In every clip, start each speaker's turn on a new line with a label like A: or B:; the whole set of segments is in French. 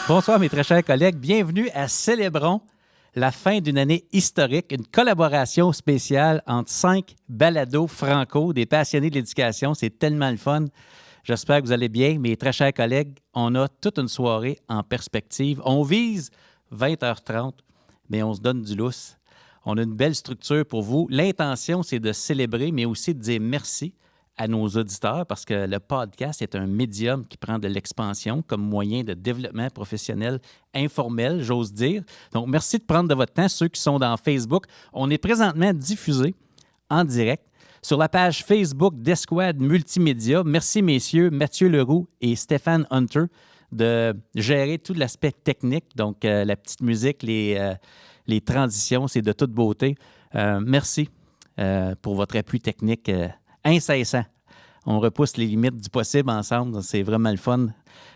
A: Bonsoir, mes très chers collègues. Bienvenue à Célébrons la fin d'une année historique, une collaboration spéciale entre 5 balados franco, des passionnés de l'éducation. C'est tellement le fun. J'espère que vous allez bien. Mes très chers collègues, on a toute une soirée en perspective. On vise 20h30, mais on se donne du lousse. On a une belle structure pour vous. L'intention, c'est de célébrer, mais aussi de dire merci à nos auditeurs parce que le podcast est un médium qui prend de l'expansion comme moyen de développement professionnel informel, j'ose dire. Donc, merci de prendre de votre temps. Ceux qui sont dans Facebook, on est présentement diffusé en direct sur la page Facebook d'Esquad Multimédia. Merci, messieurs, Mathieu Leroux et Stéphane Hunter de gérer tout l'aspect technique, donc la petite musique, les transitions, c'est de toute beauté. Merci pour votre appui technique incessant. On repousse les limites du possible ensemble. C'est vraiment le fun.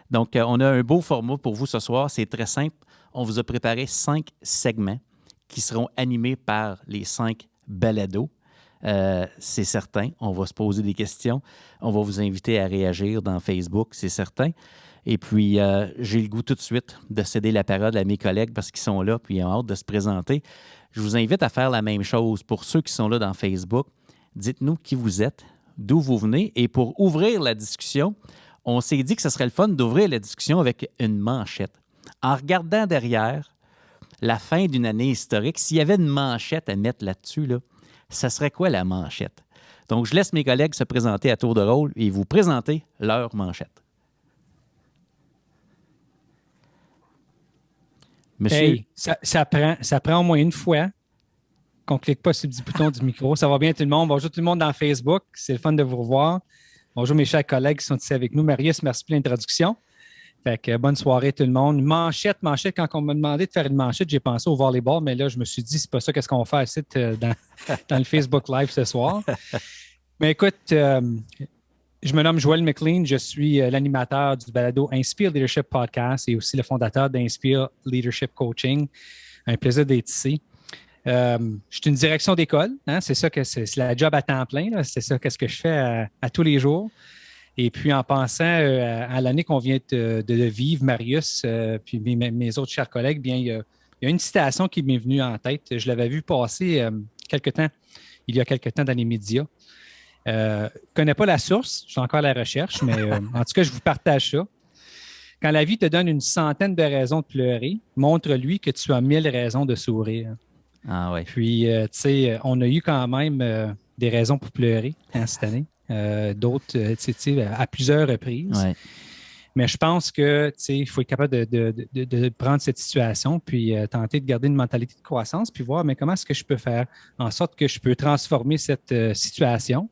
A: Donc, on a un beau format pour vous ce soir. C'est très simple. On vous a préparé 5 segments qui seront animés par les 5 balados. C'est certain. On va se poser des questions. On va vous inviter à réagir dans Facebook, c'est certain. Et puis, j'ai le goût tout de suite de céder la parole à mes collègues parce qu'ils sont là puis ils ont hâte de se présenter. Je vous invite à faire la même chose pour ceux qui sont là dans Facebook. Dites-nous qui vous êtes, d'où vous venez. Et pour ouvrir la discussion, on s'est dit que ce serait le fun d'ouvrir la discussion avec une manchette. En regardant derrière la fin d'une année historique, s'il y avait une manchette à mettre là-dessus, là, ça serait quoi la manchette? Donc, je laisse mes collègues se présenter à tour de rôle et vous présenter leur manchette. Monsieur...
B: Hey, ça prend au moins une fois qu'on ne clique pas sur le petit bouton du micro. Ça va bien tout le monde. Bonjour tout le monde dans Facebook. C'est le fun de vous revoir. Bonjour mes chers collègues qui sont ici avec nous. Marius, merci pour l'introduction. Fait que bonne soirée tout le monde. Manchette. Quand on m'a demandé de faire une manchette, j'ai pensé au volleyball, mais là, je me suis dit, c'est pas ça qu'est-ce qu'on va faire ici dans le Facebook Live ce soir. Mais écoute, je me nomme Joël McLean. Je suis l'animateur du balado Inspire Leadership Podcast et aussi le fondateur d'Inspire Leadership Coaching. Un plaisir d'être ici. Je suis une direction d'école. Hein? C'est ça que c'est la job à temps plein. Là. C'est ça qu'est-ce que je fais à tous les jours. Et puis, en pensant à l'année qu'on vient de vivre, Marius, puis mes autres chers collègues, bien, il y a une citation qui m'est venue en tête. Je l'avais vue passer il y a quelque temps dans les médias. Je ne connais pas la source, je suis encore à la recherche, mais en tout cas, je vous partage ça. Quand la vie te donne une centaine de raisons de pleurer, montre-lui que tu as 1000 raisons de sourire.
A: Ah oui.
B: Puis, tu sais, on a eu quand même des raisons pour pleurer cette année. D'autres, à plusieurs reprises.
A: Ouais.
B: Mais je pense que, il faut être capable de prendre cette situation puis tenter de garder une mentalité de croissance puis voir, mais comment est-ce que je peux faire en sorte que je peux transformer cette situation,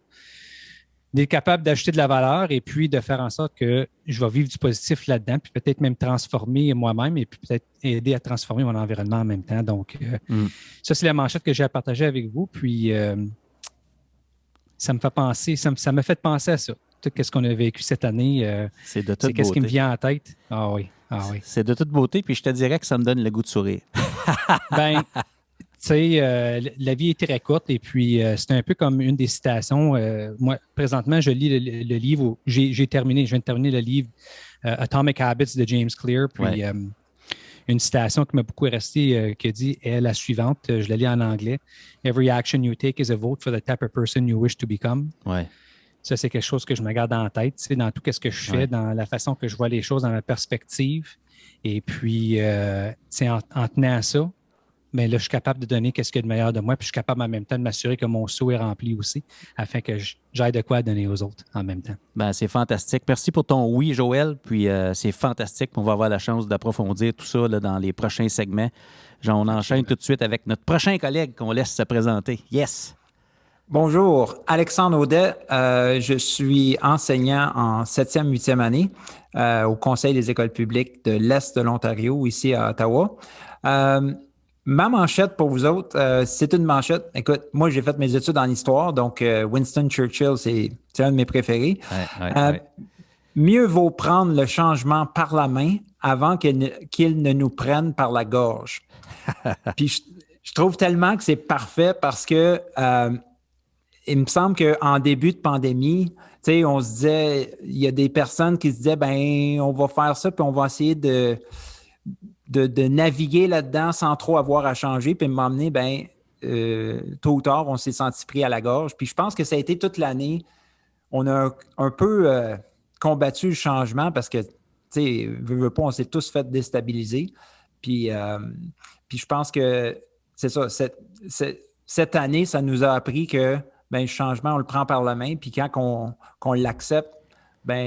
B: d'être capable d'ajouter de la valeur et puis de faire en sorte que je vais vivre du positif là-dedans, puis peut-être même transformer moi-même et puis peut-être aider à transformer mon environnement en même temps. Donc, ça, c'est la manchette que j'ai à partager avec vous. Puis, ça me fait penser, ça m'a fait penser à ça. Tout ce qu'on a vécu cette année,
A: c'est de toute beauté.
B: Qu'est-ce qui me vient en tête. Ah oui.
A: C'est de toute beauté, puis je te dirais que ça me donne le goût de sourire.
B: Ben, tu sais, la vie est très courte et puis c'est un peu comme une des citations. Moi, présentement, je lis le livre, je viens de terminer le livre Atomic Habits de James Clear, puis une citation qui m'a beaucoup resté qui dit est la suivante, je la lis en anglais. Every action you take is a vote for the type of person you wish to become.
A: Ouais.
B: Ça, c'est quelque chose que je me garde en tête, tu sais, dans tout ce que je fais, dans la façon que je vois les choses, dans ma perspective. Et puis, tu sais, en tenant à ça, mais là, je suis capable de donner ce qu'il y a de meilleur de moi, puis je suis capable en même temps de m'assurer que mon seau est rempli aussi, afin que j'aille de quoi à donner aux autres en même temps.
A: Ben, c'est fantastique. Merci pour ton oui, Joël. Puis c'est fantastique. On va avoir la chance d'approfondir tout ça là, dans les prochains segments. On enchaîne tout de suite avec notre prochain collègue qu'on laisse se présenter. Yes!
C: Bonjour, Alexandre Audet. Je suis enseignant en 7e, 8e année au Conseil des écoles publiques de l'Est de l'Ontario, ici à Ottawa. Ma manchette pour vous autres, c'est une manchette. Écoute, moi, j'ai fait mes études en histoire, donc Winston Churchill, c'est un de mes préférés.
A: Ouais.
C: Mieux vaut prendre le changement par la main avant qu'il ne nous prenne par la gorge. Puis je trouve tellement que c'est parfait parce que il me semble qu'en début de pandémie, tu sais, on se disait, il y a des personnes qui se disaient, ben, on va faire ça, puis on va essayer de de naviguer là-dedans sans trop avoir à changer, puis m'emmener, tôt ou tard, on s'est senti pris à la gorge. Puis je pense que ça a été toute l'année. On a un peu combattu le changement parce que, tu sais, veux pas, on s'est tous fait déstabiliser. Puis je pense que c'est ça, cette année, ça nous a appris que le changement, on le prend par la main, puis quand on l'accepte,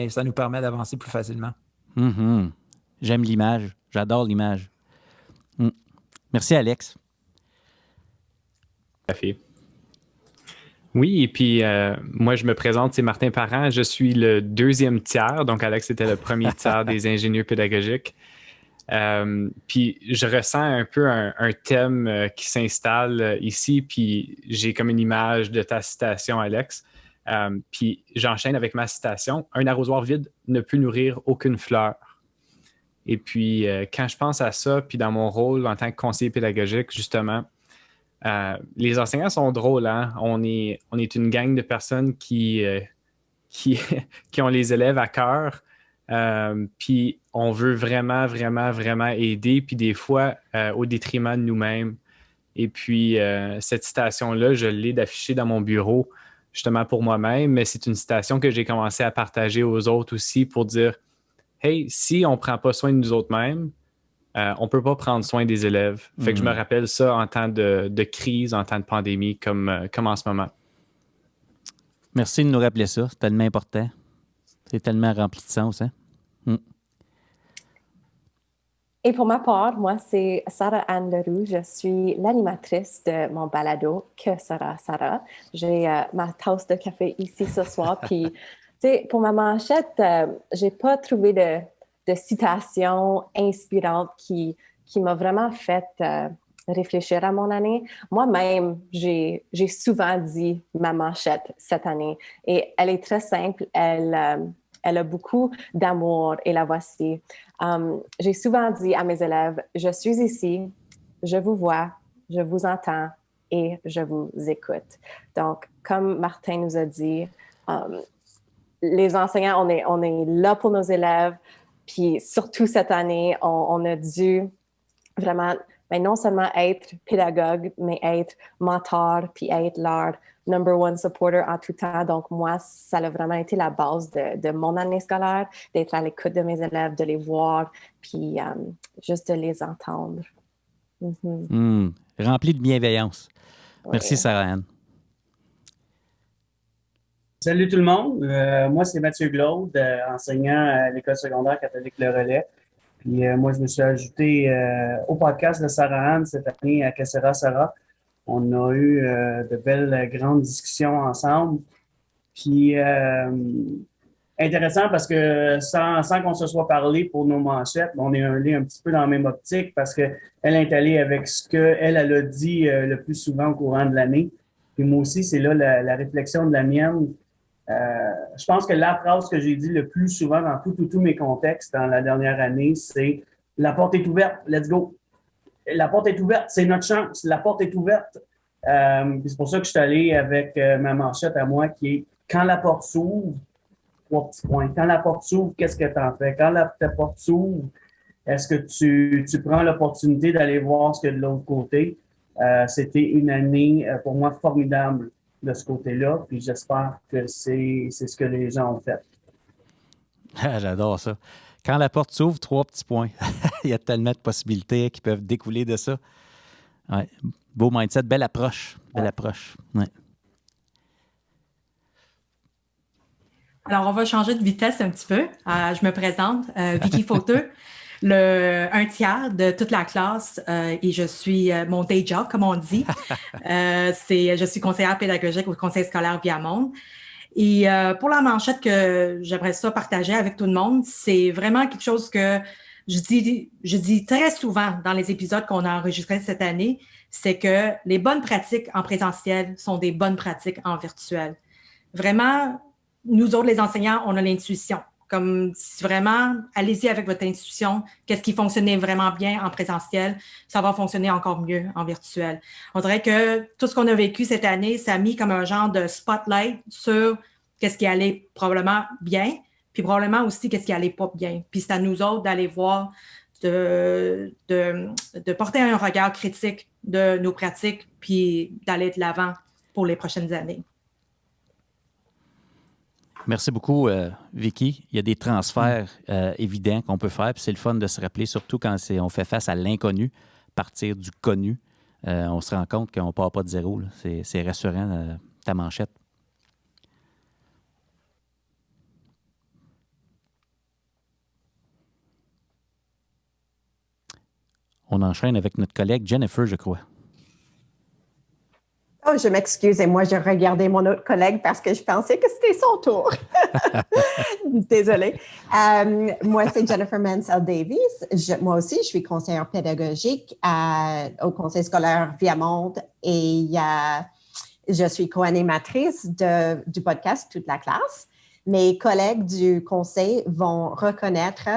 C: ça nous permet d'avancer plus facilement.
A: Mm-hmm. J'aime l'image. J'adore l'image. Merci, Alex.
D: Tout à fait. Oui, et puis moi, je me présente, c'est Martin Parent. Je suis le deuxième tiers. Donc, Alex était le premier tiers des ingénieurs pédagogiques. Puis, je ressens un peu un thème qui s'installe ici. Puis, j'ai comme une image de ta citation, Alex. Puis, j'enchaîne avec ma citation. Un arrosoir vide ne peut nourrir aucune fleur. Et puis, quand je pense à ça, puis dans mon rôle en tant que conseiller pédagogique, justement, les enseignants sont drôles, hein? On est une gang de personnes qui ont les élèves à cœur. Puis on veut vraiment, vraiment, vraiment aider, puis des fois au détriment de nous-mêmes. Et puis cette citation-là, je l'ai d'afficher dans mon bureau justement pour moi-même, mais c'est une citation que j'ai commencé à partager aux autres aussi pour dire « Hey, si on ne prend pas soin de nous autres-mêmes, on ne peut pas prendre soin des élèves. » Fait que je me rappelle ça en temps de crise, en temps de pandémie, comme en ce moment.
A: Merci de nous rappeler ça. C'est tellement important. C'est tellement rempli de sens. Hein?
E: Et pour ma part, moi, c'est Sarah-Anne Leroux. Je suis l'animatrice de mon balado « Que sera Sarah ». J'ai ma tasse de café ici ce soir. Puis, tu sais, pour ma manchette, j'ai pas trouvé de citation inspirante qui m'a vraiment fait réfléchir à mon année. Moi-même, j'ai souvent dit ma manchette cette année. Et elle est très simple. Elle a beaucoup d'amour et la voici. J'ai souvent dit à mes élèves, je suis ici, je vous vois, je vous entends et je vous écoute. Donc, comme Martin nous a dit, les enseignants, on est là pour nos élèves. Puis surtout cette année, on a dû vraiment non seulement être pédagogue, mais être mentor, puis être leur number one supporter en tout temps. Donc moi, ça a vraiment été la base de mon année scolaire, d'être à l'écoute de mes élèves, de les voir, puis juste de les entendre.
A: Rempli de bienveillance. Merci, Sarah-Anne.
F: Salut tout le monde. Moi, c'est Mathieu Glaude, enseignant à l'École secondaire catholique Le Relais. Puis moi, je me suis ajouté au podcast de Sarah-Anne cette année à Que sera Sarah. On a eu de belles grandes discussions ensemble. Puis intéressant parce que sans qu'on se soit parlé pour nos manchettes, on est allé un petit peu dans la même optique parce qu'elle est allée avec ce qu'elle a dit le plus souvent au courant de l'année. Puis moi aussi, c'est là la réflexion de la mienne. Je pense que la phrase que j'ai dit le plus souvent dans tous mes contextes dans la dernière année, c'est « La porte est ouverte, let's go ». La porte est ouverte, c'est notre chance, la porte est ouverte. C'est pour ça que je suis allé avec ma manchette à moi qui est « Quand la porte s'ouvre », 3 petits points. Quand la porte s'ouvre, qu'est-ce que tu en fais? Quand ta porte s'ouvre, est-ce que tu prends l'opportunité d'aller voir ce qu'il y a de l'autre côté? C'était une année pour moi formidable de ce côté-là, puis j'espère que c'est ce que les gens ont fait.
A: Ah, j'adore ça. Quand la porte s'ouvre, 3 petits points. Il y a tellement de possibilités qui peuvent découler de ça. Ouais. Beau mindset, belle approche. Belle approche. Ouais.
G: Alors, on va changer de vitesse un petit peu. Je me présente, Vicky Fauteux, un tiers de toute la classe et je suis mon day job, comme on dit. Je suis conseillère pédagogique au Conseil scolaire Viamonde. Et pour la manchette que j'aimerais ça partager avec tout le monde, c'est vraiment quelque chose que je dis très souvent dans les épisodes qu'on a enregistrés cette année, c'est que les bonnes pratiques en présentiel sont des bonnes pratiques en virtuel. Vraiment, nous autres, les enseignants, on a l'intuition. Comme si vraiment, allez-y avec votre intuition. Qu'est-ce qui fonctionnait vraiment bien en présentiel, ça va fonctionner encore mieux en virtuel. On dirait que tout ce qu'on a vécu cette année, ça a mis comme un genre de spotlight sur qu'est-ce qui allait probablement bien, puis probablement aussi qu'est-ce qui allait pas bien. Puis c'est à nous autres d'aller voir de porter un regard critique de nos pratiques puis d'aller de l'avant pour les prochaines années.
A: Merci beaucoup, Vicky. Il y a des transferts évidents qu'on peut faire, puis c'est le fun de se rappeler, surtout quand on fait face à l'inconnu, partir du connu. On se rend compte qu'on ne part pas de zéro. Là. C'est rassurant, ta manchette. On enchaîne avec notre collègue Jennifer, je crois.
H: Oh, je m'excuse. Et moi, j'ai regardé mon autre collègue parce que je pensais que c'était son tour. Désolée. Moi, c'est Jennifer Mansell-Davies. Moi aussi, je suis conseillère pédagogique au Conseil scolaire Viamonde et je suis co-animatrice du podcast Toute la classe. Mes collègues du conseil vont reconnaître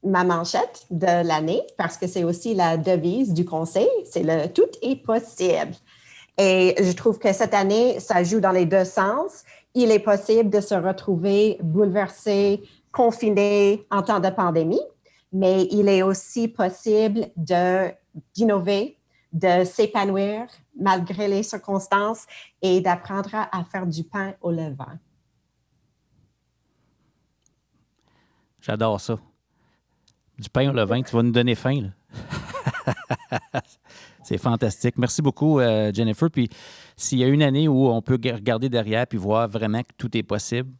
H: ma manchette de l'année, parce que c'est aussi la devise du conseil, c'est le « tout est possible ». Et je trouve que cette année, ça joue dans les deux sens. Il est possible de se retrouver bouleversé, confiné en temps de pandémie, mais il est aussi possible d'innover, de s'épanouir malgré les circonstances et d'apprendre à faire du pain au levain.
A: J'adore ça. Du pain au levain, tu vas nous donner faim, là. C'est fantastique. Merci beaucoup, Jennifer. Puis, s'il y a une année où on peut regarder derrière puis voir vraiment que tout est possible,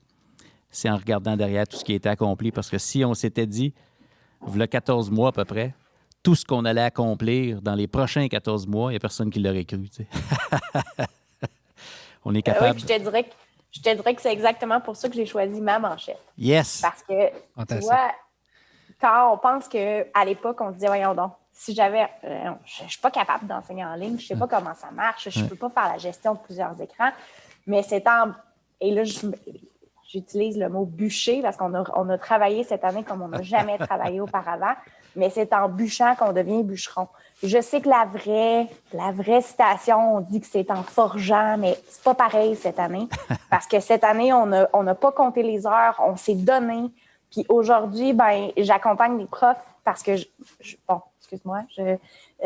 A: c'est en regardant derrière tout ce qui a été accompli. Parce que si on s'était dit, il y a 14 mois à peu près, tout ce qu'on allait accomplir dans les prochains 14 mois, il n'y a personne qui l'aurait cru. Tu sais. On est capable.
E: Oui, je te dirais que c'est exactement pour ça que j'ai choisi ma manchette.
A: Yes!
E: Parce que, tu vois, quand on pense qu'à l'époque, on se disait, voyons donc, si j'avais... je ne suis pas capable d'enseigner en ligne, je ne sais pas comment ça marche, je ne peux pas faire la gestion de plusieurs écrans, mais c'est en... Et là, j'utilise le mot « bûcher » parce qu'on a travaillé cette année comme on n'a jamais travaillé auparavant, mais c'est en bûchant qu'on devient bûcheron. Je sais que la vraie citation, on dit que c'est en forgeant, mais c'est pas pareil cette année, parce que cette année, on n'a pas compté les heures, on s'est donné. Puis aujourd'hui, j'accompagne des profs parce que, je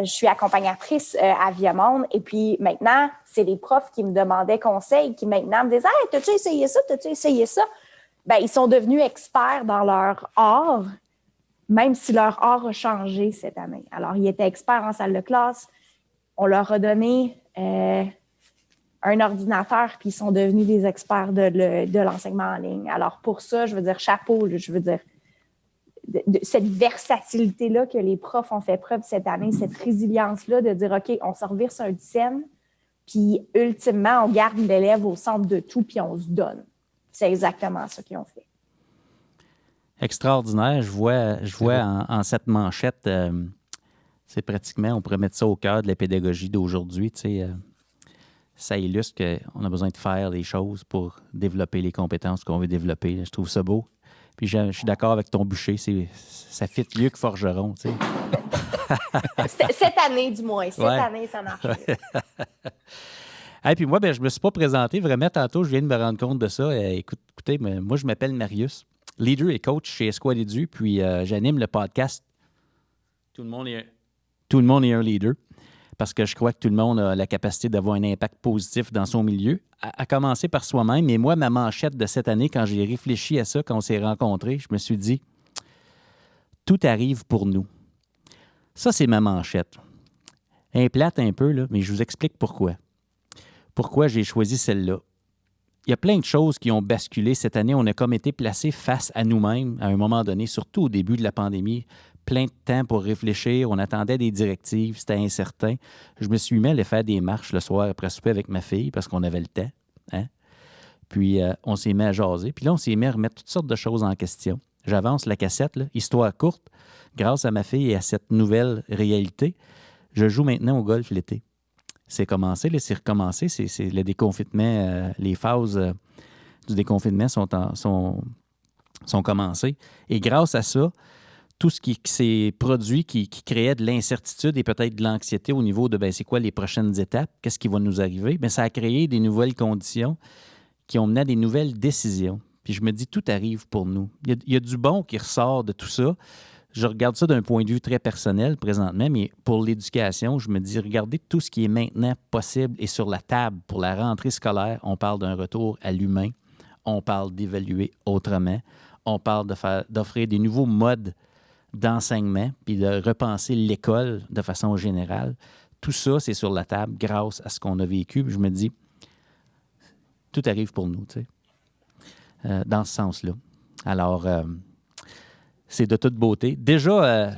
E: suis accompagnatrice à Viamonde. Et puis maintenant, c'est les profs qui me demandaient conseil, qui maintenant me disaient « Hey, t'as-tu essayé ça? T'as-tu essayé ça? » Ils sont devenus experts dans leur art, même si leur art a changé cette année. Alors, ils étaient experts en salle de classe. On leur a donné un ordinateur, puis ils sont devenus des experts de l'enseignement en ligne. Alors, pour ça, je veux dire, chapeau, je veux dire, cette versatilité-là que les profs ont fait preuve cette année, cette résilience-là de dire, OK, on se revire sur un dizaine, puis ultimement, on garde l'élève au centre de tout, puis on se donne. C'est exactement ça qu'ils ont fait.
A: Extraordinaire. Je vois en cette manchette, c'est pratiquement, on pourrait mettre ça au cœur de la pédagogie d'aujourd'hui, tu sais. Ça illustre qu'on a besoin de faire des choses pour développer les compétences qu'on veut développer. Je trouve ça beau. Puis je suis d'accord avec ton bûcher. Ça fit mieux que forgeron, tu sais.
E: Cette année, du moins. Cette année, ça marche mieux.
A: Et puis moi, je ne me suis pas présenté vraiment tantôt. Je viens de me rendre compte de ça. Écoutez, moi, je m'appelle Marius, leader et coach chez Escouade Édu. Puis j'anime le podcast Tout le monde est un leader. Parce que je crois que tout le monde a la capacité d'avoir un impact positif dans son milieu, à commencer par soi-même. Et moi, ma manchette de cette année, quand j'ai réfléchi à ça, quand on s'est rencontrés, je me suis dit, tout arrive pour nous. Ça, c'est ma manchette. Elle est plate un peu, là, mais je vous explique pourquoi. Pourquoi j'ai choisi celle-là. Il y a plein de choses qui ont basculé cette année. On a comme été placés face à nous-mêmes à un moment donné, surtout au début de la pandémie. Plein de temps pour réfléchir. On attendait des directives. C'était incertain. Je me suis mis à aller faire des marches le soir après souper avec ma fille parce qu'on avait le temps. Hein? Puis, on s'est mis à jaser. Puis là, on s'est mis à remettre toutes sortes de choses en question. J'avance la cassette, là, histoire courte. Grâce à ma fille et à cette nouvelle réalité, je joue maintenant au golf l'été. C'est commencé, là, c'est recommencé. C'est le déconfinement. Les phases du déconfinement sont commencées. Et grâce à ça, tout ce qui s'est produit, qui créait de l'incertitude et peut-être de l'anxiété au niveau de c'est quoi les prochaines étapes, qu'est-ce qui va nous arriver, ça a créé des nouvelles conditions qui ont mené à des nouvelles décisions. Puis je me dis, tout arrive pour nous. Il y a du bon qui ressort de tout ça. Je regarde ça d'un point de vue très personnel présentement, mais pour l'éducation, je me dis, regardez tout ce qui est maintenant possible et sur la table pour la rentrée scolaire. On parle d'un retour à l'humain. On parle d'évaluer autrement. On parle d'offrir des nouveaux modes d'enseignement puis de repenser l'école de façon générale. Tout ça, c'est sur la table grâce à ce qu'on a vécu. Puis je me dis, tout arrive pour nous, tu sais, dans ce sens-là. Alors, c'est de toute beauté. Déjà,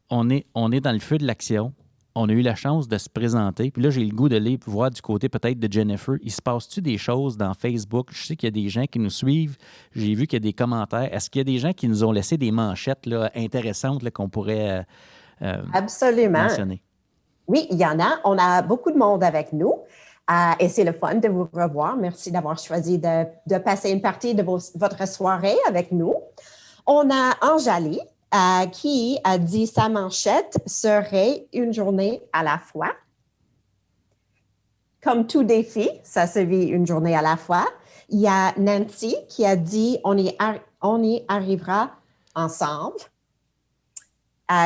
A: on est dans le feu de l'action. On a eu la chance de se présenter. Puis là, j'ai le goût de aller voir du côté peut-être de Jennifer. Il se passe-tu des choses dans Facebook? Je sais qu'il y a des gens qui nous suivent. J'ai vu qu'il y a des commentaires. Est-ce qu'il y a des gens qui nous ont laissé des manchettes là, intéressantes là, qu'on pourrait
H: Absolument.
A: mentionner?
H: Oui, il y en a. On a beaucoup de monde avec nous. Et c'est le fun de vous revoir. Merci d'avoir choisi de passer une partie de votre soirée avec nous. On a Anjali qui a dit sa manchette serait une journée à la fois. Comme tout défi, ça se vit une journée à la fois. Il y a Nancy qui a dit on y arrivera ensemble.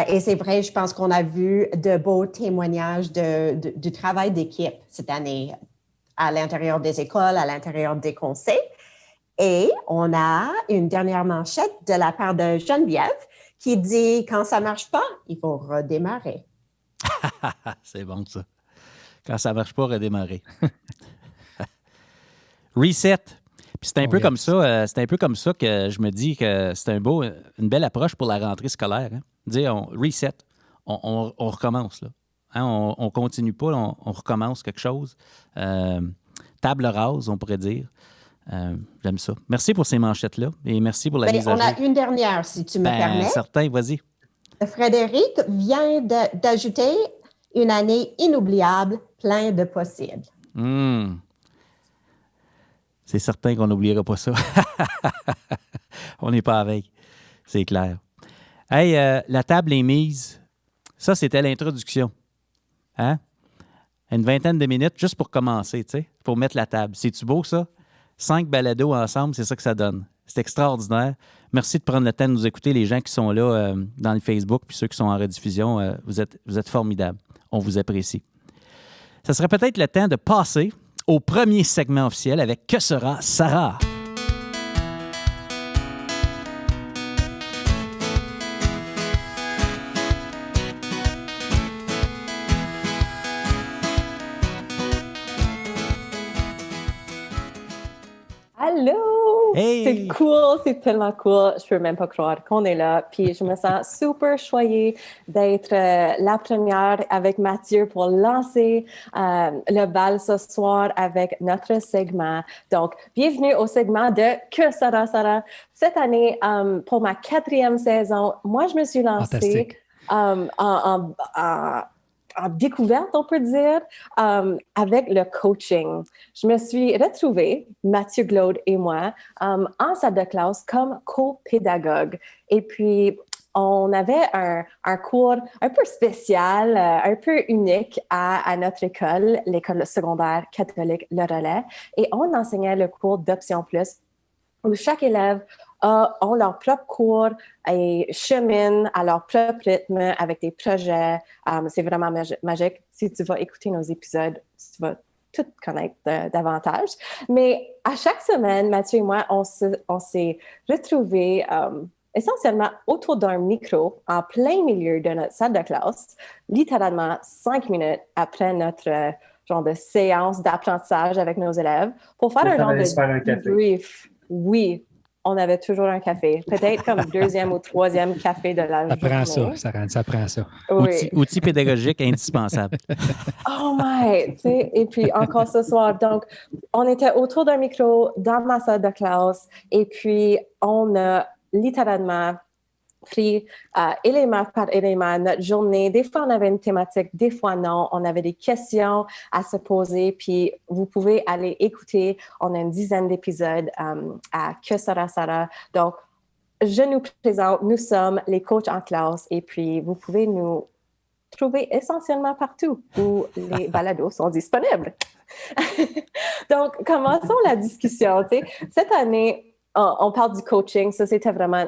H: Et c'est vrai, je pense qu'on a vu de beaux témoignages du travail d'équipe cette année à l'intérieur des écoles, à l'intérieur des conseils. Et on a une dernière manchette de la part de Geneviève qui dit « Quand ça ne marche pas, il faut redémarrer. »
A: C'est bon, ça. Quand ça ne marche pas, redémarrer. Reset. Puis c'est un peu comme ça. C'est un peu comme ça que je me dis que c'est une belle approche pour la rentrée scolaire. Hein? Dire on reset, on recommence. Là. Hein? On ne continue pas, on recommence quelque chose. Table rase, on pourrait dire. J'aime ça. Merci pour ces manchettes-là et merci pour la mise à jour.
H: On a une dernière, si tu me permets.
A: Certain, vas-y.
H: Frédéric vient d'ajouter une année inoubliable, plein de possibles.
A: C'est certain qu'on n'oubliera pas ça. On n'est pas avec. C'est clair. Hey, la table est mise. Ça, c'était l'introduction. Hein? Une vingtaine de minutes juste pour commencer, tu sais, pour mettre la table. C'est-tu beau, ça? 5 balados ensemble, c'est ça que ça donne. C'est extraordinaire. Merci de prendre le temps de nous écouter, les gens qui sont là dans le Facebook, puis ceux qui sont en rediffusion. Vous êtes formidables. On vous apprécie. Ça serait peut-être le temps de passer au premier segment officiel avec Que sera Sarah?
E: Allô!
A: Hey!
E: C'est cool, c'est tellement cool. Je peux même pas croire qu'on est là. Puis je me sens super choyée d'être la première avec Mathieu pour lancer le bal ce soir avec notre segment. Donc, bienvenue au segment de Que sera Sarah? Cette année, pour ma 4e saison, moi, je me suis lancée en découverte, on peut dire, avec le coaching. Je me suis retrouvée, Mathieu Glaude et moi, en salle de classe comme co-pédagogue. Et puis, on avait un cours un peu spécial, un peu unique à notre école, l'école secondaire catholique Le Relais. Et on enseignait le cours d'Option Plus, où chaque élève ont leur propre cours et cheminent à leur propre rythme avec des projets. C'est vraiment magique. Si tu vas écouter nos épisodes, tu vas tout connaître davantage. Mais à chaque semaine, Mathieu et moi, on s'est retrouvés essentiellement autour d'un micro en plein milieu de notre salle de classe, littéralement 5 minutes après notre genre de séance d'apprentissage avec nos élèves pour faire un genre de débrief. Oui, on avait toujours un café. Peut-être comme 2e ou 3e café de la journée.
B: Ça prend ça.
E: Oui.
A: Outil pédagogique indispensable.
E: Oh my! Tu sais, et puis encore ce soir. Donc, on était autour d'un micro dans ma salle de classe et puis on a littéralement pris élément par élément notre journée. Des fois, on avait une thématique, des fois non. On avait des questions à se poser, puis vous pouvez aller écouter. On a une dizaine d'épisodes à Que sera Sarah? Donc, je nous présente, nous sommes les coachs en classe et puis vous pouvez nous trouver essentiellement partout où les balados sont disponibles. Donc, commençons la discussion. Tu sais. Cette année, on parle du coaching. Ça, c'était vraiment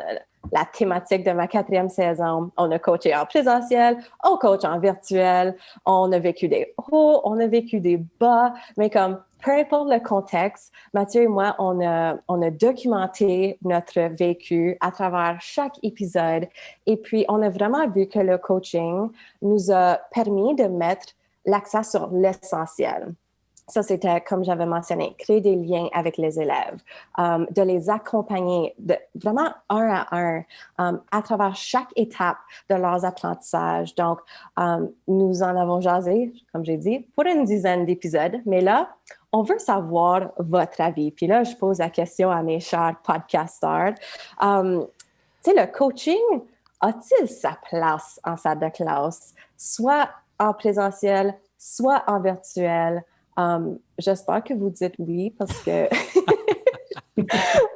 E: la thématique de ma 4e saison. On a coaché en présentiel, on coach en virtuel, on a vécu des hauts, on a vécu des bas, mais comme peu importe le contexte, Mathieu et moi, on a documenté notre vécu à travers chaque épisode. Et puis, on a vraiment vu que le coaching nous a permis de mettre l'accent sur l'essentiel. Ça, c'était, comme j'avais mentionné, créer des liens avec les élèves, de les accompagner vraiment un à un à travers chaque étape de leurs apprentissages. Donc, nous en avons jasé, comme j'ai dit, pour une dizaine d'épisodes. Mais là, on veut savoir votre avis. Puis là, je pose la question à mes chers podcasters. Tu sais, le coaching, a-t-il sa place en salle de classe, soit en présentiel, soit en virtuel? J'espère que vous dites oui parce que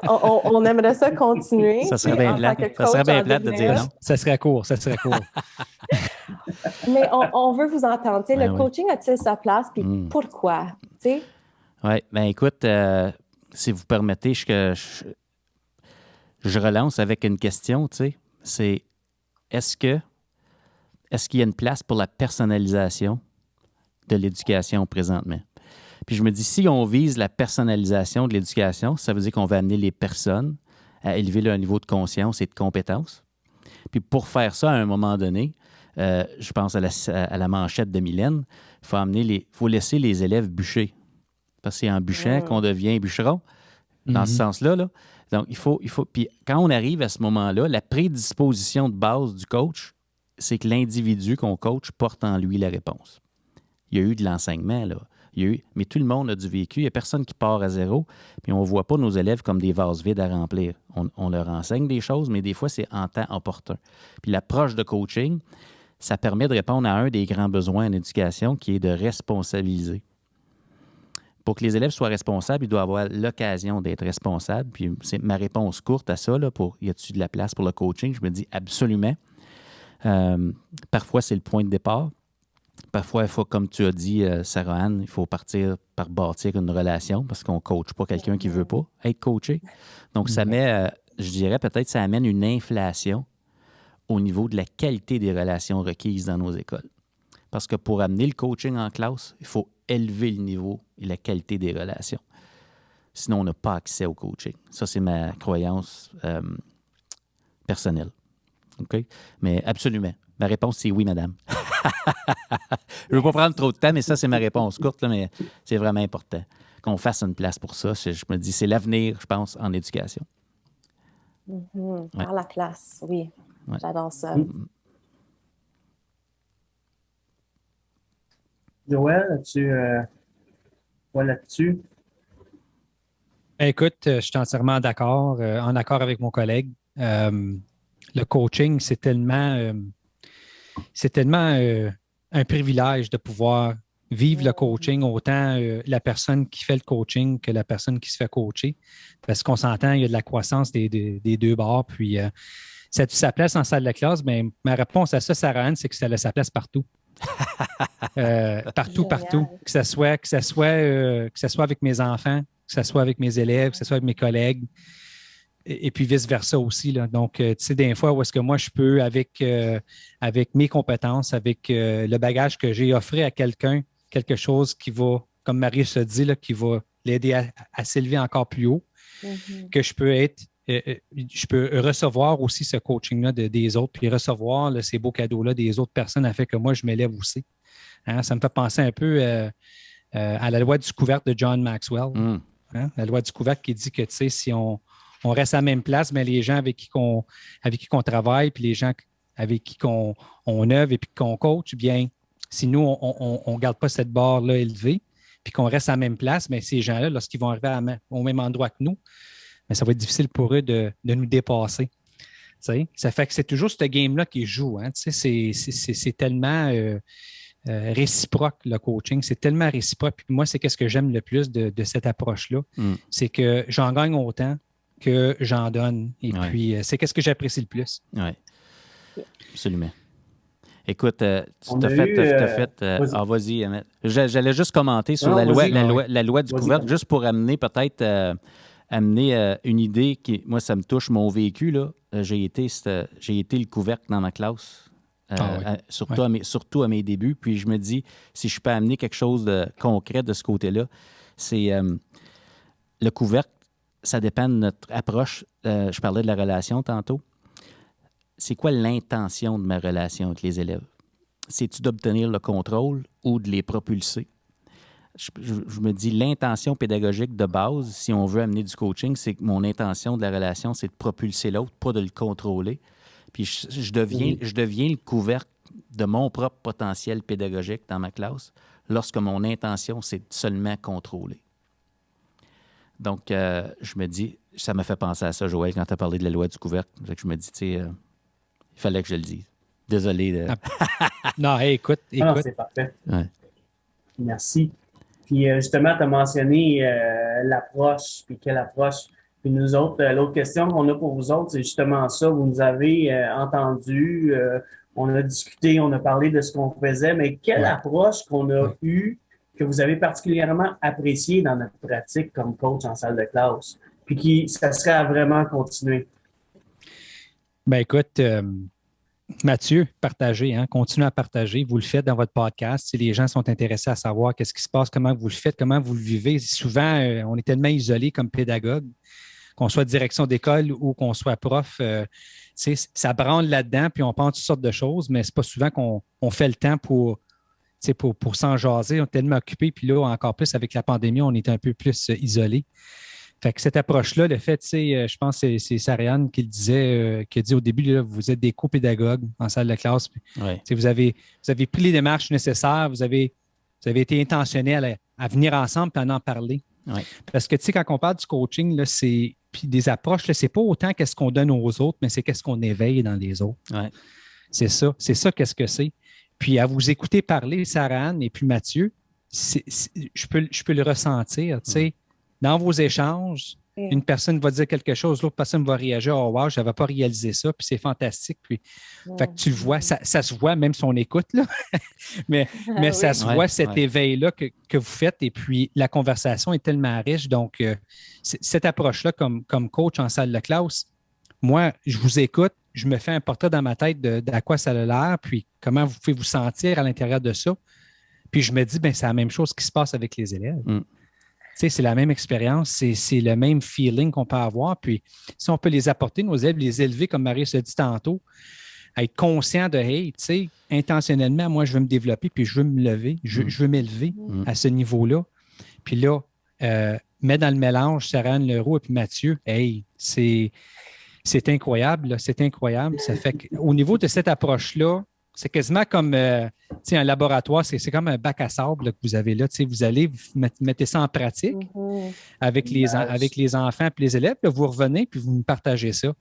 E: on aimerait ça continuer.
A: Ça serait bien plate. Ça serait bien plate de dire non.
B: Ça serait court.
E: Mais on veut vous entendre.
A: Ben
E: le coaching a-t-il sa place? Puis pourquoi?
A: Oui, bien écoute, si vous permettez, je relance avec une question, c'est est-ce qu'il y a une place pour la personnalisation de l'éducation présentement? Puis je me dis, si on vise la personnalisation de l'éducation, ça veut dire qu'on va amener les personnes à élever leur niveau de conscience et de compétence. Puis pour faire ça, à un moment donné, je pense à la manchette de Mylène, il faut laisser les élèves bûcher. Parce que c'est en bûchant qu'on devient bûcheron, dans ce sens-là. Là. Donc, il faut. Puis quand on arrive à ce moment-là, la prédisposition de base du coach, c'est que l'individu qu'on coach porte en lui la réponse. Il y a eu de l'enseignement, là. Mais tout le monde a du vécu. Il n'y a personne qui part à zéro. Puis on ne voit pas nos élèves comme des vases vides à remplir. On leur enseigne des choses, mais des fois, c'est en temps opportun. Puis l'approche de coaching, ça permet de répondre à un des grands besoins en éducation qui est de responsabiliser. Pour que les élèves soient responsables, ils doivent avoir l'occasion d'être responsables. Puis c'est ma réponse courte à ça, là, y a-t-il de la place pour le coaching? Je me dis absolument. Parfois, c'est le point de départ. Parfois, il faut, comme tu as dit, Sarah-Anne, il faut partir par bâtir une relation parce qu'on ne coache pas quelqu'un qui ne veut pas être coaché. Donc, ça met, je dirais peut-être, ça amène une inflation au niveau de la qualité des relations requises dans nos écoles. Parce que pour amener le coaching en classe, il faut élever le niveau et la qualité des relations. Sinon, on n'a pas accès au coaching. Ça, c'est ma croyance personnelle. OK? Mais absolument. Ma réponse, c'est oui, madame. Je ne veux pas prendre trop de temps, mais ça, c'est ma réponse courte, là, mais c'est vraiment important qu'on fasse une place pour ça. Je me dis, c'est l'avenir, je pense, en éducation.
E: Par la place, oui. Ouais. J'adore ça.
F: Joël, as-tu quoi là-dessus?
B: Écoute, je suis entièrement d'accord, en accord avec mon collègue. Le coaching, c'est tellement un privilège de pouvoir vivre le coaching, autant la personne qui fait le coaching que la personne qui se fait coacher. Parce qu'on s'entend, il y a de la croissance des deux bords. Puis, ça a sa place en salle de classe, mais ma réponse à ça, Sarah-Anne, c'est que ça a sa place partout. Partout. Que ce soit avec mes enfants, que ce soit avec mes élèves, que ce soit avec mes collègues. Et puis vice-versa aussi. Là. Donc, tu sais, des fois, où est-ce que moi, je peux, avec mes compétences, avec le bagage que j'ai, offrir à quelqu'un quelque chose qui va, comme Marie se dit, là, qui va l'aider à s'élever encore plus haut, que je peux recevoir aussi ce coaching-là des autres, puis recevoir là, ces beaux cadeaux-là des autres personnes afin que moi, je m'élève aussi. Hein? Ça me fait penser un peu à la loi du couvercle de John Maxwell. Hein? La loi du couvercle qui dit que, tu sais, si on reste à la même place, mais les gens avec qui on travaille, puis les gens avec qui on œuvre et puis qu'on coach, bien, si nous, on ne garde pas cette barre-là élevée, puis qu'on reste à la même place, bien, ces gens-là, lorsqu'ils vont arriver au même endroit que nous, bien, ça va être difficile pour eux de nous dépasser. T'sais? Ça fait que c'est toujours ce game-là qui joue. Hein? C'est tellement réciproque, le coaching. C'est tellement réciproque. Puis moi, c'est ce que j'aime le plus de cette approche-là. C'est que j'en gagne autant que j'en donne. Et puis, c'est ce que j'apprécie le plus.
A: Oui, absolument. Écoute, tu as fait... vas-y, Annette. J'allais juste commenter sur la loi du couvercle, juste pour amener peut-être amener une idée qui, moi, ça me touche, mon vécu, là. J'ai été le couvercle dans ma classe, surtout à mes débuts. Puis je me dis, si je peux amener quelque chose de concret de ce côté-là, c'est le couvercle, ça dépend de notre approche. Je parlais de la relation tantôt. C'est quoi l'intention de ma relation avec les élèves? C'est-tu d'obtenir le contrôle ou de les propulser? Je me dis, l'intention pédagogique de base, si on veut amener du coaching, c'est que mon intention de la relation, c'est de propulser l'autre, pas de le contrôler. Puis je deviens le couvercle de mon propre potentiel pédagogique dans ma classe lorsque mon intention, c'est seulement contrôler. Donc, je me dis, ça m'a fait penser à ça, Joël, quand tu as parlé de la loi du couvercle. Je me dis, tu sais, il fallait que je le dise. Désolé.
B: Non, hey, écoute.
F: Non, c'est parfait.
A: Ouais.
F: Merci. Puis justement, tu as mentionné l'approche, puis quelle approche. Puis nous autres, l'autre question qu'on a pour vous autres, c'est justement ça. Vous nous avez entendu, on a discuté, on a parlé de ce qu'on faisait, mais quelle approche qu'on a eue que vous avez particulièrement appréciée dans notre pratique comme coach en salle de classe, puis qui, ça serait à vraiment continuer?
B: Ben écoute, Mathieu, partagez, continuez à partager. Vous le faites dans votre podcast. Si les gens sont intéressés à savoir qu'est-ce qui se passe, comment vous le faites, comment vous le vivez. Souvent, on est tellement isolé comme pédagogue, qu'on soit direction d'école ou qu'on soit prof, ça branle là-dedans, puis on pense toutes sortes de choses, mais c'est pas souvent qu'on fait le temps pour s'en jaser. On est tellement occupé, puis là, encore plus avec la pandémie, on est un peu plus isolé. Fait que cette approche-là, le fait, je pense que c'est Sarianne qui le disait, qui a dit au début, là, vous êtes des co-pédagogues en salle de classe. Vous avez pris les démarches nécessaires, vous avez été intentionnel à venir ensemble et à en parler.
A: Ouais.
B: Parce que, quand on parle du coaching, là, puis des approches, c'est pas autant qu'est-ce qu'on donne aux autres, mais c'est qu'est-ce qu'on éveille dans les autres.
A: Ouais.
B: C'est ça, qu'est-ce que c'est. Puis à vous écouter parler, Sarah-Anne et puis Mathieu, je peux le ressentir, Dans vos échanges, une personne va dire quelque chose, l'autre personne va réagir, oh wow, je n'avais pas réalisé ça, puis c'est fantastique. Puis, fait que tu le vois, ça se voit même si on écoute, là. mais ça se voit, cet éveil-là que vous faites, et puis la conversation est tellement riche. Donc, cette approche-là, comme coach en salle de classe, moi, je vous écoute, je me fais un portrait dans ma tête d'à quoi ça a l'air, puis comment vous pouvez vous sentir à l'intérieur de ça. Puis je me dis, c'est la même chose qui se passe avec les élèves. C'est la même expérience, c'est le même feeling qu'on peut avoir. Puis, si on peut les apporter, nos élèves, les élever, comme Marie se dit tantôt, à être conscient de, hey, intentionnellement, moi, je veux me développer, puis je veux me lever, je veux m'élever à ce niveau-là. Puis là, mettre dans le mélange Sarah-Anne Leroux et puis Mathieu, hey, c'est incroyable, là, c'est incroyable. Ça fait qu'au niveau de cette approche-là, c'est quasiment comme un laboratoire, c'est comme un bac à sable là, que vous avez là. Vous allez, vous mettez ça en pratique avec les enfants et les élèves. Là, vous revenez puis vous me partagez ça.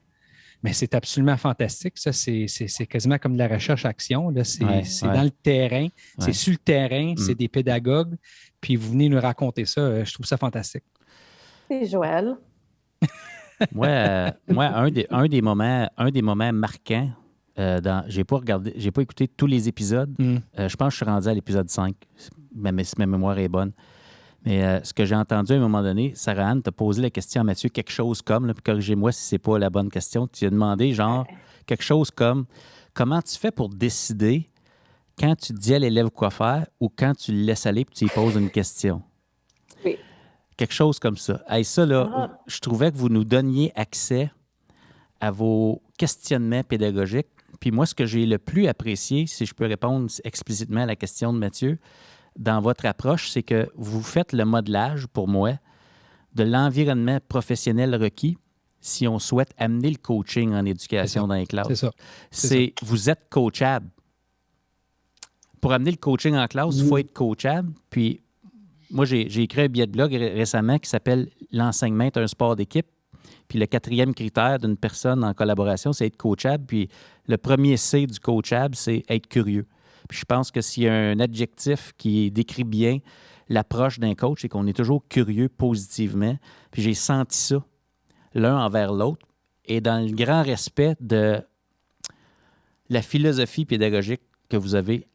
B: Mais c'est absolument fantastique. Ça, c'est quasiment comme de la recherche-action. Là. C'est dans le terrain, c'est sur le terrain, c'est des pédagogues. Puis vous venez nous raconter ça. Je trouve ça fantastique.
E: C'est Joël.
A: Moi, un des moments marquants, j'ai pas écouté tous les épisodes. Je pense que je suis rendu à l'épisode 5, si ma mémoire est bonne. Mais ce que j'ai entendu à un moment donné, Sarah-Anne t'a posé la question à Mathieu, quelque chose comme, là, puis corrigez-moi si c'est pas la bonne question, tu lui as demandé genre quelque chose comme, comment tu fais pour décider quand tu dis à l'élève quoi faire ou quand tu le laisses aller puis tu lui poses une question?
E: Oui.
A: Quelque chose comme ça. Hey, ça, là, je trouvais que vous nous donniez accès à vos questionnements pédagogiques. Puis moi, ce que j'ai le plus apprécié, si je peux répondre explicitement à la question de Mathieu, dans votre approche, c'est que vous faites le modelage, pour moi, de l'environnement professionnel requis si on souhaite amener le coaching en éducation dans les classes.
B: C'est ça.
A: Vous êtes coachable. Pour amener le coaching en classe, il faut être coachable. Puis moi, j'ai écrit un billet de blog récemment qui s'appelle « L'enseignement est un sport d'équipe ». Puis le 4e critère d'une personne en collaboration, c'est être coachable. Puis le premier C du coachable, c'est être curieux. Puis je pense que s'il y a un adjectif qui décrit bien l'approche d'un coach, c'est qu'on est toujours curieux positivement. Puis j'ai senti ça l'un envers l'autre et dans le grand respect de la philosophie pédagogique que vous avez,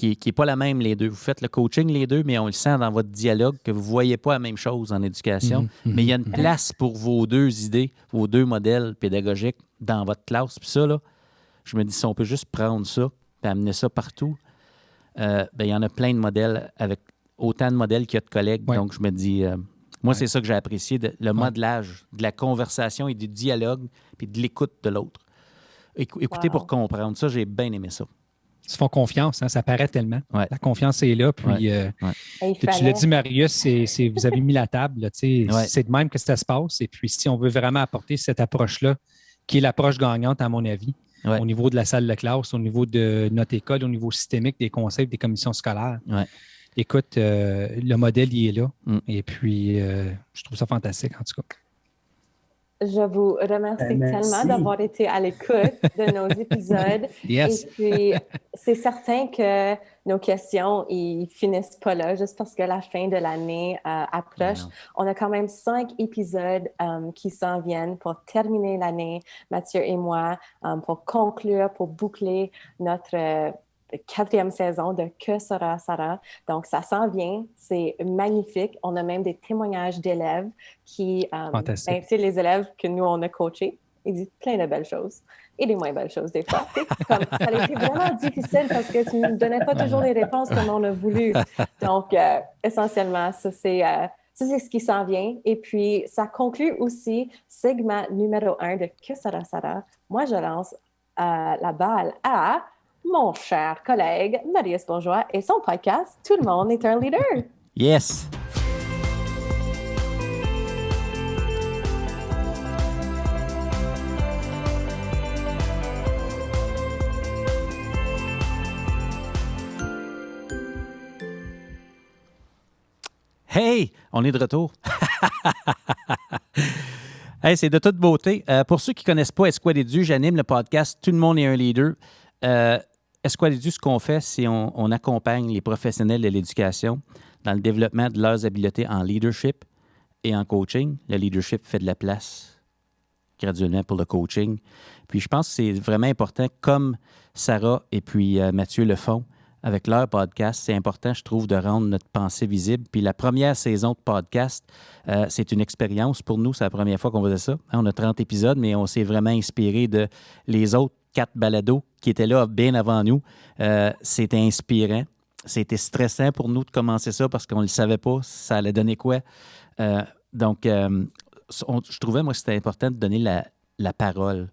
A: qui est pas la même, les deux. Vous faites le coaching, les deux, mais on le sent dans votre dialogue que vous ne voyez pas la même chose en éducation. Mais il y a une place pour vos deux idées, vos deux modèles pédagogiques dans votre classe. Puis ça, là, je me dis, si on peut juste prendre ça et amener ça partout, il y en a plein de modèles avec autant de modèles qu'il y a de collègues.
B: Ouais.
A: Donc, je me dis, moi, c'est ça que j'ai apprécié, le modelage, de la conversation et du dialogue, puis de l'écoute de l'autre. Écouter pour comprendre. Ça, j'ai bien aimé ça.
B: Ils se font confiance, hein, ça paraît tellement.
A: Ouais.
B: La confiance est là. Puis, tu l'as dit, Marius, vous avez mis la table. Là, c'est de même que ça se passe. Et puis, si on veut vraiment apporter cette approche-là, qui est l'approche gagnante, à mon avis, au niveau de la salle de classe, au niveau de notre école, au niveau systémique des conseils, des commissions scolaires.
A: Ouais.
B: Écoute, le modèle, il est là. Et puis, je trouve ça fantastique, en tout cas.
E: Je vous remercie tellement d'avoir été à l'écoute de nos épisodes.
B: Yes.
E: Et puis, c'est certain que nos questions, ils finissent pas là, juste parce que la fin de l'année approche. On a quand même 5 épisodes qui s'en viennent pour terminer l'année, Mathieu et moi, pour conclure, pour boucler notre 4e saison de Que sera Sarah. Donc, ça s'en vient. C'est magnifique. On a même des témoignages d'élèves qui, les élèves que nous, on a coachés, ils disent plein de belles choses et des moins belles choses des fois. Ça a été vraiment difficile parce que tu ne donnais pas toujours les réponses comme on a voulu. Donc, essentiellement, ça, c'est ce qui s'en vient. Et puis, ça conclut aussi segment numéro 1 de Que sera Sarah. Moi, je lance la balle à mon cher collègue Marius Bourgeois et son podcast « Tout le monde est un leader ».
A: Yes! Hey! On est de retour. Hey, c'est de toute beauté. Pour ceux qui ne connaissent pas Esquadédu, j'anime le podcast « Tout le monde est un leader ». Esquadédu, ce qu'on fait, c'est on accompagne les professionnels de l'éducation dans le développement de leurs habiletés en leadership et en coaching. Le leadership fait de la place graduellement pour le coaching. Puis je pense que c'est vraiment important, comme Sarah et puis Mathieu le font avec leur podcast. C'est important, je trouve, de rendre notre pensée visible. Puis la première saison de podcast, c'est une expérience pour nous. C'est la première fois qu'on faisait ça. On a 30 épisodes, mais on s'est vraiment inspiré de les autres 4 balados qui étaient là bien avant nous. C'était inspirant. C'était stressant pour nous de commencer ça parce qu'on ne le savait pas. Ça allait donner quoi? Donc, je trouvais, moi, que c'était important de donner la parole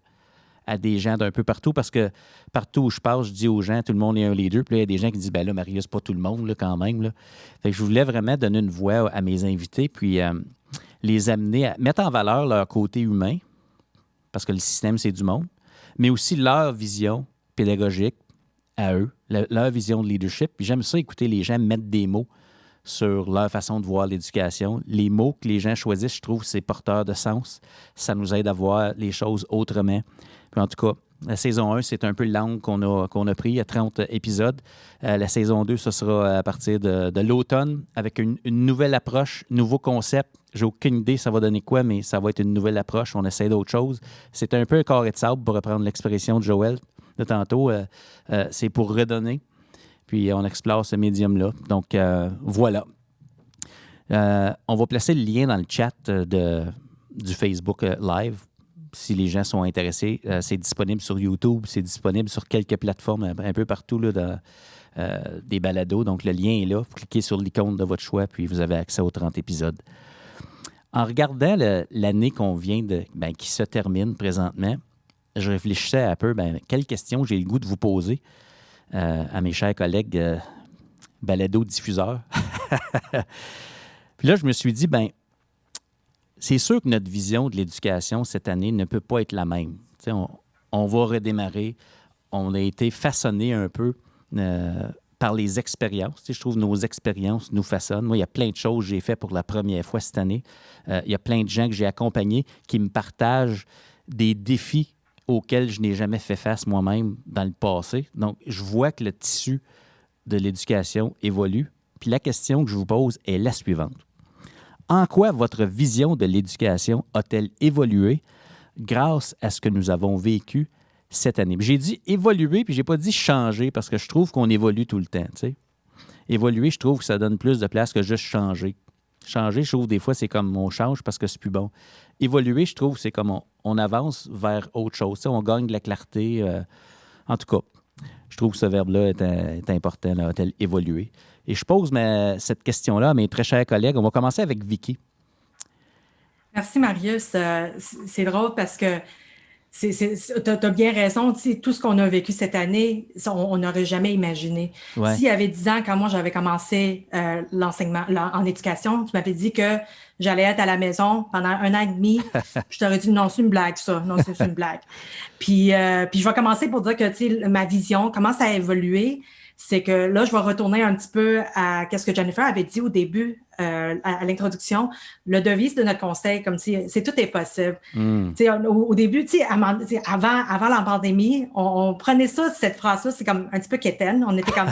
A: à des gens d'un peu partout parce que partout où je passe, je dis aux gens, tout le monde est un leader. Puis là, il y a des gens qui disent, ben là, Marius, pas tout le monde, là, quand même. Là. Fait que je voulais vraiment donner une voix à mes invités puis les amener à mettre en valeur leur côté humain parce que le système, c'est du monde, mais aussi leur vision pédagogique à eux, leur vision de leadership. Puis j'aime ça écouter les gens mettre des mots sur leur façon de voir l'éducation. Les mots que les gens choisissent, je trouve, c'est porteur de sens. Ça nous aide à voir les choses autrement. Puis en tout cas, la saison 1, c'est un peu l'angle qu'on a pris. Il y a 30 épisodes. La saison 2, ce sera à partir de l'automne avec une nouvelle approche, nouveau concept. J'ai aucune idée ça va donner quoi, mais ça va être une nouvelle approche. On essaie d'autres choses. C'est un peu un carré de sable, pour reprendre l'expression de Joël de tantôt. C'est pour redonner. Puis on explore ce médium-là. Donc, voilà. On va placer le lien dans le chat du Facebook Live. Si les gens sont intéressés, c'est disponible sur YouTube, c'est disponible sur quelques plateformes un peu partout là, des balados. Donc, le lien est là. Vous cliquez sur l'icône de votre choix, puis vous avez accès aux 30 épisodes. En regardant l'année qu'on vient qui se termine présentement, je réfléchissais un peu, quelles questions j'ai le goût de vous poser à mes chers collègues balado-diffuseurs. Puis là, je me suis dit, c'est sûr que notre vision de l'éducation cette année ne peut pas être la même. On va redémarrer. On a été façonné un peu par les expériences. Je trouve que nos expériences nous façonnent. Moi, il y a plein de choses que j'ai fait pour la première fois cette année. Il y a plein de gens que j'ai accompagnés qui me partagent des défis auxquels je n'ai jamais fait face moi-même dans le passé. Donc, je vois que le tissu de l'éducation évolue. Puis la question que je vous pose est la suivante. En quoi votre vision de l'éducation a-t-elle évolué grâce à ce que nous avons vécu cette année. J'ai dit évoluer, puis j'ai pas dit changer, parce que je trouve qu'on évolue tout le temps, tu sais. Évoluer, je trouve que ça donne plus de place que juste changer. Changer, je trouve des fois, c'est comme on change parce que c'est plus bon. Évoluer, je trouve, c'est comme on avance vers autre chose. Tu sais, on gagne de la clarté. En tout cas, je trouve que ce verbe-là est important, là, évoluer. Et je pose cette question-là à mes très chers collègues. On va commencer avec Vicky.
G: Merci, Marius. C'est drôle parce que tu as bien raison. Tu sais, tout ce qu'on a vécu cette année, on n'aurait jamais imaginé.
A: Ouais.
G: S'il y avait 10 ans, quand moi j'avais commencé l'enseignement en éducation, tu m'avais dit que j'allais être à la maison pendant 1 an et demi. Je t'aurais dit non, c'est une blague, ça. Non, c'est une blague. Puis je vais commencer pour dire que tu sais, ma vision commence à évoluer. C'est que là, je vais retourner un petit peu à ce que Jennifer avait dit au début, à l'introduction. Le devise de notre conseil, comme si c'est tout est possible. Au début, avant la pandémie, on prenait ça, cette phrase-là, c'est comme un petit peu quétaine. On était comme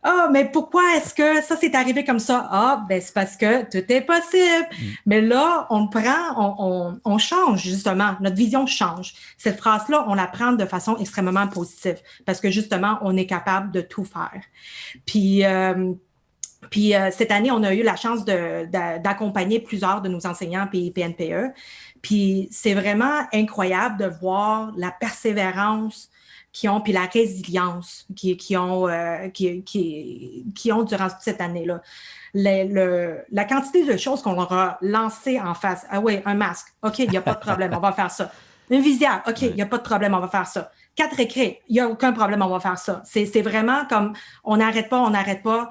G: ah, mais pourquoi est-ce que ça s'est arrivé comme ça? Ah, ben c'est parce que tout est possible. Mais là, on change justement. Notre vision change. Cette phrase-là, on la prend de façon extrêmement positive parce que justement, on est capable de tout faire. Puis cette année, on a eu la chance d'accompagner plusieurs de nos enseignants PNPE. Puis c'est vraiment incroyable de voir la persévérance qui ont, puis la résilience qui ont durant toute cette année-là. La quantité de choses qu'on leur a lancées en face. Ah oui, un masque. OK, il n'y a pas de problème, on va faire ça. Une visière. OK, il n'y a pas de problème, on va faire ça. 4 écrits. Il n'y a aucun problème, on va faire ça. C'est vraiment comme on n'arrête pas.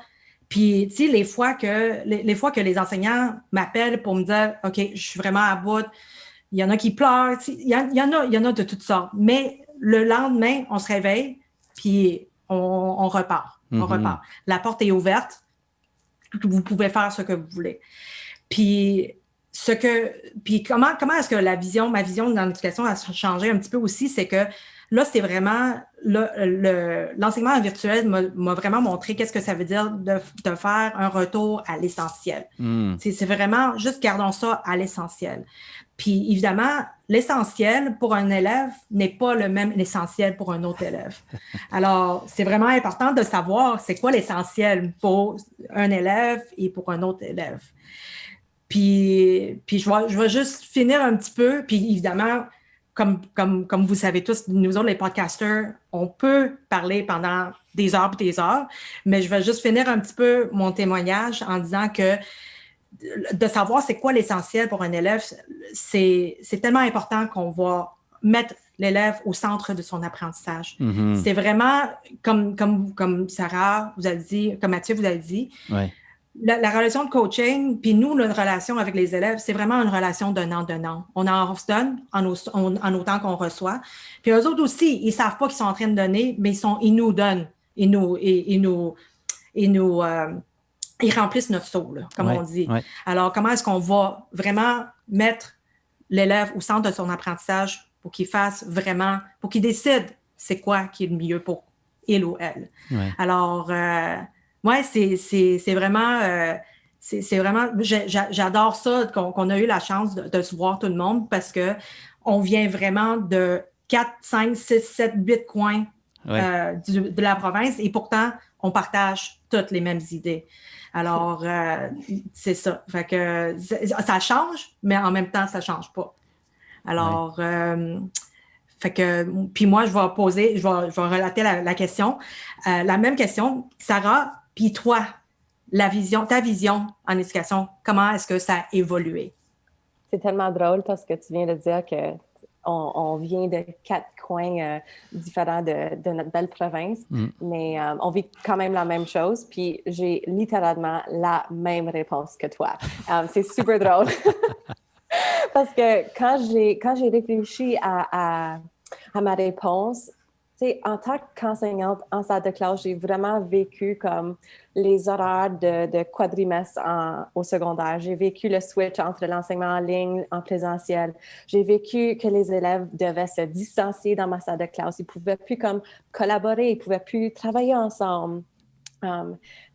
G: Puis, tu sais, les fois que les enseignants m'appellent pour me dire OK, je suis vraiment à bout, il y en a qui pleurent, il y en a de toutes sortes. Mais le lendemain, on se réveille, puis on repart. On repart. La porte est ouverte. Vous pouvez faire ce que vous voulez. Puis comment est-ce que ma vision dans l'éducation a changé un petit peu aussi, c'est que là, c'est vraiment l'enseignement virtuel m'a vraiment montré qu'est-ce que ça veut dire de faire un retour à l'essentiel. C'est vraiment juste gardons ça à l'essentiel. Puis évidemment, l'essentiel pour un élève n'est pas le même l'essentiel pour un autre élève. Alors, c'est vraiment important de savoir c'est quoi l'essentiel pour un élève et pour un autre élève. Puis je vais juste finir un petit peu, puis évidemment, comme vous savez tous, nous autres, les podcasters, on peut parler pendant des heures et des heures, mais je vais juste finir un petit peu mon témoignage en disant que de savoir c'est quoi l'essentiel pour un élève, c'est tellement important qu'on va mettre l'élève au centre de son apprentissage. C'est vraiment, comme Sarah vous a dit, comme Mathieu vous a dit, la relation de coaching, puis nous, notre relation avec les élèves, c'est vraiment une relation donnant-donnant. On se donne en autant qu'on reçoit. Puis eux autres aussi, ils ne savent pas qu'ils sont en train de donner, mais ils nous donnent. Ils remplissent notre seau, là, comme on dit. Alors, comment est-ce qu'on va vraiment mettre l'élève au centre de son apprentissage pour qu'il fasse vraiment, pour qu'il décide c'est quoi qui est le mieux pour il ou elle. Alors, c'est vraiment, j'adore ça, qu'on a eu la chance de se voir tout le monde parce qu'on vient vraiment de 4, 5, 6, 7, 8 coins de la province et pourtant, on partage toutes les mêmes idées. Alors, c'est ça. Fait que ça change, mais en même temps, ça ne change pas. Alors, fait que, puis moi, je vais relater la question. La même question, Sarah, puis toi, ta vision en éducation, comment est-ce que ça a évolué?
E: C'est tellement drôle parce que tu viens de dire que on vient de 4 coins différents de notre belle province, mais on vit quand même la même chose. Puis j'ai littéralement la même réponse que toi. C'est super drôle. Parce que quand j'ai réfléchi à ma réponse, tu sais, en tant qu'enseignante en salle de classe, j'ai vraiment vécu comme les horaires de quadrimestre au secondaire. J'ai vécu le switch entre l'enseignement en ligne, en présentiel. J'ai vécu que les élèves devaient se distancier dans ma salle de classe. Ils ne pouvaient plus comme collaborer, ils ne pouvaient plus travailler ensemble.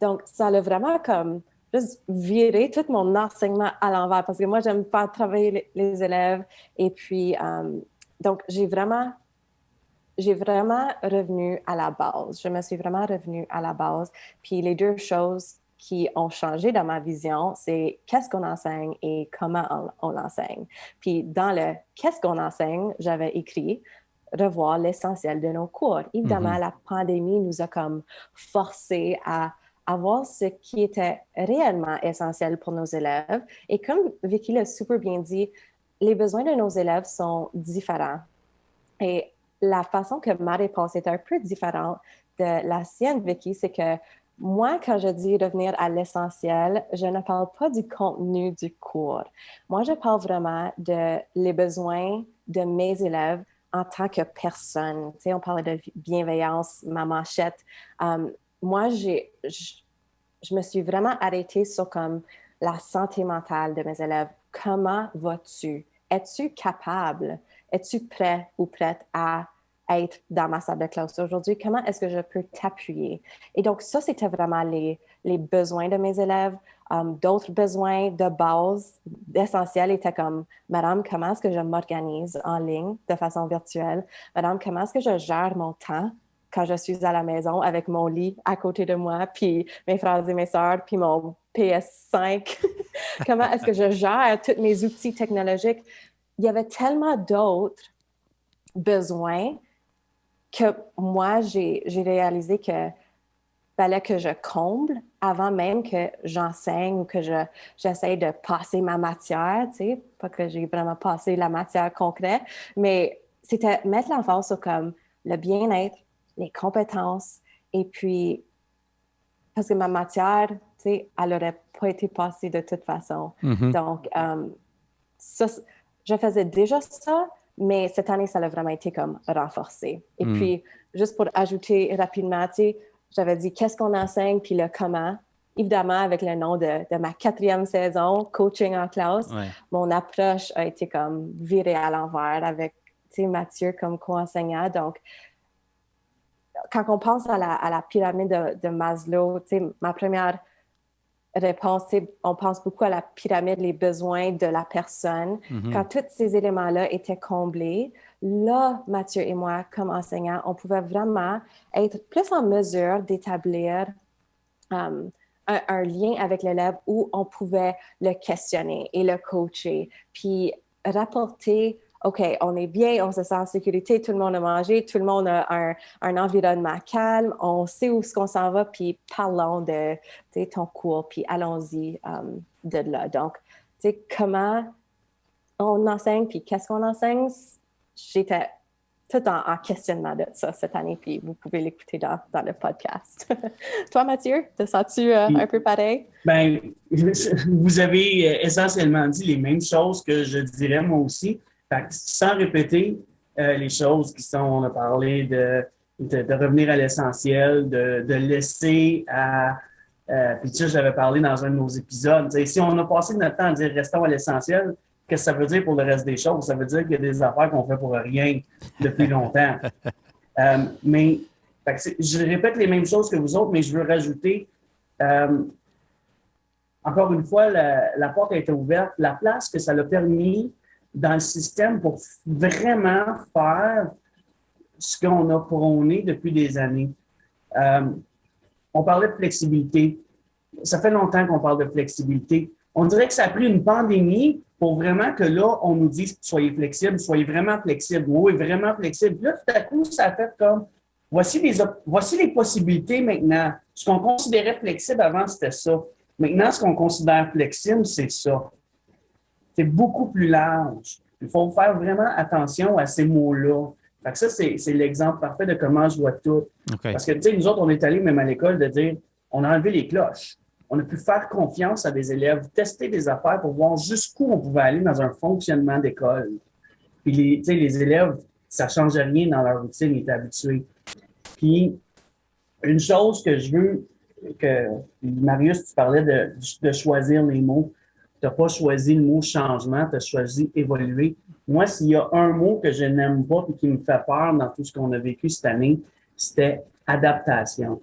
E: Donc, ça a vraiment comme juste viré tout mon enseignement à l'envers parce que moi, j'aime pas travailler les élèves. Et puis, donc, j'ai vraiment j'ai vraiment revenu à la base. Je me suis vraiment revenue à la base. Puis les deux choses qui ont changé dans ma vision, c'est qu'est-ce qu'on enseigne et comment on l'enseigne. Puis dans le qu'est-ce qu'on enseigne, j'avais écrit revoir l'essentiel de nos cours. Évidemment, la pandémie nous a comme forcé à avoir ce qui était réellement essentiel pour nos élèves. Et comme Vicky l'a super bien dit, les besoins de nos élèves sont différents. Et la façon que ma réponse est un peu différente de la sienne, Vicky, c'est que moi, quand je dis revenir à l'essentiel, je ne parle pas du contenu du cours. Moi, je parle vraiment les besoins de mes élèves en tant que personne. Tu sais, on parlait de bienveillance, ma manchette. Moi, je me suis vraiment arrêtée sur comme la santé mentale de mes élèves. Comment vas-tu? Es-tu capable? Es-tu prêt ou prête à être dans ma salle de classe aujourd'hui? Comment est-ce que je peux t'appuyer? Et donc, ça, c'était vraiment les besoins de mes élèves. D'autres besoins de base, essentiels, étaient comme, Madame, comment est-ce que je m'organise en ligne de façon virtuelle? Madame, comment est-ce que je gère mon temps quand je suis à la maison avec mon lit à côté de moi, puis mes frères et mes sœurs, puis mon PS5? Comment est-ce que je gère tous mes outils technologiques? Il y avait tellement d'autres besoins que moi, j'ai réalisé que fallait que je comble avant même que j'enseigne ou que j'essaie de passer ma matière, tu sais, pas que j'ai vraiment passé la matière concrète, mais c'était mettre l'emphase sur comme le bien-être, les compétences, et puis parce que ma matière, tu sais, elle n'aurait pas été passée de toute façon. Donc, ça, je faisais déjà ça, mais cette année, ça a vraiment été comme renforcé. Et puis, juste pour ajouter rapidement, tu sais, j'avais dit qu'est-ce qu'on enseigne, puis le comment. Évidemment, avec le nom de ma 4e saison, Coaching en classe, mon approche a été comme virée à l'envers avec, tu sais, Mathieu comme co-enseignant. Donc, quand on pense à la pyramide de Maslow, tu sais, ma première réponse, on pense beaucoup à la pyramide, les besoins de la personne. Quand tous ces éléments-là étaient comblés, là, Mathieu et moi, comme enseignants, on pouvait vraiment être plus en mesure d'établir un lien avec l'élève où on pouvait le questionner et le coacher, puis rapporter OK, on est bien, on se sent en sécurité, tout le monde a mangé, tout le monde a un environnement calme, on sait où est-ce qu'on s'en va, puis parlons de ton cours, puis allons-y de là. Donc, tu sais, comment on enseigne, puis qu'est-ce qu'on enseigne, j'étais tout en questionnement de ça cette année, puis vous pouvez l'écouter dans le podcast. Toi, Mathieu, te sens-tu un peu pareil?
F: Bien, vous avez essentiellement dit les mêmes choses que je dirais moi aussi. Fait que sans répéter les choses qui sont, on a parlé de revenir à l'essentiel, de laisser à... puis ça, j'avais parlé dans un de nos épisodes. Si on a passé notre temps à dire « restons à l'essentiel », qu'est-ce que ça veut dire pour le reste des choses? Ça veut dire qu'il y a des affaires qu'on fait pour rien depuis longtemps. Mais je répète les mêmes choses que vous autres, mais je veux rajouter... encore une fois, la porte a été ouverte. La place que ça l'a permis dans le système pour vraiment faire ce qu'on a prôné depuis des années. On parlait de flexibilité. Ça fait longtemps qu'on parle de flexibilité. On dirait que ça a pris une pandémie pour vraiment que là, on nous dise soyez flexible, soyez vraiment flexible. Oui, vraiment flexible. Là, tout à coup, ça a fait comme voici les possibilités maintenant. Ce qu'on considérait flexible avant, c'était ça. Maintenant, ce qu'on considère flexible, c'est ça. C'est beaucoup plus large. Il faut faire vraiment attention à ces mots-là. Fait que ça, c'est l'exemple parfait de comment je vois tout. Okay. Parce que, tu sais, nous autres, on est allés même à l'école de dire, on a enlevé les cloches. On a pu faire confiance à des élèves, tester des affaires pour voir jusqu'où on pouvait aller dans un fonctionnement d'école. Puis, les élèves, ça ne change rien dans leur routine, ils étaient habitués. Puis, une chose que je veux, Marius, tu parlais de choisir les mots. Tu n'as pas choisi le mot changement, tu as choisi évoluer. Moi, s'il y a un mot que je n'aime pas et qui me fait peur dans tout ce qu'on a vécu cette année, c'était adaptation.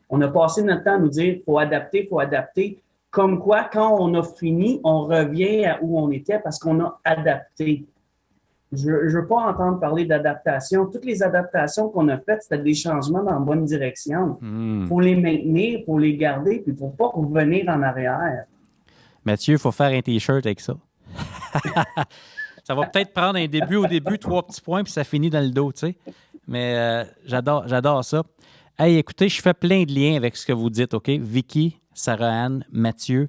F: On a passé notre temps à nous dire il faut adapter. Comme quoi, quand on a fini, on revient à où on était parce qu'on a adapté. je veux pas entendre parler d'adaptation. Toutes les adaptations qu'on a faites, c'était des changements dans la bonne direction. Il faut les maintenir, il faut les garder, puis il ne faut pas revenir en arrière.
A: Mathieu, il faut faire un T-shirt avec ça. Ça va peut-être prendre un début au début, 3 petits points, puis ça finit dans le dos, tu sais. Mais j'adore ça. Hey, écoutez, je fais plein de liens avec ce que vous dites, OK? Vicky, Sarah-Anne, Mathieu.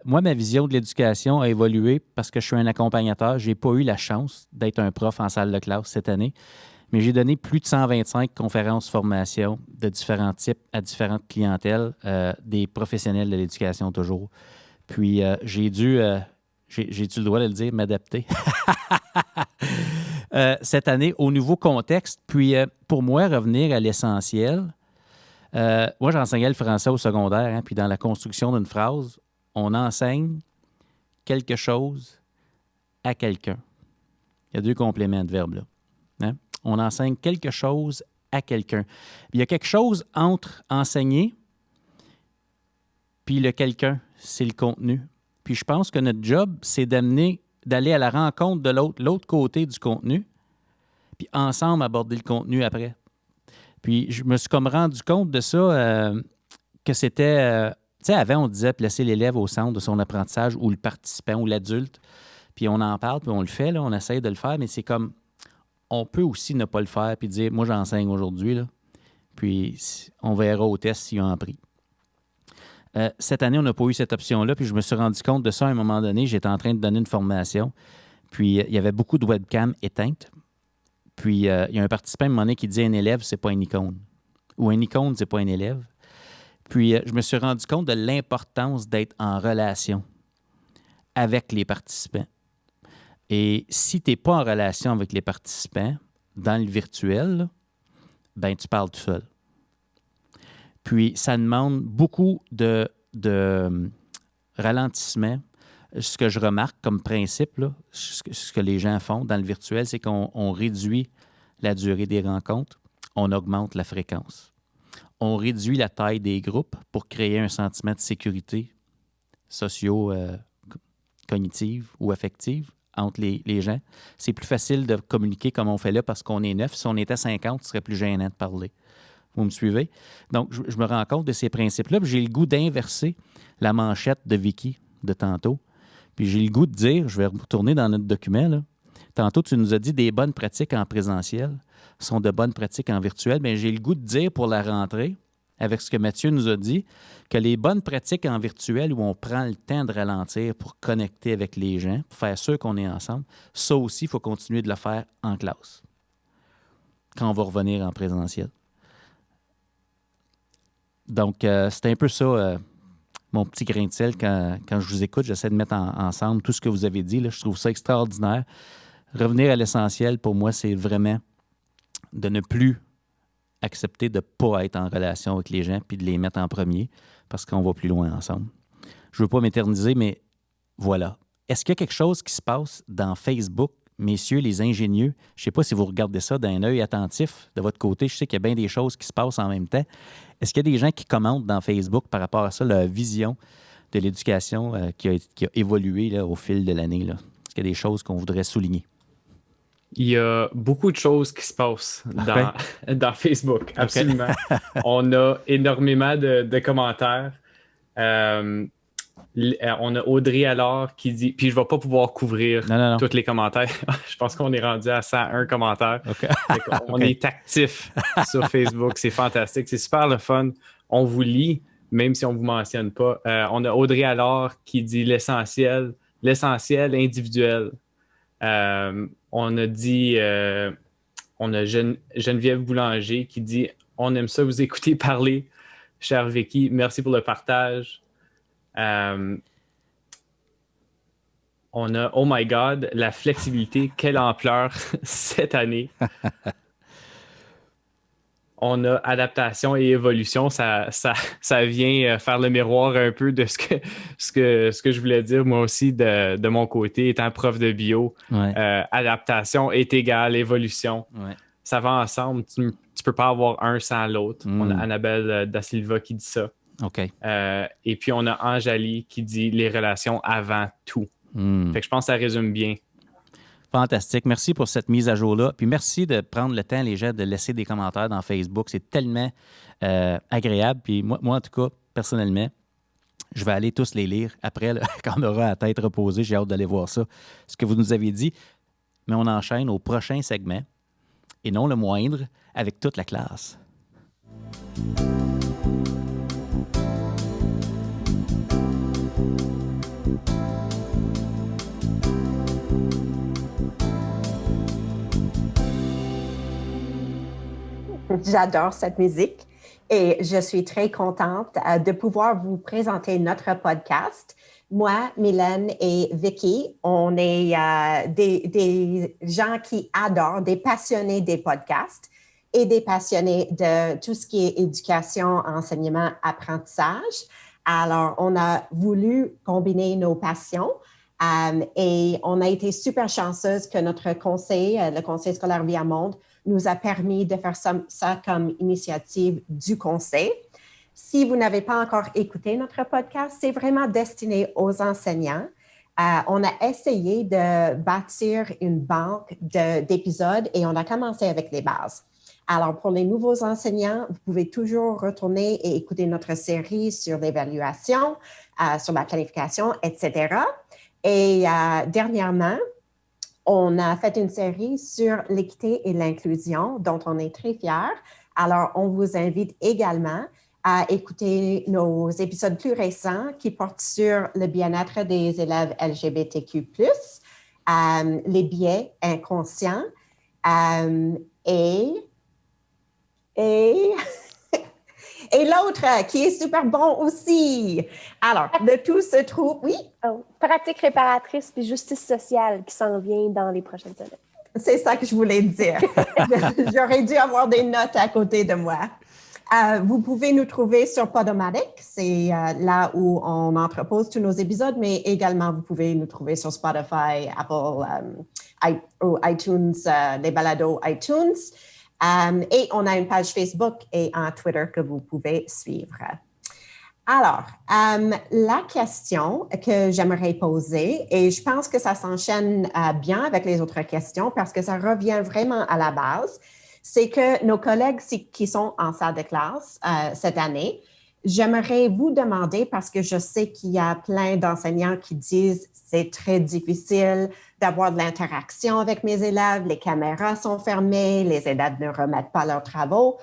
A: Moi, ma vision de l'éducation a évolué parce que je suis un accompagnateur. Je n'ai pas eu la chance d'être un prof en salle de classe cette année, mais j'ai donné plus de 125 conférences formation de différents types à différentes clientèles, des professionnels de l'éducation toujours. Puis j'ai dû le droit de le dire, m'adapter cette année au nouveau contexte. Puis pour moi, revenir à l'essentiel, moi j'enseignais le français au secondaire, hein, puis dans la construction d'une phrase, on enseigne quelque chose à quelqu'un. Il y a 2 compléments de verbe là. Hein? On enseigne quelque chose à quelqu'un. Il y a quelque chose entre enseigner puis le quelqu'un, c'est le contenu. Puis je pense que notre job, c'est d'aller à la rencontre de l'autre côté du contenu, puis ensemble aborder le contenu après. Puis je me suis comme rendu compte de ça, que c'était... tu sais, avant, on disait placer l'élève au centre de son apprentissage ou le participant ou l'adulte. Puis on en parle, puis on le fait, là, on essaye de le faire, mais c'est comme... On peut aussi ne pas le faire puis dire, moi, j'enseigne aujourd'hui, là, puis on verra au test s'il y a un prix. Cette année, on n'a pas eu cette option-là, puis je me suis rendu compte de ça à un moment donné. J'étais en train de donner une formation, puis il y avait beaucoup de webcams éteintes. Puis il y a un participant à un moment donné qui dit un élève, c'est pas une icône. Ou un icône, c'est pas un élève. Puis je me suis rendu compte de l'importance d'être en relation avec les participants. Et si tu n'es pas en relation avec les participants dans le virtuel, là, ben tu parles tout seul. Puis, ça demande beaucoup de ralentissement. Ce que je remarque comme principe, là, ce que les gens font dans le virtuel, c'est qu'on réduit la durée des rencontres, on augmente la fréquence. On réduit la taille des groupes pour créer un sentiment de sécurité socio-cognitive ou affective entre les gens. C'est plus facile de communiquer comme on fait là parce qu'on est 9. Si on était 50, ce serait plus gênant de parler. Vous me suivez? Donc, je me rends compte de ces principes-là. Puis j'ai le goût d'inverser la manchette de Vicky de tantôt. Puis j'ai le goût de dire, je vais retourner dans notre document, là. Tantôt, tu nous as dit des bonnes pratiques en présentiel sont de bonnes pratiques en virtuel. Bien, j'ai le goût de dire pour la rentrée, avec ce que Mathieu nous a dit, que les bonnes pratiques en virtuel où on prend le temps de ralentir pour connecter avec les gens, pour faire sûr qu'on est ensemble, ça aussi, il faut continuer de le faire en classe quand on va revenir en présentiel. Donc, c'est un peu ça, mon petit grain de sel. Quand je vous écoute, j'essaie de mettre ensemble tout ce que vous avez dit. Là, je trouve ça extraordinaire. Revenir à l'essentiel, pour moi, c'est vraiment de ne plus accepter de ne pas être en relation avec les gens puis de les mettre en premier parce qu'on va plus loin ensemble. Je ne veux pas m'éterniser, mais voilà. Est-ce qu'il y a quelque chose qui se passe dans Facebook, messieurs les ingénieux? Je ne sais pas si vous regardez ça d'un œil attentif de votre côté. Je sais qu'il y a bien des choses qui se passent en même temps. Est-ce qu'il y a des gens qui commentent dans Facebook par rapport à ça, la vision de l'éducation qui a évolué là, au fil de l'année? Là? Est-ce qu'il y a des choses qu'on voudrait souligner?
D: Il y a beaucoup de choses qui se passent dans Facebook, absolument. Okay. On a énormément de commentaires. On a Audrey alors qui dit, puis je ne vais pas pouvoir couvrir tous les commentaires. Je pense qu'on est rendu à 101 commentaires. Okay. On est actif sur Facebook, c'est fantastique, c'est super le fun. On vous lit, même si on ne vous mentionne pas. On a Audrey alors qui dit l'essentiel individuel. On a dit, on a Geneviève Boulanger qui dit « On aime ça vous écouter parler, cher Vicky. Merci pour le partage. » On a « Oh my God, la flexibilité, quelle ampleur cette année. » On a adaptation et évolution, ça vient faire le miroir un peu de ce que je voulais dire moi aussi de mon côté, étant prof de bio. Ouais. Adaptation est égale évolution. Ouais. Ça va ensemble. Tu peux pas avoir un sans l'autre. On a Annabelle Da Silva qui dit ça.
A: Okay.
D: Et puis on a Anjali qui dit les relations avant tout. Fait que je pense que ça résume bien.
A: Fantastique. Merci pour cette mise à jour-là. Puis merci de prendre le temps, les gens, de laisser des commentaires dans Facebook. C'est tellement agréable. Puis moi, en tout cas, personnellement, je vais aller tous les lire après, là, quand on aura la tête reposée. J'ai hâte d'aller voir ça, ce que vous nous avez dit. Mais on enchaîne au prochain segment, et non le moindre, avec toute la classe.
H: J'adore cette musique et je suis très contente de pouvoir vous présenter notre podcast. Moi, Mylène et Vicky, on est des gens qui adorent, des passionnés des podcasts et des passionnés de tout ce qui est éducation, enseignement, apprentissage. Alors, on a voulu combiner nos passions et on a été super chanceuse que notre conseil, le Conseil scolaire Viamonde, nous a permis de faire ça comme initiative du conseil. Si vous n'avez pas encore écouté notre podcast, c'est vraiment destiné aux enseignants. On a essayé de bâtir une banque d'épisodes et on a commencé avec les bases. Alors, pour les nouveaux enseignants, vous pouvez toujours retourner et écouter notre série sur l'évaluation, sur la planification, etc. Et dernièrement, on a fait une série sur l'équité et l'inclusion, dont on est très fiers. Alors, on vous invite également à écouter nos épisodes plus récents qui portent sur le bien-être des élèves LGBTQ+, les biais inconscients et l'autre qui est super bon aussi. Alors, le tout se trouve, oui?
E: Pratique réparatrice puis justice sociale qui s'en vient dans les prochaines semaines.
H: C'est ça que je voulais dire. J'aurais dû avoir des notes à côté de moi. Vous pouvez nous trouver sur Podomatic, c'est là où on entrepose tous nos épisodes, mais également vous pouvez nous trouver sur Spotify, Apple, iTunes, les balados iTunes. Et on a une page Facebook et un Twitter que vous pouvez suivre. Alors, la question que j'aimerais poser, et je pense que ça s'enchaîne bien avec les autres questions parce que ça revient vraiment à la base, c'est que nos collègues qui sont en salle de classe cette année, j'aimerais vous demander, parce que je sais qu'il y a plein d'enseignants qui disent c'est très difficile d'avoir de l'interaction avec mes élèves, les caméras sont fermées, les élèves ne remettent pas leurs travaux.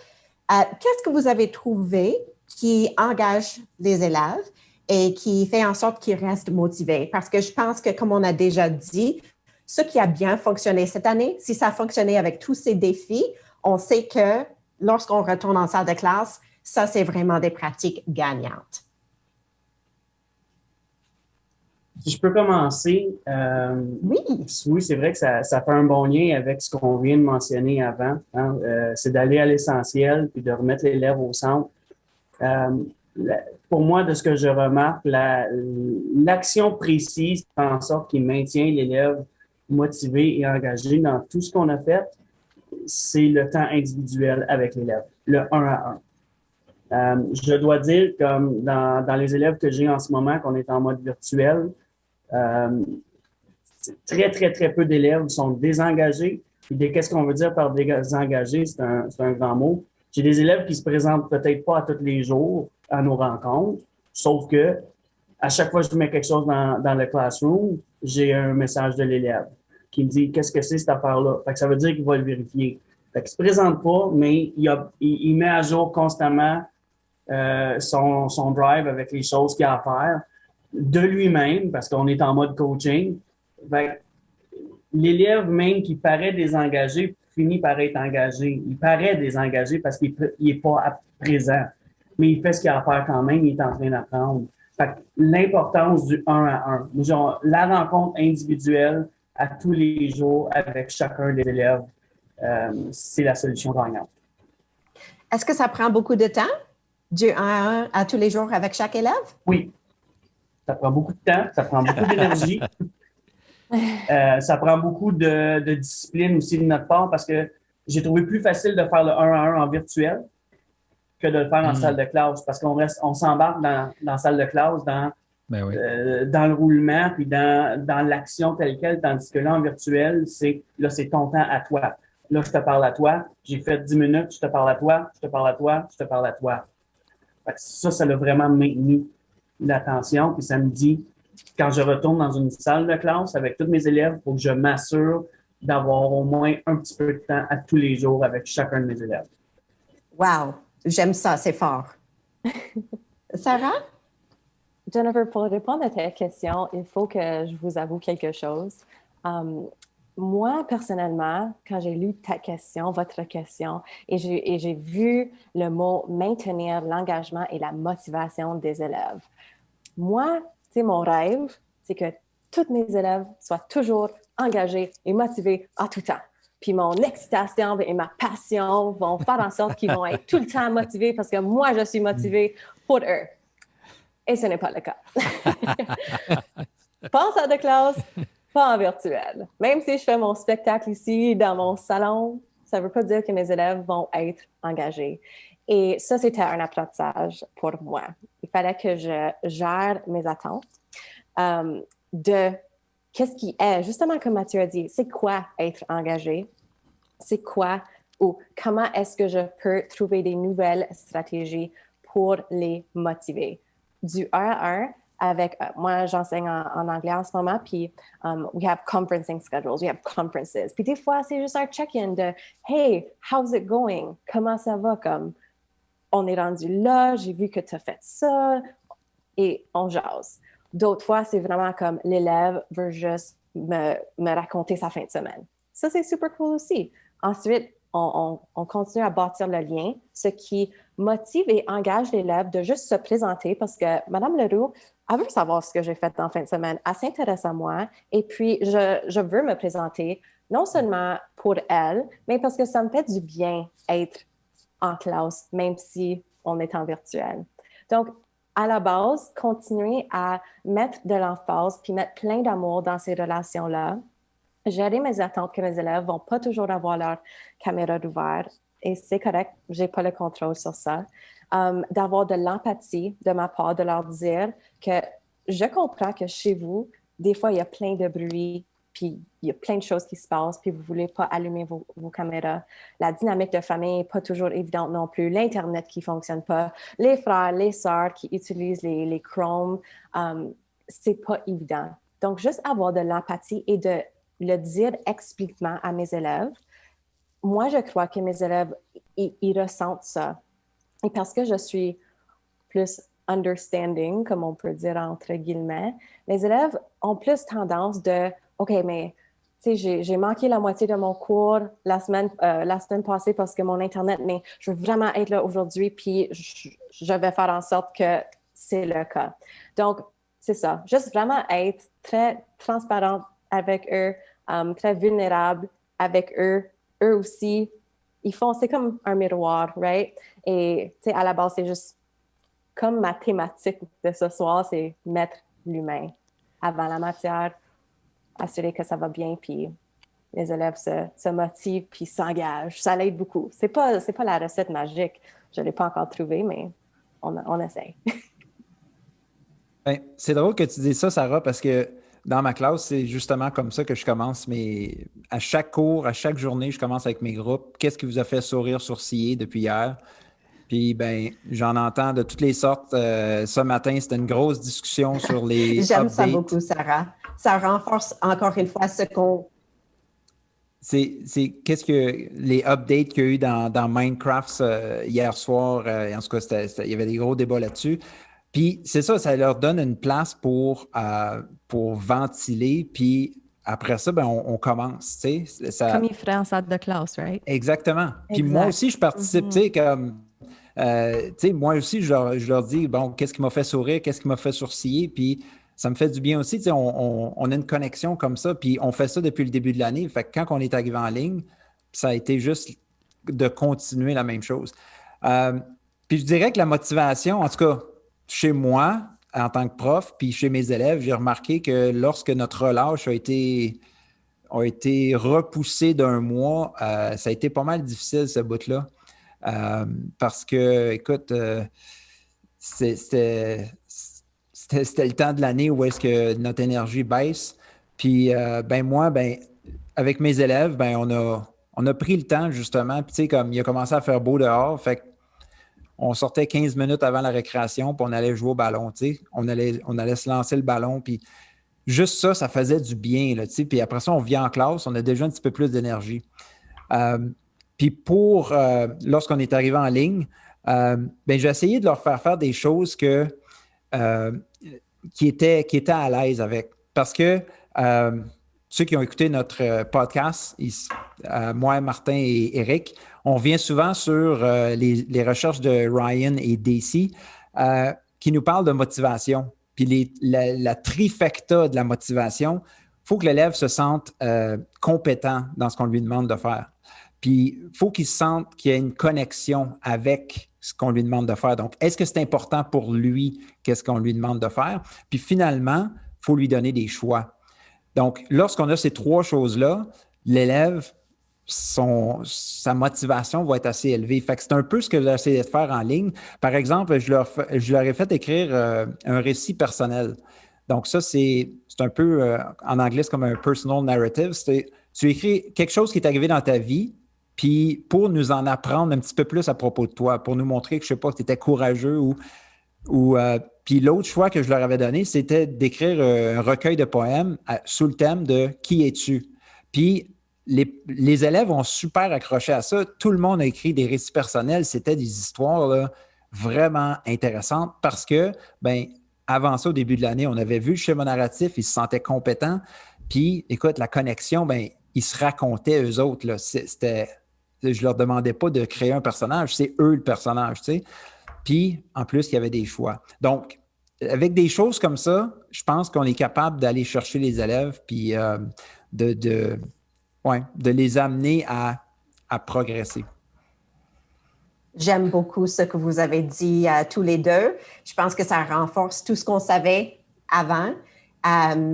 H: Qu'est-ce que vous avez trouvé qui engage les élèves et qui fait en sorte qu'ils restent motivés? Parce que je pense que, comme on a déjà dit, ce qui a bien fonctionné cette année, si ça a fonctionné avec tous ces défis, on sait que lorsqu'on retourne en salle de classe, ça, c'est vraiment des pratiques gagnantes.
F: Si je peux commencer.
H: Oui.
F: Oui, c'est vrai que ça fait un bon lien avec ce qu'on vient de mentionner avant. Hein? C'est d'aller à l'essentiel puis de remettre l'élève au centre. Pour moi, de ce que je remarque, l'action précise fait en sorte qu'il maintient l'élève motivé et engagé dans tout ce qu'on a fait, c'est le temps individuel avec l'élève, le 1 à 1. Je dois dire, comme dans les élèves que j'ai en ce moment, qu'on est en mode virtuel, très, très, très peu d'élèves sont désengagés. Et qu'est-ce qu'on veut dire par désengagé? C'est un grand mot. J'ai des élèves qui se présentent peut-être pas à tous les jours à nos rencontres, sauf que à chaque fois que je mets quelque chose dans le classroom, j'ai un message de l'élève qui me dit qu'est-ce que c'est cette affaire-là. Fait que ça veut dire qu'il va le vérifier. Fait qu'il se présente pas, mais il met à jour constamment son drive avec les choses qu'il a à faire de lui-même, parce qu'on est en mode coaching. Fait que l'élève même qui paraît désengagé finit par être engagé. Il paraît désengagé parce qu'il n'est pas présent, mais il fait ce qu'il a à faire quand même, il est en train d'apprendre. Fait que l'importance du 1 à 1. Genre, la rencontre individuelle à tous les jours avec chacun des élèves, c'est la solution gagnante.
H: Est-ce que ça prend beaucoup de temps, du 1 à 1 à tous les jours avec chaque élève?
F: Oui. Ça prend beaucoup de temps, ça prend beaucoup d'énergie. Ça prend beaucoup de discipline aussi de notre part parce que j'ai trouvé plus facile de faire le 1 à 1 en virtuel que de le faire en salle de classe parce qu'on s'embarque dans la salle de classe dans
B: Ben oui.
F: dans le roulement, puis dans l'action telle quelle, tandis que là, en virtuel, c'est ton temps à toi. Là, je te parle à toi, j'ai fait 10 minutes, je te parle à toi, je te parle à toi, je te parle à toi. Fait que ça l'a vraiment maintenu l'attention, puis ça me dit, quand je retourne dans une salle de classe avec tous mes élèves, il faut que je m'assure d'avoir au moins un petit peu de temps à tous les jours avec chacun de mes élèves.
H: Wow, j'aime ça, c'est fort. Sarah?
E: Jennifer, pour répondre à ta question, il faut que je vous avoue quelque chose. Moi, personnellement, quand j'ai lu ta question, votre question, et j'ai vu le mot maintenir l'engagement et la motivation des élèves, moi, mon rêve, c'est que tous mes élèves soient toujours engagés et motivés à tout temps. Puis mon excitation et ma passion vont faire en sorte qu'ils vont être tout le temps motivés parce que moi, je suis motivée pour eux. Et ce n'est pas le cas. Pas en salle de classe, pas en virtuel. Même si je fais mon spectacle ici dans mon salon, ça ne veut pas dire que mes élèves vont être engagés. Et ça, c'était un apprentissage pour moi. Il fallait que je gère mes attentes de qu'est-ce qui est, justement comme Mathieu a dit, c'est quoi être engagé? C'est quoi ou comment est-ce que je peux trouver des nouvelles stratégies pour les motiver? Du 1 à 1, avec, moi, j'enseigne en anglais en ce moment, puis we have conferencing schedules, we have conferences. Puis des fois, c'est juste un check-in de « Hey, how's it going? Comment ça va? » Comme, on est rendu là, j'ai vu que tu as fait ça, et on jase. D'autres fois, c'est vraiment comme l'élève veut juste me raconter sa fin de semaine. Ça, c'est super cool aussi. Ensuite, on continue à bâtir le lien, ce qui motive et engage l'élève de juste se présenter parce que Mme Leroux, elle veut savoir ce que j'ai fait en fin de semaine. Elle s'intéresse à moi et puis je veux me présenter non seulement pour elle, mais parce que ça me fait du bien être en classe, même si on est en virtuel. Donc, à la base, continuer à mettre de l'emphase puis mettre plein d'amour dans ces relations-là, gérer mes attentes que mes élèves vont pas toujours avoir leur caméra ouverte et c'est correct, j'ai pas le contrôle sur ça. D'avoir de l'empathie de ma part, de leur dire que je comprends que chez vous, des fois, il y a plein de bruit, puis il y a plein de choses qui se passent, puis vous voulez pas allumer vos caméras. La dynamique de famille n'est pas toujours évidente non plus. L'Internet qui fonctionne pas, les frères, les sœurs qui utilisent les Chrome, c'est pas évident. Donc, juste avoir de l'empathie et de le dire explicitement à mes élèves. Moi, je crois que mes élèves, ils ressentent ça. Et parce que je suis plus understanding, comme on peut dire entre guillemets, mes élèves ont plus tendance de « OK, mais tu sais, j'ai manqué la moitié de mon cours la semaine passée parce que mon Internet, mais je veux vraiment être là aujourd'hui, puis je vais faire en sorte que c'est le cas. » Donc, c'est ça. Juste vraiment être très transparente avec eux, très vulnérable avec eux. Eux aussi, c'est comme un miroir, right? Et, tu sais, à la base, c'est juste comme ma thématique de ce soir, c'est mettre l'humain avant la matière, assurer que ça va bien, puis les élèves se motivent, puis s'engagent. Ça l'aide beaucoup. C'est pas la recette magique. Je ne l'ai pas encore trouvée, mais on essaie.
C: Ben, c'est drôle que tu dises ça, Sarah, parce que dans ma classe, c'est justement comme ça que je commence. À chaque cours, à chaque journée, je commence avec mes groupes. Qu'est-ce qui vous a fait sourire, sourciller depuis hier? Puis, ben, j'en entends de toutes les sortes. Ce matin, c'était une grosse discussion sur les
H: J'aime
C: updates.
H: ça beaucoup, Sarah. Ça renforce encore une fois ce qu'on...
C: C'est qu'est-ce que les updates qu'il y a eu dans Minecraft hier soir. En tout cas, il y avait des gros débats là-dessus. Puis c'est ça leur donne une place pour ventiler. Puis après ça, ben, on commence. Tu sais,
I: Comme il ferait en salle de classe, right?
C: Exactement. Puis
E: Exact.
C: moi aussi, je participe. Tu sais, comme tu sais, moi aussi, je leur dis, bon, qu'est-ce qui m'a fait sourire, qu'est-ce qui m'a fait sourciller. Puis ça me fait du bien aussi. Tu sais, on a une connexion comme ça. Puis on fait ça depuis le début de l'année. Fait que quand on est arrivé en ligne, ça a été juste de continuer la même chose. Puis je dirais que la motivation, en tout cas, chez moi, en tant que prof, puis chez mes élèves, j'ai remarqué que lorsque notre relâche a été repoussé d'un mois, ça a été pas mal difficile, ce bout-là. Parce que, écoute, ça c'était le temps de l'année où est-ce que notre énergie baisse. Puis, moi, avec mes élèves, on a pris le temps, justement. Puis, tu sais, comme il a commencé à faire beau dehors, fait on sortait 15 minutes avant la récréation, puis on allait jouer au ballon, tu sais. On allait se lancer le ballon, puis juste ça, ça faisait du bien, là, tu sais. Puis après ça, on vient en classe, on a déjà un petit peu plus d'énergie. Puis lorsqu'on est arrivé en ligne, j'ai essayé de leur faire des choses qui étaient à l'aise avec. Parce que ceux qui ont écouté notre podcast, moi, Martin et Eric, on vient souvent sur les recherches de Ryan et Daisy qui nous parlent de motivation. Puis la trifecta de la motivation, il faut que l'élève se sente compétent dans ce qu'on lui demande de faire. Puis il faut qu'il sente qu'il y a une connexion avec ce qu'on lui demande de faire. Donc, est-ce que c'est important pour lui, qu'est-ce qu'on lui demande de faire? Puis finalement, il faut lui donner des choix. Donc, lorsqu'on a ces trois choses-là, l'élève, sa motivation va être assez élevée. Fait que c'est un peu ce que j'ai essayé de faire en ligne. Par exemple, je leur ai fait écrire un récit personnel. Donc, ça, c'est un peu, en anglais, c'est comme un personal narrative. Tu écris quelque chose qui est arrivé dans ta vie, puis pour nous en apprendre un petit peu plus à propos de toi, pour nous montrer que, je ne sais pas, que tu étais courageux puis l'autre choix que je leur avais donné, c'était d'écrire un recueil de poèmes sous le thème de « Qui es-tu? » Puis les élèves ont super accroché à ça. Tout le monde a écrit des récits personnels. C'était des histoires là, vraiment intéressantes parce que, avant ça, au début de l'année, on avait vu le schéma narratif, ils se sentaient compétents. Puis, écoute, la connexion, ils se racontaient eux autres. Là. Je leur demandais pas de créer un personnage, c'est eux le personnage, tu sais. Puis, en plus, il y avait des choix. Donc, avec des choses comme ça, je pense qu'on est capable d'aller chercher les élèves puis de les amener à progresser.
H: J'aime beaucoup ce que vous avez dit tous les deux. Je pense que ça renforce tout ce qu'on savait avant.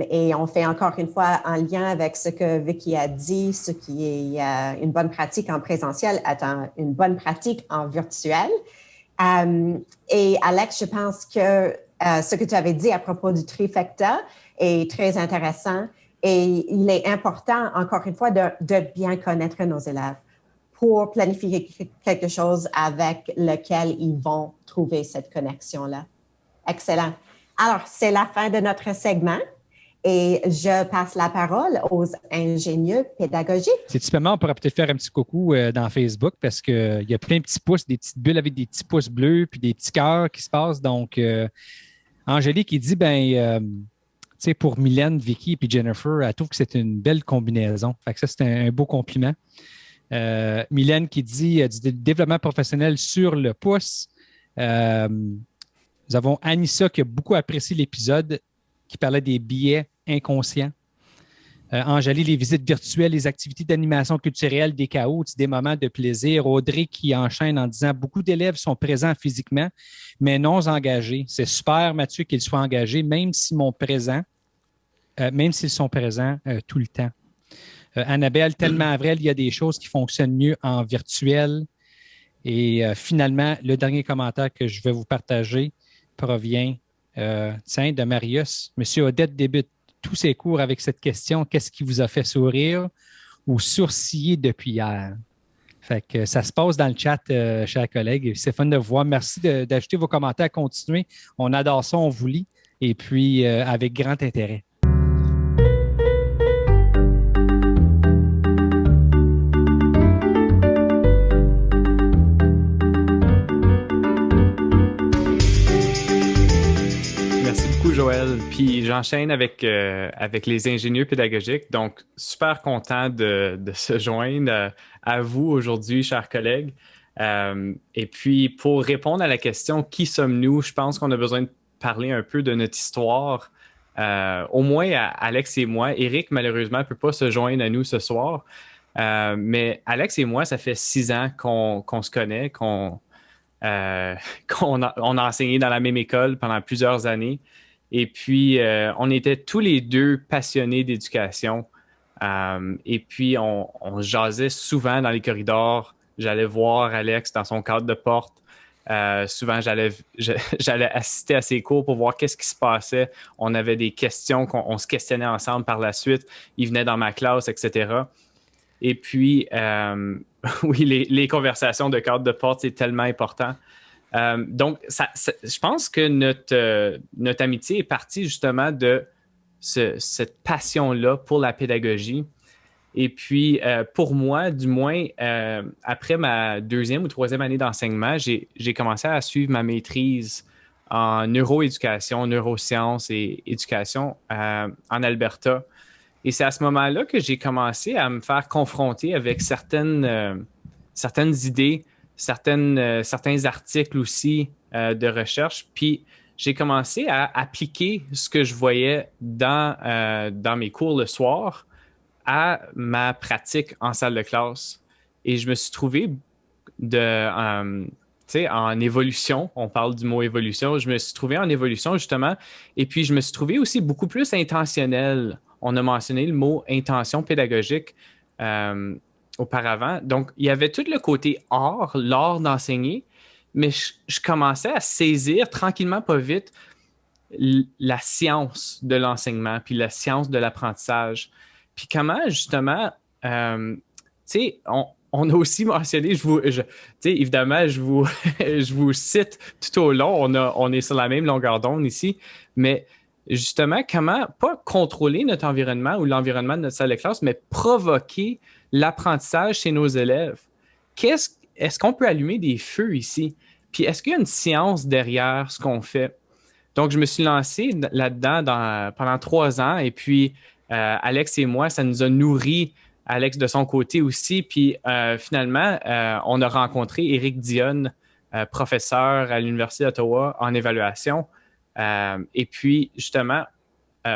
H: Et on fait encore une fois un lien avec ce que Vicky a dit, ce qui est une bonne pratique en présentiel est une bonne pratique en virtuel. Et Alex, je pense que ce que tu avais dit à propos du trifecta est très intéressant et il est important, encore une fois, de bien connaître nos élèves pour planifier quelque chose avec lequel ils vont trouver cette connexion-là. Excellent. Alors, c'est la fin de notre segment. Et je passe la parole aux ingénieurs pédagogiques.
B: C'est typiquement, on pourrait peut-être faire un petit coucou dans Facebook parce qu'il y a plein de petits pouces, des petites bulles avec des petits pouces bleus puis des petits cœurs qui se passent. Donc, Angélique, qui dit, pour Mylène, Vicky et puis Jennifer, elle trouve que c'est une belle combinaison. Fait que ça, c'est un beau compliment. Mylène qui dit du développement professionnel sur le pouce. Nous avons Anissa qui a beaucoup apprécié l'épisode qui parlait des biais inconscients. Angélie, les visites virtuelles, les activités d'animation culturelle, des chaos, des moments de plaisir. Audrey qui enchaîne en disant « Beaucoup d'élèves sont présents physiquement, mais non engagés. C'est super, Mathieu, qu'ils soient engagés, même s'ils sont présents tout le temps. » Annabelle, tellement vrai, il y a des choses qui fonctionnent mieux en virtuel. Et finalement, le dernier commentaire que je vais vous partager provient de Marius. Monsieur Odette débute tous ses cours avec cette question. Qu'est-ce qui vous a fait sourire ou sourciller depuis hier? Fait que ça se passe dans le chat, chers collègues. C'est fun de vous voir. Merci d'ajouter vos commentaires, continuez. On adore ça, on vous lit. Et puis, avec grand intérêt.
D: Joël, puis j'enchaîne avec les ingénieurs pédagogiques. Donc, super content de se joindre à vous aujourd'hui, chers collègues. Et puis, pour répondre à la question « Qui sommes-nous? » Je pense qu'on a besoin de parler un peu de notre histoire. Au moins, Alex et moi. Eric, malheureusement, ne peut pas se joindre à nous ce soir. Mais Alex et moi, ça fait 6 ans qu'on se connaît, qu'on a enseigné dans la même école pendant plusieurs années. Et puis, on était tous les deux passionnés d'éducation. Et puis, on jasait souvent dans les corridors. J'allais voir Alex dans son cadre de porte. Souvent, j'allais assister à ces cours pour voir qu'est-ce qui se passait. On avait des questions on se questionnait ensemble par la suite. Ils venaient dans ma classe, etc. Et puis, oui, les conversations de cadre de porte, c'est tellement important. Donc, je pense que notre amitié est partie justement de cette passion-là pour la pédagogie. Et puis, pour moi, du moins, après ma 2e ou 3e année d'enseignement, j'ai commencé à suivre ma maîtrise en neuroéducation, neurosciences et éducation en Alberta. Et c'est à ce moment-là que j'ai commencé à me faire confronter avec certaines idées, certains articles aussi de recherche. Puis, j'ai commencé à appliquer ce que je voyais dans mes cours le soir à ma pratique en salle de classe. Et je me suis trouvé en évolution. On parle du mot évolution. Je me suis trouvé en évolution, justement. Et puis, je me suis trouvé aussi beaucoup plus intentionnel. On a mentionné le mot intention pédagogique auparavant. Donc, il y avait tout le côté art, l'art d'enseigner, mais je commençais à saisir tranquillement, pas vite, la science de l'enseignement, puis la science de l'apprentissage. Puis comment, justement, tu sais, on a aussi mentionné, évidemment, je vous cite tout au long, on est sur la même longueur d'onde ici, mais justement, comment, pas contrôler notre environnement ou l'environnement de notre salle de classe, mais provoquer l'apprentissage chez nos élèves. Est-ce qu'on peut allumer des feux ici? Puis est-ce qu'il y a une science derrière ce qu'on fait? Donc, je me suis lancé là-dedans pendant 3 ans et puis Alex et moi, ça nous a nourri, Alex de son côté aussi. Puis finalement, on a rencontré Éric Dionne, professeur à l'Université d'Ottawa en évaluation. Et puis, justement,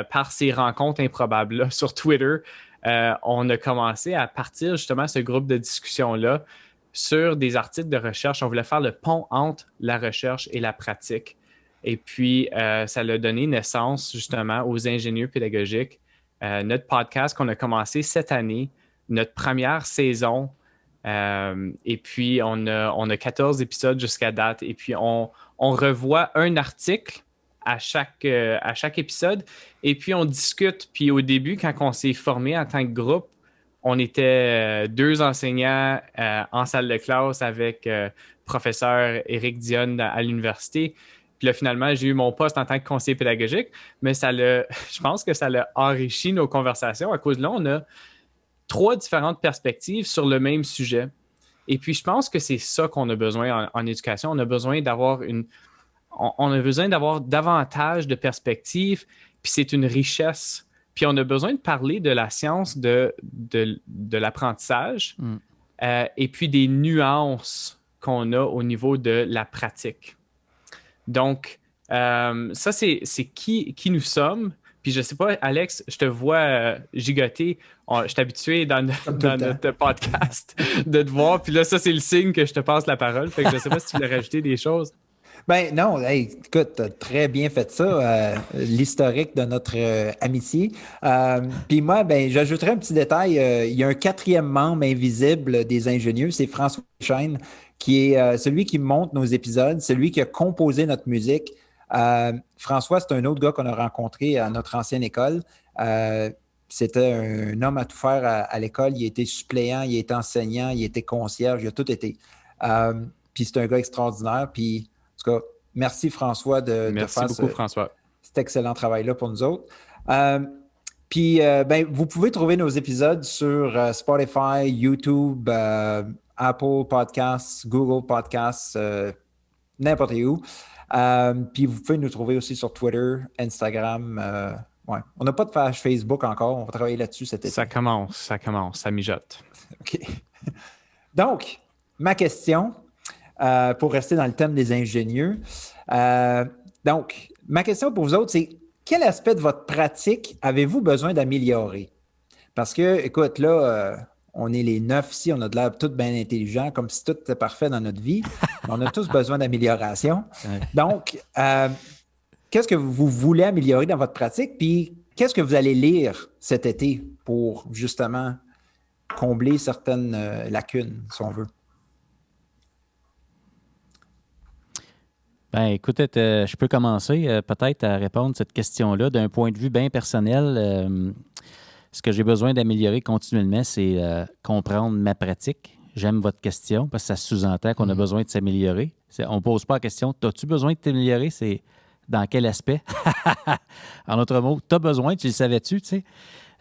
D: par ces rencontres improbables-là sur Twitter, on a commencé à partir justement ce groupe de discussion-là sur des articles de recherche. On voulait faire le pont entre la recherche et la pratique. Et puis, ça a donné naissance justement aux ingénieurs pédagogiques. Notre podcast qu'on a commencé cette année, notre première saison. Et puis, on a 14 épisodes jusqu'à date. Et puis, on revoit un article à chaque épisode. Et puis, on discute. Puis, au début, quand on s'est formé en tant que groupe, on était 2 enseignants en salle de classe avec professeur Éric Dionne à l'université. Puis là, finalement, j'ai eu mon poste en tant que conseiller pédagogique, mais je pense que ça l'a enrichi nos conversations. À cause de là, on a 3 différentes perspectives sur le même sujet. Et puis, je pense que c'est ça qu'on a besoin en éducation. On a besoin d'avoir davantage de perspectives, puis c'est une richesse. Puis on a besoin de parler de la science de l'apprentissage et puis des nuances qu'on a au niveau de la pratique. Donc, ça, c'est qui nous sommes. Puis je ne sais pas, Alex, je te vois gigoter. Je suis habitué dans notre podcast de te voir. Puis là, ça, c'est le signe que je te passe la parole. Fait que je ne sais pas si tu voulais rajouter des choses.
C: Ben non, écoute, tu as très bien fait ça, l'historique de notre amitié. Puis moi, j'ajouterais un petit détail. Il y a un 4e membre invisible des ingénieux, c'est François Chêne, qui est celui qui monte nos épisodes, celui qui a composé notre musique. François, c'est un autre gars qu'on a rencontré à notre ancienne école. C'était un homme à tout faire à l'école. Il était suppléant, il était enseignant, il était concierge, il a tout été. Puis c'est un gars extraordinaire. Puis en tout cas, merci François de faire
D: François.
C: cet excellent travail-là pour nous autres. Puis, vous pouvez trouver nos épisodes sur Spotify, YouTube, Apple Podcasts, Google Podcasts, n'importe où. Puis, vous pouvez nous trouver aussi sur Twitter, Instagram. Ouais. On n'a pas de page Facebook encore. On va travailler là-dessus cet été.
D: Ça commence, ça mijote.
C: OK. Donc, ma question... pour rester dans le thème des ingénieux. Donc, ma question pour vous autres, c'est quel aspect de votre pratique avez-vous besoin d'améliorer? Parce que, écoute, là, on est les 9 ici, on a de l'air tous bien intelligents, comme si tout était parfait dans notre vie. On a tous besoin d'amélioration. Donc, qu'est-ce que vous voulez améliorer dans votre pratique? Puis, qu'est-ce que vous allez lire cet été pour, justement, combler certaines lacunes, si on veut?
A: Ben, écoute, je peux commencer peut-être à répondre à cette question-là d'un point de vue bien personnel. Ce que j'ai besoin d'améliorer continuellement, c'est comprendre ma pratique. J'aime votre question parce que ça sous-entend qu'on a besoin de s'améliorer. On ne pose pas la question « As-tu besoin de t'améliorer? » C'est dans quel aspect? En d'autres mots, tu as besoin, tu le savais-tu? Tu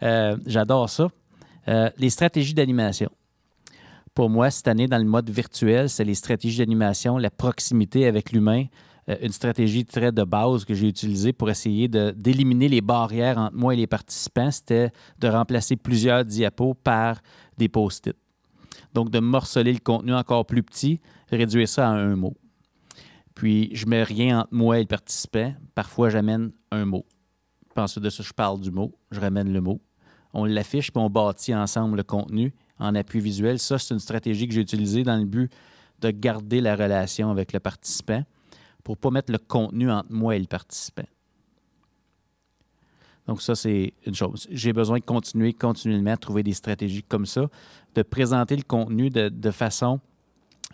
A: sais? J'adore ça. Les stratégies d'animation. Pour moi, cette année, dans le mode virtuel, c'est les stratégies d'animation, la proximité avec l'humain, une stratégie très de base que j'ai utilisée pour essayer d'éliminer les barrières entre moi et les participants, c'était de remplacer plusieurs diapos par des post-it. Donc, de morceler le contenu encore plus petit, réduire ça à un mot. Puis, je ne mets rien entre moi et le participant. Parfois, j'amène un mot. Puis ensuite de ça, je parle du mot, je ramène le mot. On l'affiche, puis on bâtit ensemble le contenu en appui visuel. Ça, c'est une stratégie que j'ai utilisée dans le but de garder la relation avec le participant pour ne pas mettre le contenu entre moi et le participant. Donc ça, c'est une chose. J'ai besoin de continuer continuellement à trouver des stratégies comme ça, de présenter le contenu de façon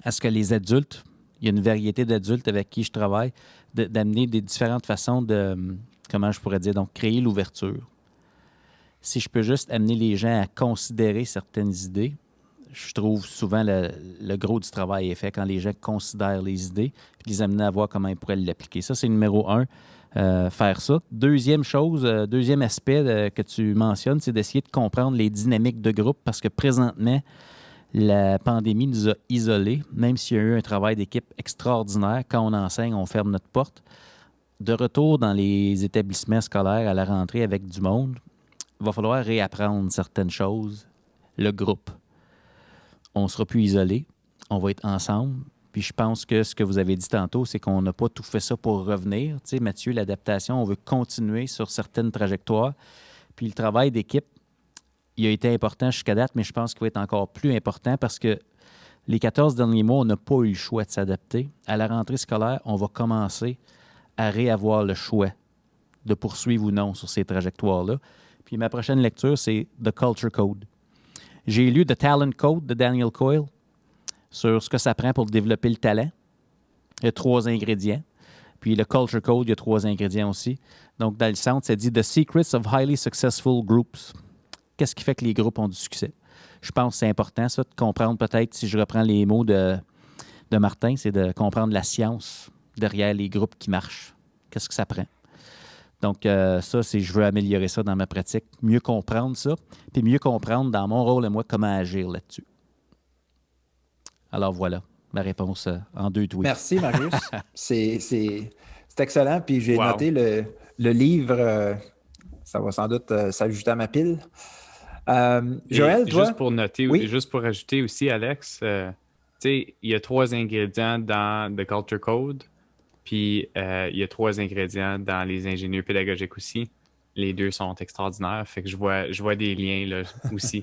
A: à ce que les adultes, il y a une variété d'adultes avec qui je travaille, d'amener des différentes façons de, comment je pourrais dire, donc créer l'ouverture. Si je peux juste amener les gens à considérer certaines idées, je trouve souvent le gros du travail est fait quand les gens considèrent les idées puis les amener à voir comment ils pourraient l'appliquer. Ça, c'est numéro 1, faire ça. Deuxième chose, deuxième aspect que tu mentionnes, c'est d'essayer de comprendre les dynamiques de groupe parce que présentement, la pandémie nous a isolés, même s'il y a eu un travail d'équipe extraordinaire. Quand on enseigne, on ferme notre porte. De retour dans les établissements scolaires à la rentrée avec du monde, il va falloir réapprendre certaines choses. Le groupe. On ne sera plus isolés. On va être ensemble. Puis je pense que ce que vous avez dit tantôt, c'est qu'on n'a pas tout fait ça pour revenir. Tu sais, Mathieu, l'adaptation, on veut continuer sur certaines trajectoires. Puis le travail d'équipe, il a été important jusqu'à date, mais je pense qu'il va être encore plus important parce que les 14 derniers mois, on n'a pas eu le choix de s'adapter. À la rentrée scolaire, on va commencer à réavoir le choix de poursuivre ou non sur ces trajectoires-là. Puis ma prochaine lecture, c'est The Culture Code. J'ai lu The Talent Code de Daniel Coyle sur ce que ça prend pour développer le talent. Il y a 3 ingrédients. Puis le Culture Code, il y a 3 ingrédients aussi. Donc, dans le centre, ça dit « The Secrets of Highly Successful Groups ». Qu'est-ce qui fait que les groupes ont du succès? Je pense que c'est important, ça, de comprendre peut-être, si je reprends les mots de Martin, c'est de comprendre la science derrière les groupes qui marchent. Qu'est-ce que ça prend? Donc, ça, c'est je veux améliorer ça dans ma pratique, mieux comprendre ça, puis mieux comprendre dans mon rôle et moi comment agir là-dessus. Alors voilà, ma réponse en 2 tweets.
C: Merci, Marius. C'est excellent. Puis j'ai noté le livre, ça va sans doute s'ajouter à ma pile. Joël, toi?
D: Juste pour noter, juste pour ajouter aussi, Alex, tu sais, il y a 3 ingrédients dans The Culture Code. Puis, il y a 3 ingrédients dans les ingénieurs pédagogiques aussi. Les 2 sont extraordinaires. Fait que je vois des liens là aussi.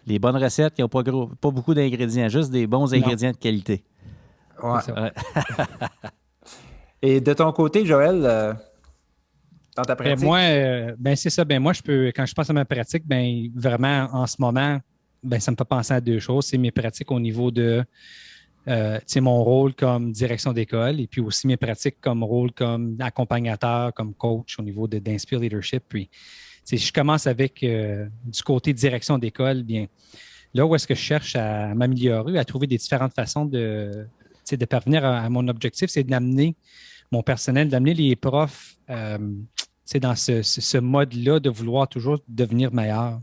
A: Les bonnes recettes qui n'ont pas beaucoup d'ingrédients, juste des bons ingrédients de qualité.
C: Ouais. Et de ton côté, Joël, dans ta pratique?
B: Moi, c'est ça. Moi, quand je pense à ma pratique, vraiment, en ce moment, ça me fait penser à 2 choses. C'est mes pratiques au niveau de mon rôle comme direction d'école et puis aussi mes pratiques comme rôle comme accompagnateur, comme coach au niveau d'Inspire Leadership. Puis, je commence avec du côté direction d'école, bien là où est-ce que je cherche à m'améliorer, à trouver des différentes façons de parvenir à mon objectif, c'est d'amener mon personnel, d'amener les profs dans ce mode-là de vouloir toujours devenir meilleur,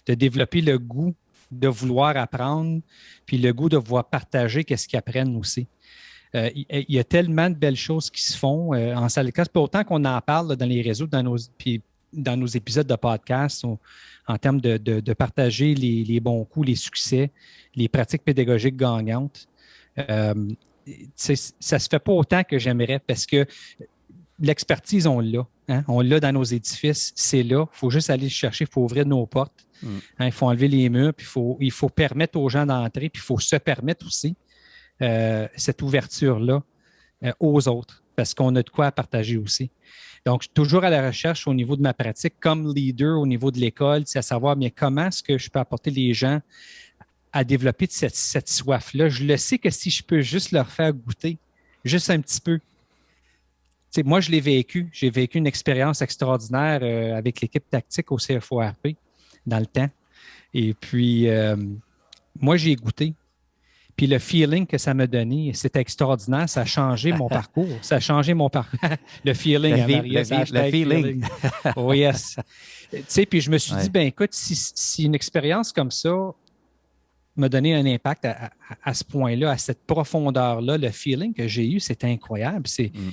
B: de développer le goût de vouloir apprendre, puis le goût de vouloir partager qu'est-ce qu'ils apprennent aussi. Il y a tellement de belles choses qui se font en salle de classe. Pas autant qu'on en parle là, dans les réseaux, dans nos épisodes de podcast, en termes de partager les bons coups, les succès, les pratiques pédagogiques gagnantes. Ça ne se fait pas autant que j'aimerais parce que l'expertise, on l'a. Hein? On l'a dans nos édifices, c'est là. Il faut juste aller le chercher, il faut ouvrir nos portes. Il faut enlever les murs, puis il faut permettre aux gens d'entrer, puis il faut se permettre aussi cette ouverture-là aux autres, parce qu'on a de quoi à partager aussi. Donc, je suis toujours à la recherche au niveau de ma pratique, comme leader au niveau de l'école, c'est à savoir mais comment est-ce que je peux apporter les gens à développer cette soif-là. Je le sais que si je peux juste leur faire goûter juste un petit peu. T'sais, moi, je l'ai vécu. J'ai vécu une expérience extraordinaire avec l'équipe tactique au CFORP dans le temps. Et puis, moi, j'ai goûté. Puis le feeling que ça m'a donné, c'était extraordinaire. Ça a changé mon parcours. Ça a changé mon parcours. Le feeling,
A: le feeling.
B: Oh yes. Puis je me suis dit, ben écoute, si une expérience comme ça m'a donné un impact à ce point-là, à cette profondeur-là, le feeling que j'ai eu, c'était incroyable.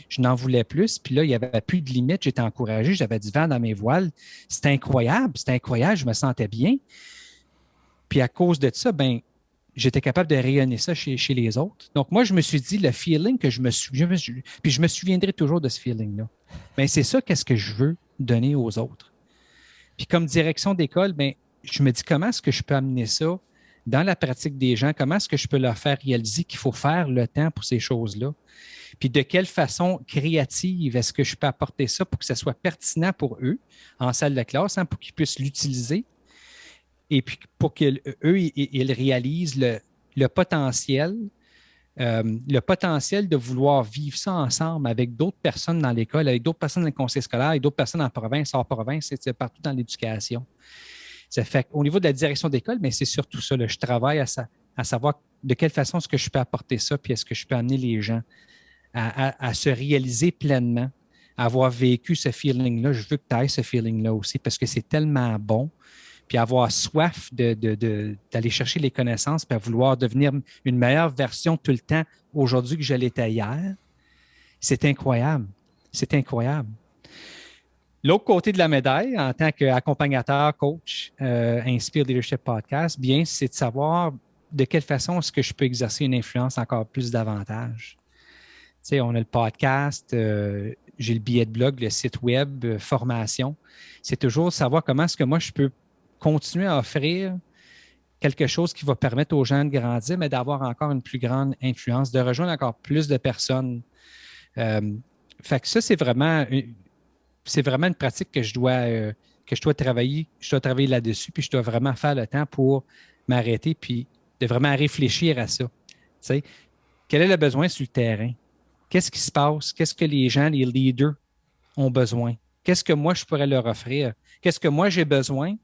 B: Je n'en voulais plus. Puis là, il n'y avait plus de limite. J'étais encouragé. J'avais du vent dans mes voiles. C'était incroyable. C'était incroyable. Je me sentais bien. Puis à cause de ça, ben j'étais capable de rayonner ça chez les autres. Donc, moi, je me suis dit, le feeling que je me souviendrai toujours de ce feeling-là. Bien, c'est ça, qu'est-ce que je veux donner aux autres. Puis comme direction d'école, bien, je me dis, comment est-ce que je peux amener ça dans la pratique des gens? Comment est-ce que je peux leur faire réaliser qu'il faut faire le temps pour ces choses-là? Puis de quelle façon créative est-ce que je peux apporter ça pour que ça soit pertinent pour eux en salle de classe, pour qu'ils puissent l'utiliser? Et puis, pour qu'eux, ils réalisent le potentiel de vouloir vivre ça ensemble avec d'autres personnes dans l'école, avec d'autres personnes dans le conseil scolaire, avec d'autres personnes en province, hors province, c'est partout dans l'éducation. Ça fait qu'au niveau de la direction d'école, mais c'est surtout ça. Là, je travaille à savoir de quelle façon est-ce que je peux apporter ça, puis est-ce que je peux amener les gens à se réaliser pleinement, à avoir vécu ce feeling-là. Je veux que tu ailles ce feeling-là aussi parce que c'est tellement bon. Puis avoir soif d'aller chercher les connaissances, puis à vouloir devenir une meilleure version tout le temps aujourd'hui que je l'étais hier, c'est incroyable. C'est incroyable. L'autre côté de la médaille, en tant qu'accompagnateur, coach, Inspire Leadership Podcast, bien, c'est de savoir de quelle façon est-ce que je peux exercer une influence encore plus davantage. Tu sais, on a le podcast, j'ai le billet de blog, le site web, formation. C'est toujours savoir comment est-ce que moi, je peux continuer à offrir quelque chose qui va permettre aux gens de grandir, mais d'avoir encore une plus grande influence, de rejoindre encore plus de personnes. Fait que ça, c'est vraiment une pratique que je dois travailler. Je dois travailler là-dessus, puis je dois vraiment faire le temps pour m'arrêter, puis de vraiment réfléchir à ça. Tu sais, quel est le besoin sur le terrain? Qu'est-ce qui se passe? Qu'est-ce que les gens, les leaders ont besoin? Qu'est-ce que moi, je pourrais leur offrir? Qu'est-ce que moi, j'ai besoin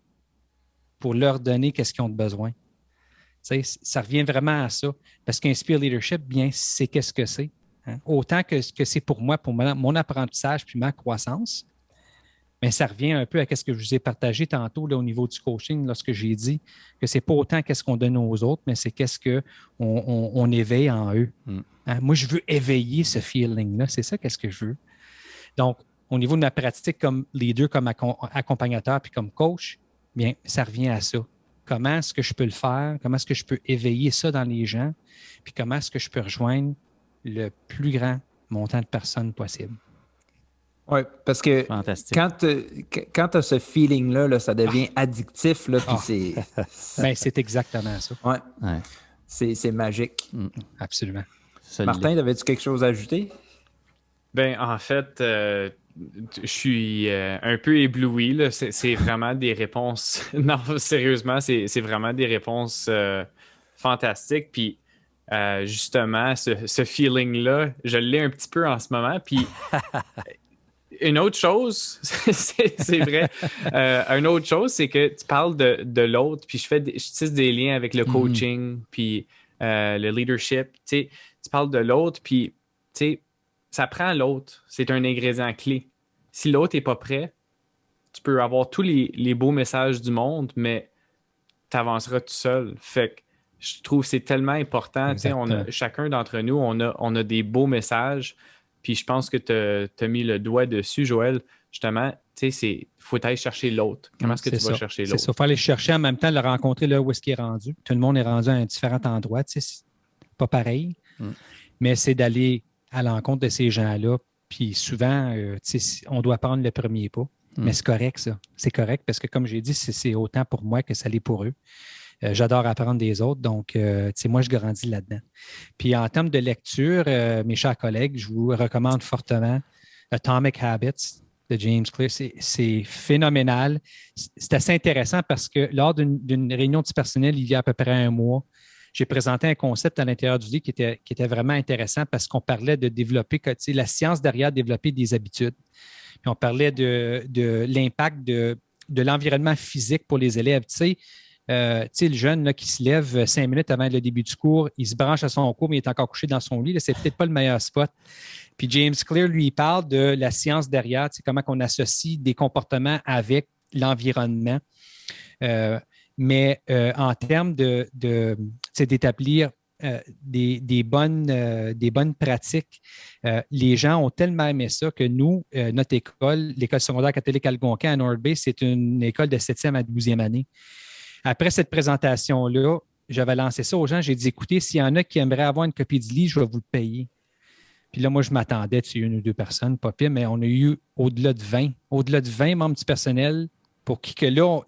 B: pour leur donner qu'est-ce qu'ils ont de besoin? Tu sais, ça revient vraiment à ça. Parce qu'Inspire Leadership, bien, c'est qu'est-ce que c'est. Hein? Autant que c'est pour moi, pour mon apprentissage puis ma croissance, mais ça revient un peu à ce que je vous ai partagé tantôt là, au niveau du coaching, lorsque j'ai dit que c'est pas autant qu'est-ce qu'on donne aux autres, mais c'est qu'est-ce qu'on éveille en eux. Hein? Moi, je veux éveiller ce feeling-là. C'est ça qu'est-ce que je veux. Donc, au niveau de ma pratique comme leader, comme accompagnateur puis comme coach, bien, ça revient à ça. Comment est-ce que je peux le faire? Comment est-ce que je peux éveiller ça dans les gens? Puis comment est-ce que je peux rejoindre le plus grand montant de personnes possible?
C: Oui, parce que quand tu as ce feeling-là, là, ça devient addictif. Là, puis
B: c'est exactement ça.
C: Ouais. C'est magique.
B: Absolument.
C: Martin, avais-tu quelque chose à ajouter?
D: Ben, en fait, je suis un peu ébloui. Là. C'est vraiment des réponses. Non, sérieusement, c'est vraiment des réponses fantastiques. Puis, justement, ce feeling-là, je l'ai un petit peu en ce moment. Puis, une autre chose, c'est vrai, une autre chose, c'est que tu parles de l'autre, puis je tisse des liens avec le coaching, puis le leadership. Tu parles de l'autre, puis ça prend l'autre. C'est un ingrédient clé. Si l'autre n'est pas prêt, tu peux avoir tous les beaux messages du monde, mais tu avanceras tout seul. Fait que je trouve que c'est tellement important. Chacun d'entre nous, on a des beaux messages. Puis je pense que tu as mis le doigt dessus, Joël. Justement, il faut aller chercher l'autre. Comment est-ce que tu vas chercher l'autre?
B: C'est ça. Il faut aller le chercher en même temps, le rencontrer là où est-ce qu'il est rendu. Tout le monde est rendu à un différent endroit. C'est pas pareil. Mais c'est d'aller à l'encontre de ces gens-là. Puis souvent, on doit prendre le premier pas. Mais c'est correct, ça. C'est correct parce que, comme j'ai dit, c'est autant pour moi que ça l'est pour eux. J'adore apprendre des autres, donc moi, je grandis là-dedans. Puis en termes de lecture, mes chers collègues, je vous recommande fortement Atomic Habits de James Clear. C'est phénoménal. C'est assez intéressant parce que lors d'une réunion du personnel, il y a à peu près un mois, j'ai présenté un concept à l'intérieur du livre qui était vraiment intéressant parce qu'on parlait de développer, la science derrière développer des habitudes. Puis on parlait de l'impact de l'environnement physique pour les élèves. Le jeune là, qui se lève 5 minutes avant le début du cours, il se branche à son cours, mais il est encore couché dans son lit. Là, c'est peut-être pas le meilleur spot. Puis James Clear, lui, il parle de la science derrière, comment on associe des comportements avec l'environnement. Mais en termes d'établir des bonnes pratiques, les gens ont tellement aimé ça que nous, notre école, l'école secondaire catholique Algonquin à North Bay, c'est une école de 7e à 12e année. Après cette présentation-là, j'avais lancé ça aux gens. J'ai dit, écoutez, s'il y en a qui aimeraient avoir une copie du livre, je vais vous le payer. Puis là, moi, je m'attendais, une ou deux personnes, pas pire, mais on a eu au-delà de 20 membres du personnel pour qui que là,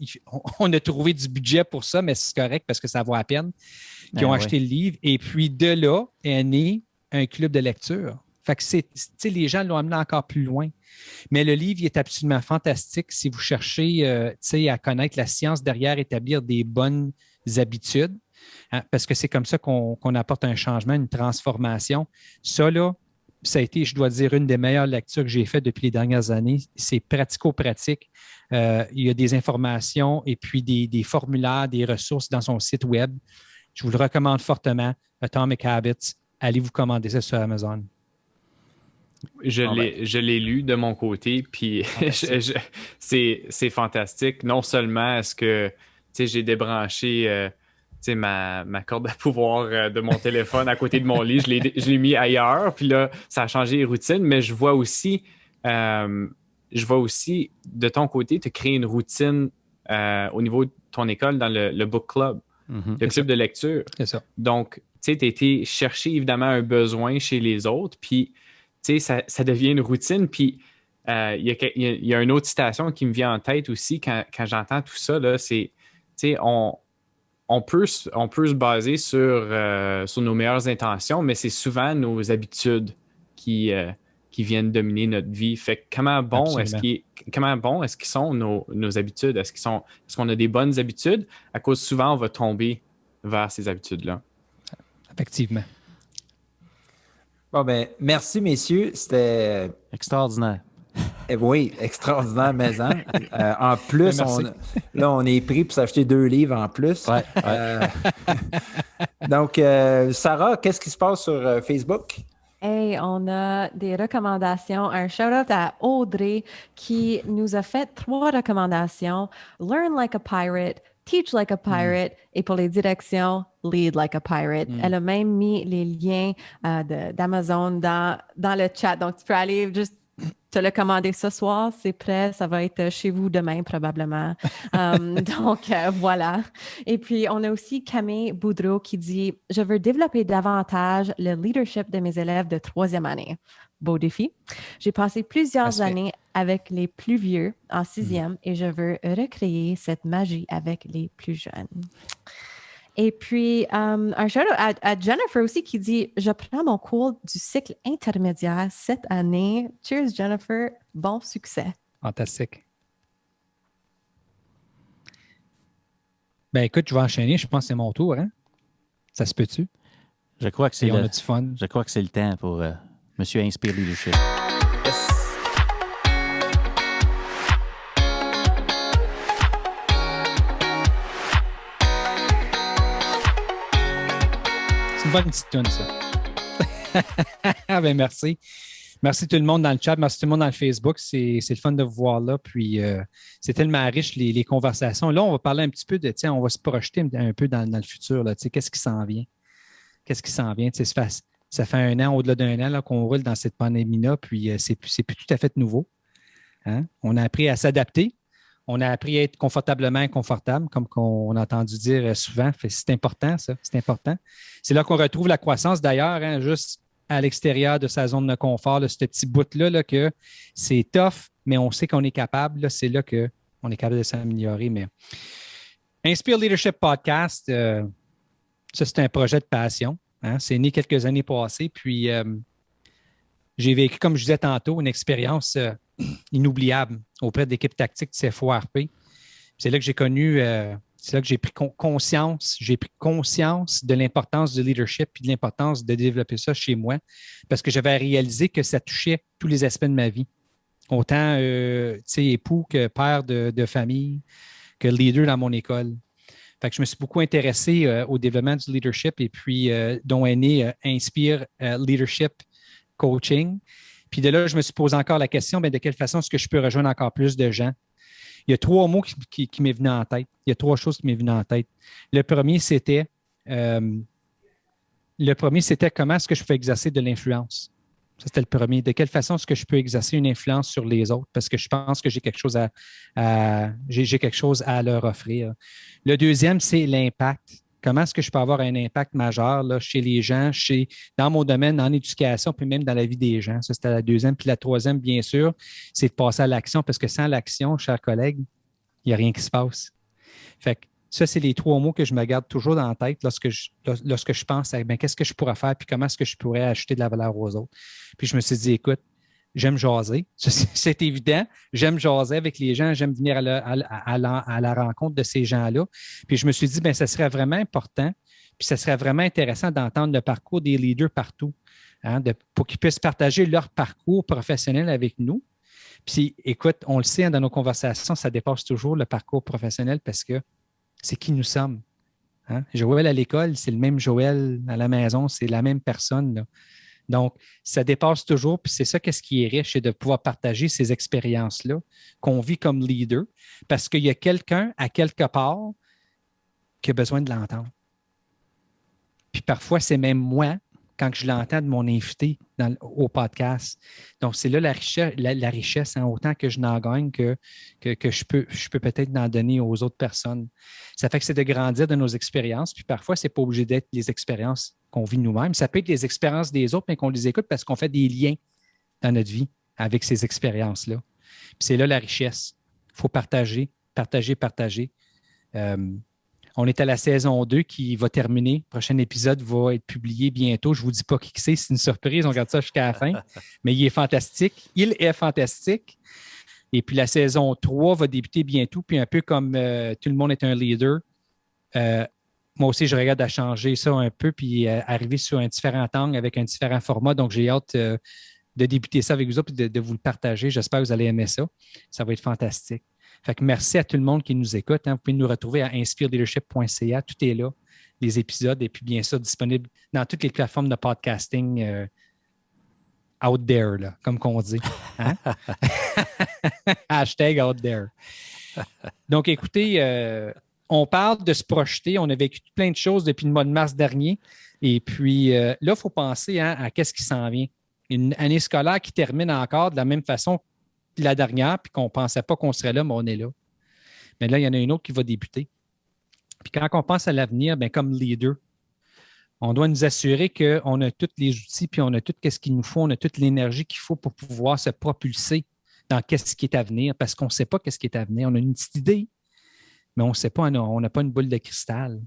B: on a trouvé du budget pour ça, mais c'est correct parce que ça vaut la peine, qui ont acheté le livre. Et puis de là est né un club de lecture. Fait que les gens l'ont amené encore plus loin. Mais le livre il est absolument fantastique si vous cherchez à connaître la science derrière établir des bonnes habitudes, hein, parce que c'est comme ça qu'on apporte un changement, une transformation. Ça, là, ça a été, je dois dire, une des meilleures lectures que j'ai faites depuis les dernières années. C'est pratico-pratique. Il y a des informations et puis des formulaires, des ressources dans son site web. Je vous le recommande fortement, Atomic Habits. Allez vous commander ça sur Amazon.
D: Je l'ai lu de mon côté, puis c'est fantastique. Non seulement est-ce que j'ai débranché ma corde à pouvoir de mon téléphone à côté de mon lit, je l'ai mis ailleurs, puis là, ça a changé les routines, mais je vois aussi de ton côté te créer une routine au niveau de ton école dans le book club, le club de lecture.
B: C'est ça.
D: Donc, tu as été chercher évidemment un besoin chez les autres, puis ça devient une routine. Puis il y a une autre citation qui me vient en tête aussi quand j'entends tout ça, là, c'est on peut se baser sur nos meilleures intentions, mais c'est souvent nos habitudes qui viennent dominer notre vie. Fait que comment bon est-ce qu'ils sont nos habitudes? Est-ce qu'on a des bonnes habitudes? À cause souvent, on va tomber vers ces habitudes-là.
B: Effectivement.
C: Bon, ben, merci, messieurs. C'était
A: extraordinaire.
C: Oui, extraordinaire, mais en plus, on est pris pour s'acheter 2 livres en plus.
A: Ouais.
C: Donc, Sarah, qu'est-ce qui se passe sur Facebook?
I: Hey, on a des recommandations. Un shout-out à Audrey qui nous a fait 3 recommandations. Learn like a pirate, teach like a pirate et pour les directions, lead like a pirate. Elle a même mis les liens d'Amazon dans le chat. Donc, tu peux aller juste te le commander ce soir, c'est prêt, ça va être chez vous demain probablement. Donc, voilà. Et puis, on a aussi Camille Boudreau qui dit « Je veux développer davantage le leadership de mes élèves de 3e année. » Beau défi. J'ai passé plusieurs années avec les plus vieux en 6e et je veux recréer cette magie avec les plus jeunes. Et puis, un shout-out à Jennifer aussi qui dit « Je prends mon cours du cycle intermédiaire cette année. Cheers, Jennifer. Bon succès. »
B: Fantastique. Ben écoute, je vais enchaîner. Je pense que c'est mon tour. Hein? Ça se peut-tu?
A: Je crois que c'est
B: on a du fun.
A: Je crois que c'est le temps pour Monsieur Inspire Leadership.
C: Yes.
B: C'est une bonne petite toune, ça. Ben, merci. Merci tout le monde dans le chat. Merci tout le monde dans le Facebook. C'est le fun de vous voir là. Puis, c'est tellement riche, les conversations. Là, on va parler un petit peu on va se projeter un peu dans le futur. Qu'est-ce qui s'en vient? Qu'est-ce qui s'en vient? Ça fait 1 an, au-delà d'1 an, là, qu'on roule dans cette pandémie-là. Puis, c'est plus tout à fait nouveau. Hein? On a appris à s'adapter. On a appris à être confortablement inconfortable, comme on a entendu dire souvent. C'est important, ça. C'est important. C'est là qu'on retrouve la croissance, d'ailleurs, hein, juste à l'extérieur de sa zone de confort, là, ce petit bout-là, là, que c'est tough, mais on sait qu'on est capable. Là, c'est là qu'on est capable de s'améliorer. Mais Inspire Leadership Podcast, ça, c'est un projet de passion. Hein? C'est né quelques années passées. Puis, j'ai vécu, comme je disais tantôt, une expérience inoubliable auprès de l'équipe tactique du CFORP. C'est là que j'ai connu C'est là que j'ai pris conscience de l'importance du leadership et de l'importance de développer ça chez moi parce que j'avais réalisé que ça touchait tous les aspects de ma vie. Autant époux que père de famille, que leader dans mon école. Fait que je me suis beaucoup intéressé au développement du leadership et puis dont est né Inspire Leadership Coaching. Puis de là, je me suis posé encore la question, de quelle façon est-ce que je peux rejoindre encore plus de gens? Il y a 3 mots qui m'est venu en tête. Il y a 3 choses qui m'est venu en tête. Le premier, c'était comment est-ce que je peux exercer de l'influence? Ça, c'était le premier. De quelle façon est-ce que je peux exercer une influence sur les autres? Parce que je pense que j'ai quelque chose j'ai quelque chose à leur offrir. Le deuxième, c'est l'impact. Comment est-ce que je peux avoir un impact majeur là, chez les gens, dans mon domaine, en éducation, puis même dans la vie des gens? Ça, c'était la deuxième. Puis la troisième, bien sûr, c'est de passer à l'action, parce que sans l'action, chers collègues, il n'y a rien qui se passe. Fait que ça, c'est les 3 mots que je me garde toujours dans la tête lorsque je pense à qu'est-ce que je pourrais faire, puis comment est-ce que je pourrais ajouter de la valeur aux autres. Puis je me suis dit, écoute, j'aime jaser. C'est évident. J'aime jaser avec les gens. J'aime venir à la rencontre de ces gens-là. Puis je me suis dit, ça serait vraiment important. Puis ça serait vraiment intéressant d'entendre le parcours des leaders partout, pour qu'ils puissent partager leur parcours professionnel avec nous. Puis écoute, on le sait, dans nos conversations, ça dépasse toujours le parcours professionnel parce que c'est qui nous sommes. Joël à l'école, c'est le même Joël à la maison, c'est la même personne, là. Donc, ça dépasse toujours, puis c'est ça qu'est-ce qui est riche, c'est de pouvoir partager ces expériences-là qu'on vit comme leader, parce qu'il y a quelqu'un à quelque part qui a besoin de l'entendre. Puis parfois, c'est même moi, quand je l'entends de mon invité au podcast. Donc, c'est là la richesse, autant que je n'en gagne que je peux peut-être en donner aux autres personnes. Ça fait que c'est de grandir de nos expériences, puis parfois, ce n'est pas obligé d'être les expériences qu'on vit nous-mêmes. Ça peut être les expériences des autres, mais qu'on les écoute parce qu'on fait des liens dans notre vie avec ces expériences-là. Puis c'est là la richesse. Il faut partager. On est à la saison 2 qui va terminer. Le prochain épisode va être publié bientôt. Je ne vous dis pas qui c'est une surprise. On regarde ça jusqu'à la fin. Mais il est fantastique. Il est fantastique. Et puis la saison 3 va débuter bientôt. Puis un peu comme tout le monde est un leader, moi aussi, je regarde à changer ça un peu puis arriver sur un différent angle avec un différent format. Donc, j'ai hâte de débuter ça avec vous autres et de vous le partager. J'espère que vous allez aimer ça. Ça va être fantastique. Fait que merci à tout le monde qui nous écoute. Vous pouvez nous retrouver à inspireleadership.ca. Tout est là, les épisodes. Et puis, bien sûr, disponible dans toutes les plateformes de podcasting out there, là, comme qu'on dit. Hashtag out there. Donc, écoutez, on parle de se projeter. On a vécu plein de choses depuis le mois de mars dernier. Et puis, là, il faut penser à qu'est-ce qui s'en vient. Une année scolaire qui termine encore de la même façon la dernière, puis qu'on ne pensait pas qu'on serait là, mais on est là. Mais là, il y en a une autre qui va débuter. Puis quand on pense à l'avenir, comme leader, on doit nous assurer qu'on a tous les outils, puis on a tout ce qu'il nous faut, on a toute l'énergie qu'il faut pour pouvoir se propulser dans qu'est-ce qui est à venir, parce qu'on ne sait pas qu'est-ce qui est à venir. On a une petite idée, mais on ne sait pas, on n'a pas une boule de cristal.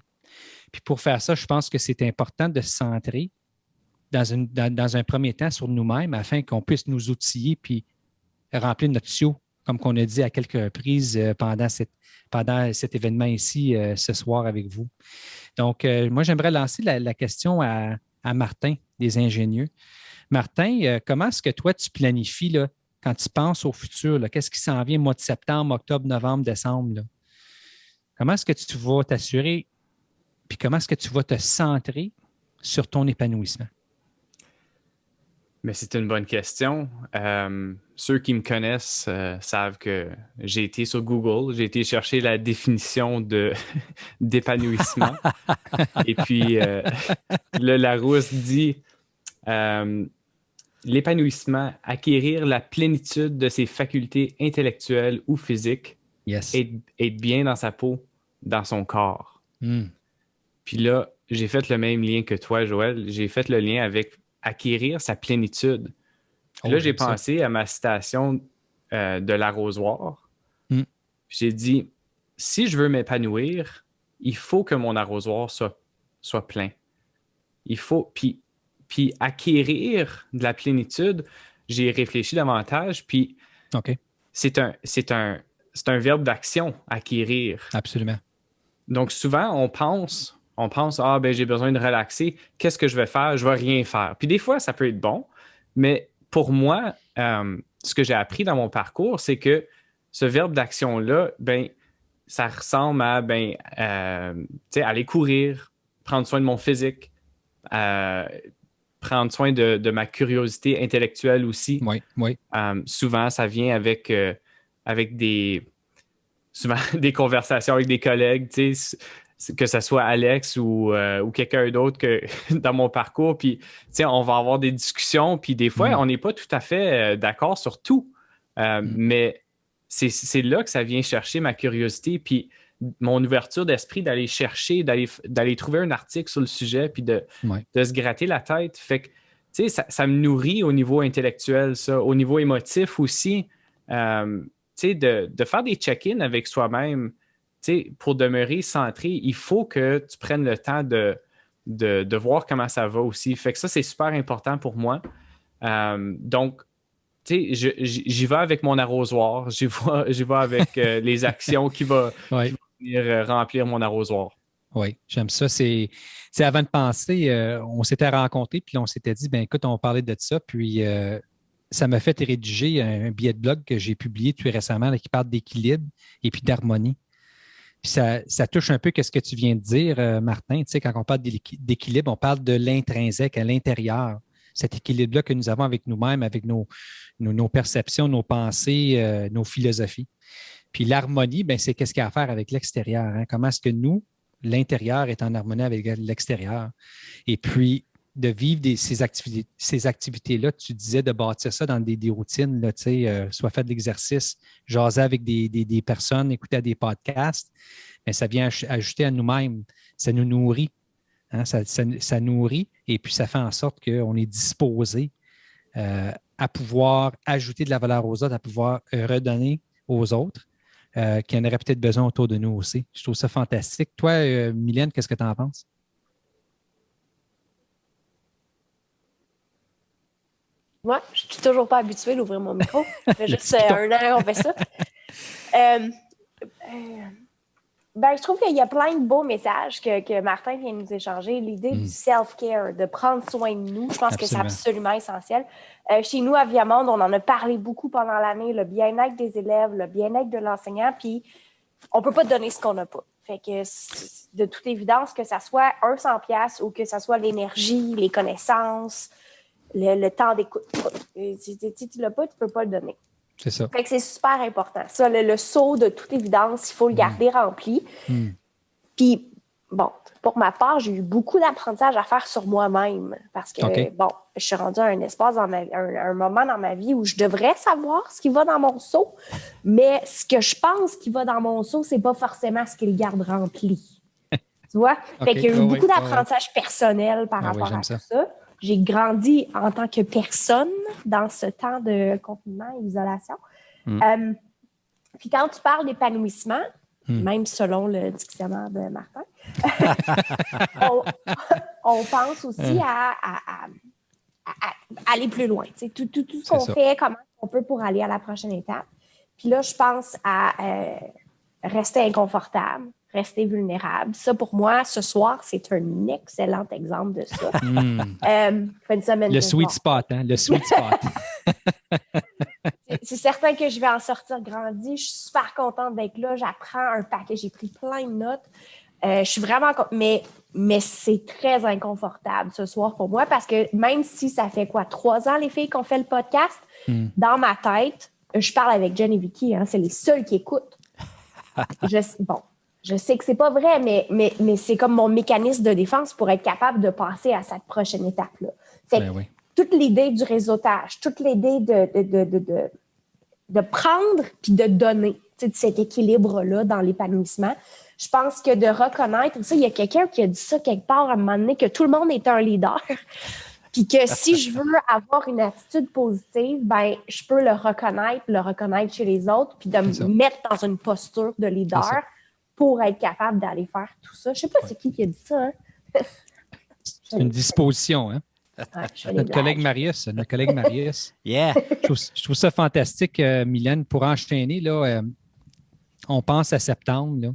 B: Puis pour faire ça, je pense que c'est important de se centrer dans un premier temps sur nous-mêmes afin qu'on puisse nous outiller puis remplir notre tuyau, comme qu'on a dit à quelques reprises pendant cet événement ici ce soir avec vous. Donc, moi, j'aimerais lancer la question à Martin, des ingénieux. Martin, comment est-ce que toi, tu planifies là, quand tu penses au futur? Là, qu'est-ce qui s'en vient mois de septembre, octobre, novembre, décembre? Là? Comment est-ce que tu vas t'assurer, puis comment est-ce que tu vas te centrer sur ton épanouissement?
D: Mais c'est une bonne question. Ceux qui me connaissent savent que j'ai été sur Google, j'ai été chercher la définition d'épanouissement. Et puis, le Larousse dit l'épanouissement, acquérir la plénitude de ses facultés intellectuelles ou physiques, être bien dans sa peau, dans son corps. Puis là, j'ai fait le même lien que toi, Joël. J'ai fait le lien avec acquérir sa plénitude. Puis là, j'ai pensé à ma citation de l'arrosoir. J'ai dit, si je veux m'épanouir, il faut que mon arrosoir soit plein. Il faut, puis acquérir de la plénitude, j'ai réfléchi davantage, puis c'est un verbe d'action, acquérir.
B: Absolument.
D: donc souvent, on pense, ah, ben j'ai besoin de relaxer. Qu'est-ce que je vais faire? Je vais rien faire. Puis des fois, ça peut être bon, mais pour moi, ce que j'ai appris dans mon parcours, c'est que ce verbe d'action-là, ben, ça ressemble à aller courir, prendre soin de mon physique, prendre soin de ma curiosité intellectuelle aussi.
B: Oui.
D: Souvent, ça vient avec des conversations avec des collègues, que ce soit Alex ou quelqu'un d'autre que dans mon parcours. Puis, on va avoir des discussions, puis des fois, on n'est pas tout à fait d'accord sur tout. Mais c'est là que ça vient chercher ma curiosité, puis mon ouverture d'esprit d'aller chercher, d'aller trouver un article sur le sujet, puis de se gratter la tête. Fait que, ça me nourrit au niveau intellectuel, ça, au niveau émotif aussi. De faire des check-ins avec soi-même, pour demeurer centré, il faut que tu prennes le temps de voir comment ça va aussi. Fait que ça, c'est super important pour moi. Donc, j'y vais avec mon arrosoir, j'y vais avec les actions qui vont venir remplir mon arrosoir.
B: Oui, j'aime ça. C'est avant de penser, on s'était rencontrés, puis on s'était dit, ben écoute, on parlait de ça, puis ça m'a fait rédiger un billet de blog que j'ai publié tout récemment là, qui parle d'équilibre et puis d'harmonie. Puis ça touche un peu à ce que tu viens de dire, Martin. Tu sais, quand on parle d'équilibre, on parle de l'intrinsèque à l'intérieur. Cet équilibre-là que nous avons avec nous-mêmes, avec nos perceptions, nos pensées, nos philosophies. Puis l'harmonie, ben, c'est qu'est-ce qu'il y a à faire avec l'extérieur. Hein? Comment est-ce que nous, l'intérieur est en harmonie avec l'extérieur? Et puis, de vivre ces activités-là, tu disais de bâtir ça dans des routines, là, soit faire de l'exercice, jaser avec des personnes, écouter des podcasts, mais ça vient ajouter à nous-mêmes. Ça nous nourrit. Hein? Ça nourrit et puis ça fait en sorte qu'on est disposé à pouvoir ajouter de la valeur aux autres, à pouvoir redonner aux autres qui en auraient peut-être besoin autour de nous aussi. Je trouve ça fantastique. Toi, Mylène, qu'est-ce que tu en penses?
E: Moi, je ne suis toujours pas habituée d'ouvrir mon micro. Ça fait juste 1 an qu'on fait ça. Je trouve qu'il y a plein de beaux messages que Martin vient nous échanger. L'idée du self-care, de prendre soin de nous, je pense que c'est absolument essentiel. Chez nous, à Viamonde, on en a parlé beaucoup pendant l'année, le bien-être des élèves, le bien-être de l'enseignant, puis on ne peut pas donner ce qu'on n'a pas. Fait que, de toute évidence, que ça soit un 100$ ou que ça soit l'énergie, les connaissances, le temps d'écoute. Si tu ne l'as pas, tu ne peux pas le donner.
B: C'est ça.
E: Fait que c'est super important. Ça, le seau, de toute évidence, il faut le garder rempli. Puis, bon, pour ma part, j'ai eu beaucoup d'apprentissage à faire sur moi-même parce que, je suis rendue à un espace, un moment dans ma vie où je devrais savoir ce qui va dans mon seau, mais ce que je pense qui va dans mon seau, c'est pas forcément ce qu'il garde rempli. Tu vois? Fait qu'il y a eu beaucoup d'apprentissage personnel par rapport à tout ça. J'ai grandi en tant que personne dans ce temps de confinement et d'isolation. Puis quand tu parles d'épanouissement, même selon le dictionnaire de Martin, on pense aussi à aller plus loin. Tu sais, tout ce qu'on fait, comment on peut pour aller à la prochaine étape. Puis là, je pense à rester inconfortable, rester vulnérable. Ça, pour moi, ce soir, c'est un excellent exemple de ça.
B: Le sweet spot, hein? Le sweet spot.
E: C'est certain que je vais en sortir grandi. Je suis super contente d'être là. J'apprends un paquet. J'ai pris plein de notes. Je suis vraiment... Mais c'est très inconfortable ce soir pour moi parce que même si ça fait 3 ans, les filles, qu'on fait le podcast, dans ma tête, je parle avec Jen et Vicky. Hein, c'est les seuls qui écoutent. Je sais que c'est pas vrai, mais c'est comme mon mécanisme de défense pour être capable de passer à cette prochaine étape-là. Toute l'idée du réseautage, toute l'idée de prendre puis de donner, de cet équilibre-là dans l'épanouissement. Je pense que de reconnaître, ça, il y a quelqu'un qui a dit ça quelque part à un moment donné, que tout le monde est un leader. Puis que si je veux avoir une attitude positive, ben je peux le reconnaître chez les autres, puis de me mettre dans une posture de leader pour être capable d'aller faire tout ça. Je ne sais pas c'est qui a dit ça. Hein?
B: C'est une disposition, hein? Notre collègue Marius.
A: Yeah!
B: Je trouve ça fantastique, Mylène. Pour enchaîner, là, on pense à septembre. Là.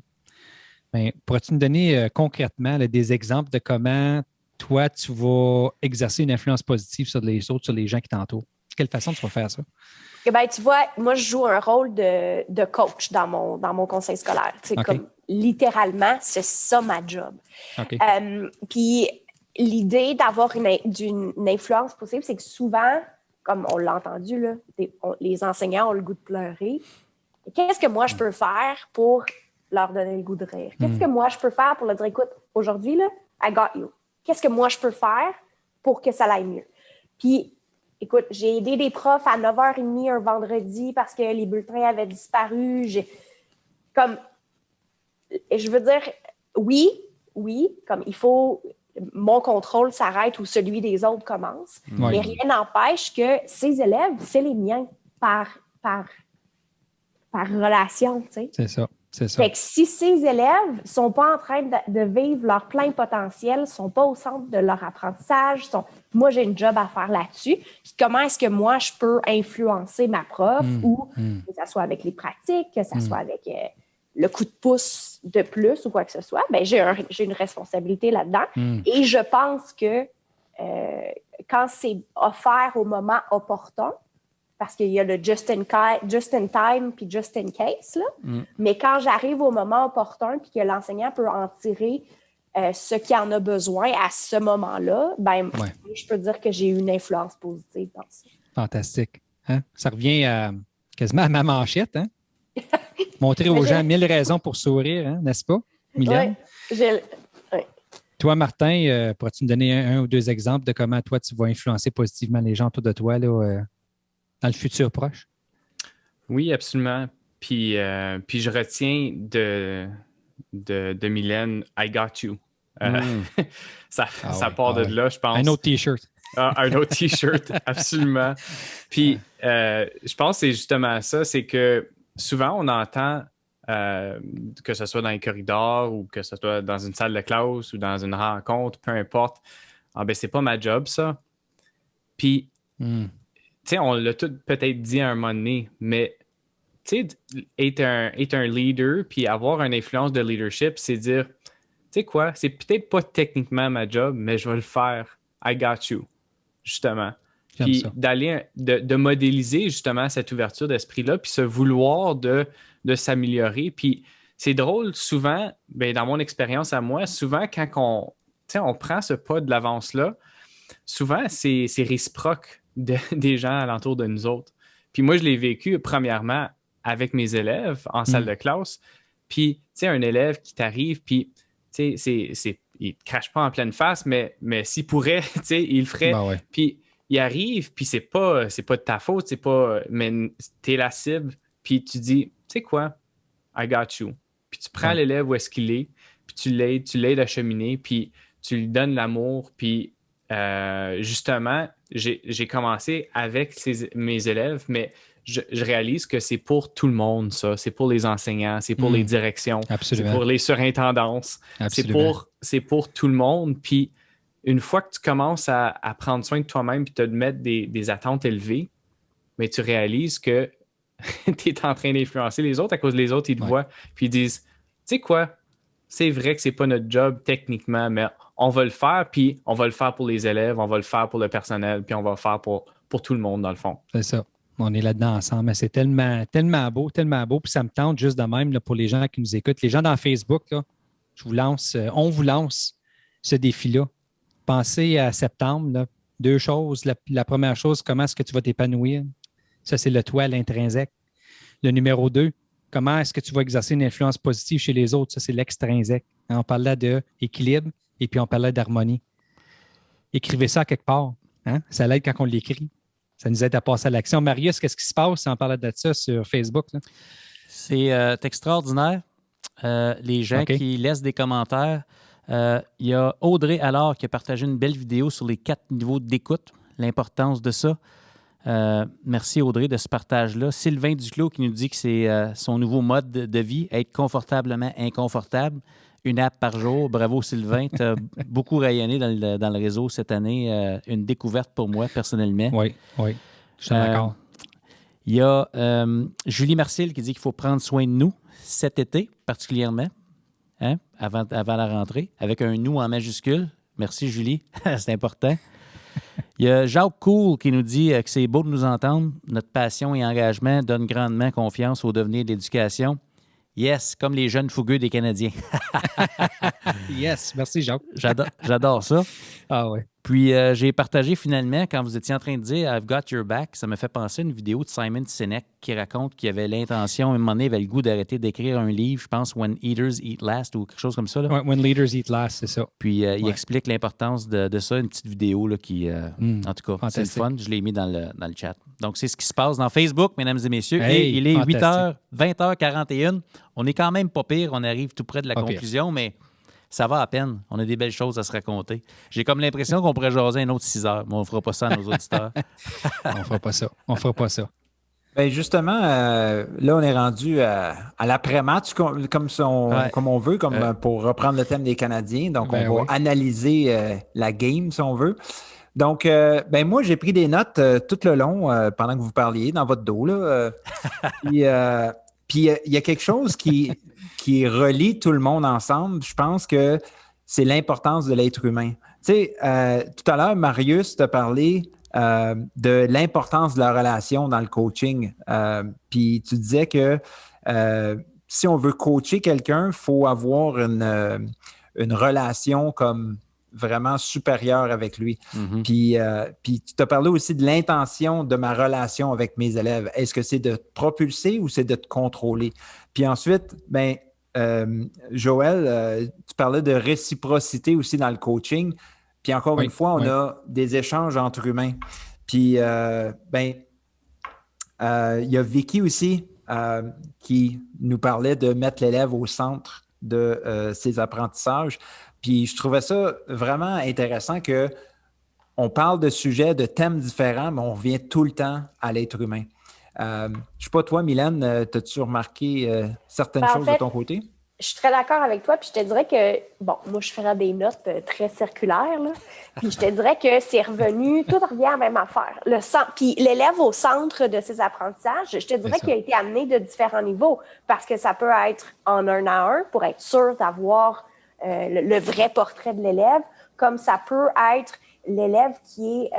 B: Mais pourrais-tu nous donner concrètement là, des exemples de comment toi, tu vas exercer une influence positive sur les autres, sur les gens qui t'entourent? De quelle façon tu vas faire ça?
J: Eh bien, tu vois, moi, je joue un rôle de coach dans mon conseil scolaire. C'est comme littéralement, c'est ça ma job. Puis l'idée d'avoir d'une influence positive, c'est que souvent, comme on l'a entendu, là, les enseignants ont le goût de pleurer. Qu'est-ce que moi, je peux faire pour leur donner le goût de rire? Qu'est-ce que moi, je peux faire pour leur dire, écoute, aujourd'hui, là, I got you. Qu'est-ce que moi, je peux faire pour que ça aille mieux? Puis, écoute, j'ai aidé des profs à 9h30 un vendredi parce que les bulletins avaient disparu. Je veux dire, oui, comme il faut, mon contrôle s'arrête ou celui des autres commence. Mais rien n'empêche que ces élèves, c'est les miens par relation, tu sais.
B: C'est ça.
J: Fait que si ces élèves ne sont pas en train de vivre leur plein potentiel, ne sont pas au centre de leur apprentissage, moi, j'ai une job à faire là-dessus. Puis comment est-ce que moi, je peux influencer ma prof ou que ce soit avec les pratiques, que ce soit avec le coup de pouce de plus ou quoi que ce soit, bien, j'ai une responsabilité là-dedans. Et je pense que quand c'est offert au moment opportun, parce qu'il y a le just in time puis just in case, là. Mais quand j'arrive au moment opportun puis que l'enseignant peut en tirer ce qu'il en a besoin à ce moment-là, ben, je peux dire que j'ai eu une influence positive dans ça.
B: Fantastique. Hein? Ça revient quasiment à ma manchette. Hein? Montrer aux gens 1000 raisons pour sourire, hein, n'est-ce pas, Mylène?
J: Oui.
B: Toi, Martin, pourrais-tu me donner un ou deux exemples de comment toi, tu vas influencer positivement les gens autour de toi là, dans le futur proche?
D: Oui, absolument. Puis je retiens de Mylène, I got you. Ça part de là, je pense.
B: Un autre T-shirt.
D: Un autre T-shirt, absolument. Puis je pense que c'est justement ça, c'est que souvent on entend, que ce soit dans les corridors ou que ce soit dans une salle de classe ou dans une rencontre, peu importe, c'est pas ma job, ça. Puis, tu sais, on l'a tout peut-être dit à un moment donné, mais tu sais, être un leader puis avoir une influence de leadership, c'est dire, tu sais quoi, c'est peut-être pas techniquement ma job, mais je vais le faire. I got you, justement. Puis de modéliser justement cette ouverture d'esprit-là, puis ce vouloir de s'améliorer. Puis c'est drôle, souvent, dans mon expérience à moi, souvent quand on prend ce pas de l'avance-là, souvent c'est réciproque des gens alentour de nous autres. Puis moi, je l'ai vécu premièrement avec mes élèves en salle de classe. Puis, tu sais, un élève qui t'arrive, puis, tu sais, il ne te crache pas en pleine face, mais s'il pourrait, tu sais, il le ferait. Puis, il arrive, puis c'est pas de ta faute, mais t'es la cible, puis tu dis, tu sais quoi, I got you. Puis tu prends l'élève où est-ce qu'il est, puis tu l'aides à cheminer, puis tu lui donnes l'amour, puis justement, j'ai commencé avec mes élèves, mais je réalise que c'est pour tout le monde, ça. C'est pour les enseignants, c'est pour les directions, c'est pour les surintendances, c'est pour tout le monde. Puis une fois que tu commences à prendre soin de toi-même et te mettre des attentes élevées, mais tu réalises que tu es en train d'influencer les autres à cause les autres, ils te voient, puis ils disent, tu sais quoi, c'est vrai que c'est pas notre job techniquement, mais on va le faire, puis on va le faire pour les élèves, on va le faire pour le personnel, puis on va le faire pour tout le monde, dans le fond.
B: C'est ça. On est là-dedans ensemble. Mais c'est tellement beau. Puis ça me tente juste de même là, pour les gens qui nous écoutent. Les gens dans Facebook, là, on vous lance ce défi-là. Pensez à septembre. Là, 2 choses. La première chose, comment est-ce que tu vas t'épanouir? Ça, c'est le toi, l'intrinsèque. Le numéro 2, comment est-ce que tu vas exercer une influence positive chez les autres? Ça, c'est l'extrinsèque. On parlait d'équilibre et puis on parlait d'harmonie. Écrivez ça quelque part. Hein? Ça l'aide quand on l'écrit. Ça nous aide à passer à l'action. Marius, qu'est-ce qui se passe si on parlait de ça sur Facebook? Là?
A: C'est extraordinaire. Les gens qui laissent des commentaires. Il y a Audrey alors qui a partagé une belle vidéo sur les 4 niveaux d'écoute, l'importance de ça. Merci Audrey de ce partage-là. Sylvain Duclos qui nous dit que c'est son nouveau mode de vie, être confortablement inconfortable. 1 app par jour. Bravo Sylvain, tu as beaucoup rayonné dans le réseau cette année. Une découverte pour moi personnellement.
B: Oui, je suis d'accord.
A: Il y a Julie Marcille qui dit qu'il faut prendre soin de nous cet été particulièrement. hein, avant la rentrée, avec un « nous » en majuscule. Merci, Julie. C'est important. Il y a Jacques Cool qui nous dit que c'est beau de nous entendre. Notre passion et engagement donnent grandement confiance au devenir de l'éducation. Yes, comme les jeunes fougueux des Canadiens.
B: Yes, merci Jacques.
A: J'adore ça.
B: Ah ouais.
A: Puis j'ai partagé finalement, quand vous étiez en train de dire « I've got your back », ça me fait penser à une vidéo de Simon Sinek qui raconte qu'il avait l'intention, à un moment donné, il avait le goût d'arrêter d'écrire un livre, je pense « When Eaters Eat Last » ou quelque chose comme ça. Là.
B: When Leaders Eat Last, c'est ça.
A: Puis il explique l'importance de ça, une petite vidéo là, qui, en tout cas, c'est le fun. Je l'ai mis dans le chat. Donc, c'est ce qui se passe dans Facebook, mesdames et messieurs.
B: Hey,
A: et il est
B: fantastique.
A: 20h41. On est quand même pas pire. On arrive tout près de la conclusion, mais ça va à peine. On a des belles choses à se raconter. J'ai comme l'impression qu'on pourrait jaser un autre 6 heures, mais on ne fera pas ça à nos auditeurs.
B: On fera pas ça.
C: Bien, justement, là, on est rendu à l'après-match, comme on veut, pour reprendre le thème des Canadiens. Donc, on va analyser la game, si on veut. Donc, moi, j'ai pris des notes tout le long pendant que vous parliez dans votre dos. Là, puis, il y a quelque chose qui relie tout le monde ensemble. Je pense que c'est l'importance de l'être humain. Tu sais, tout à l'heure, Marius t'a parlé de l'importance de la relation dans le coaching. Puis tu disais que si on veut coacher quelqu'un, il faut avoir une relation comme vraiment supérieure avec lui. Mm-hmm. Puis tu t'as parlé aussi de l'intention de ma relation avec mes élèves. Est-ce que c'est de te propulser ou c'est de te contrôler? Puis ensuite, Joël, tu parlais de réciprocité aussi dans le coaching. Puis encore une fois, on a des échanges entre humains. Puis, il y a Vicky aussi qui nous parlait de mettre l'élève au centre de ses apprentissages. Puis, je trouvais ça vraiment intéressant qu'on parle de sujets, de thèmes différents, mais on revient tout le temps à l'être humain. Je ne sais pas, toi, Mylène, as-tu remarqué certaines choses de ton côté?
J: Je suis très d'accord avec toi, puis je te dirais que, moi, je ferais des notes très circulaires, là, puis je te dirais que c'est revenu, tout revient à la même affaire. Puis l'élève au centre de ses apprentissages, je te dirais qu'il a été amené de différents niveaux, parce que ça peut être en 1 à 1 pour être sûr d'avoir le vrai portrait de l'élève, comme ça peut être l'élève qui est...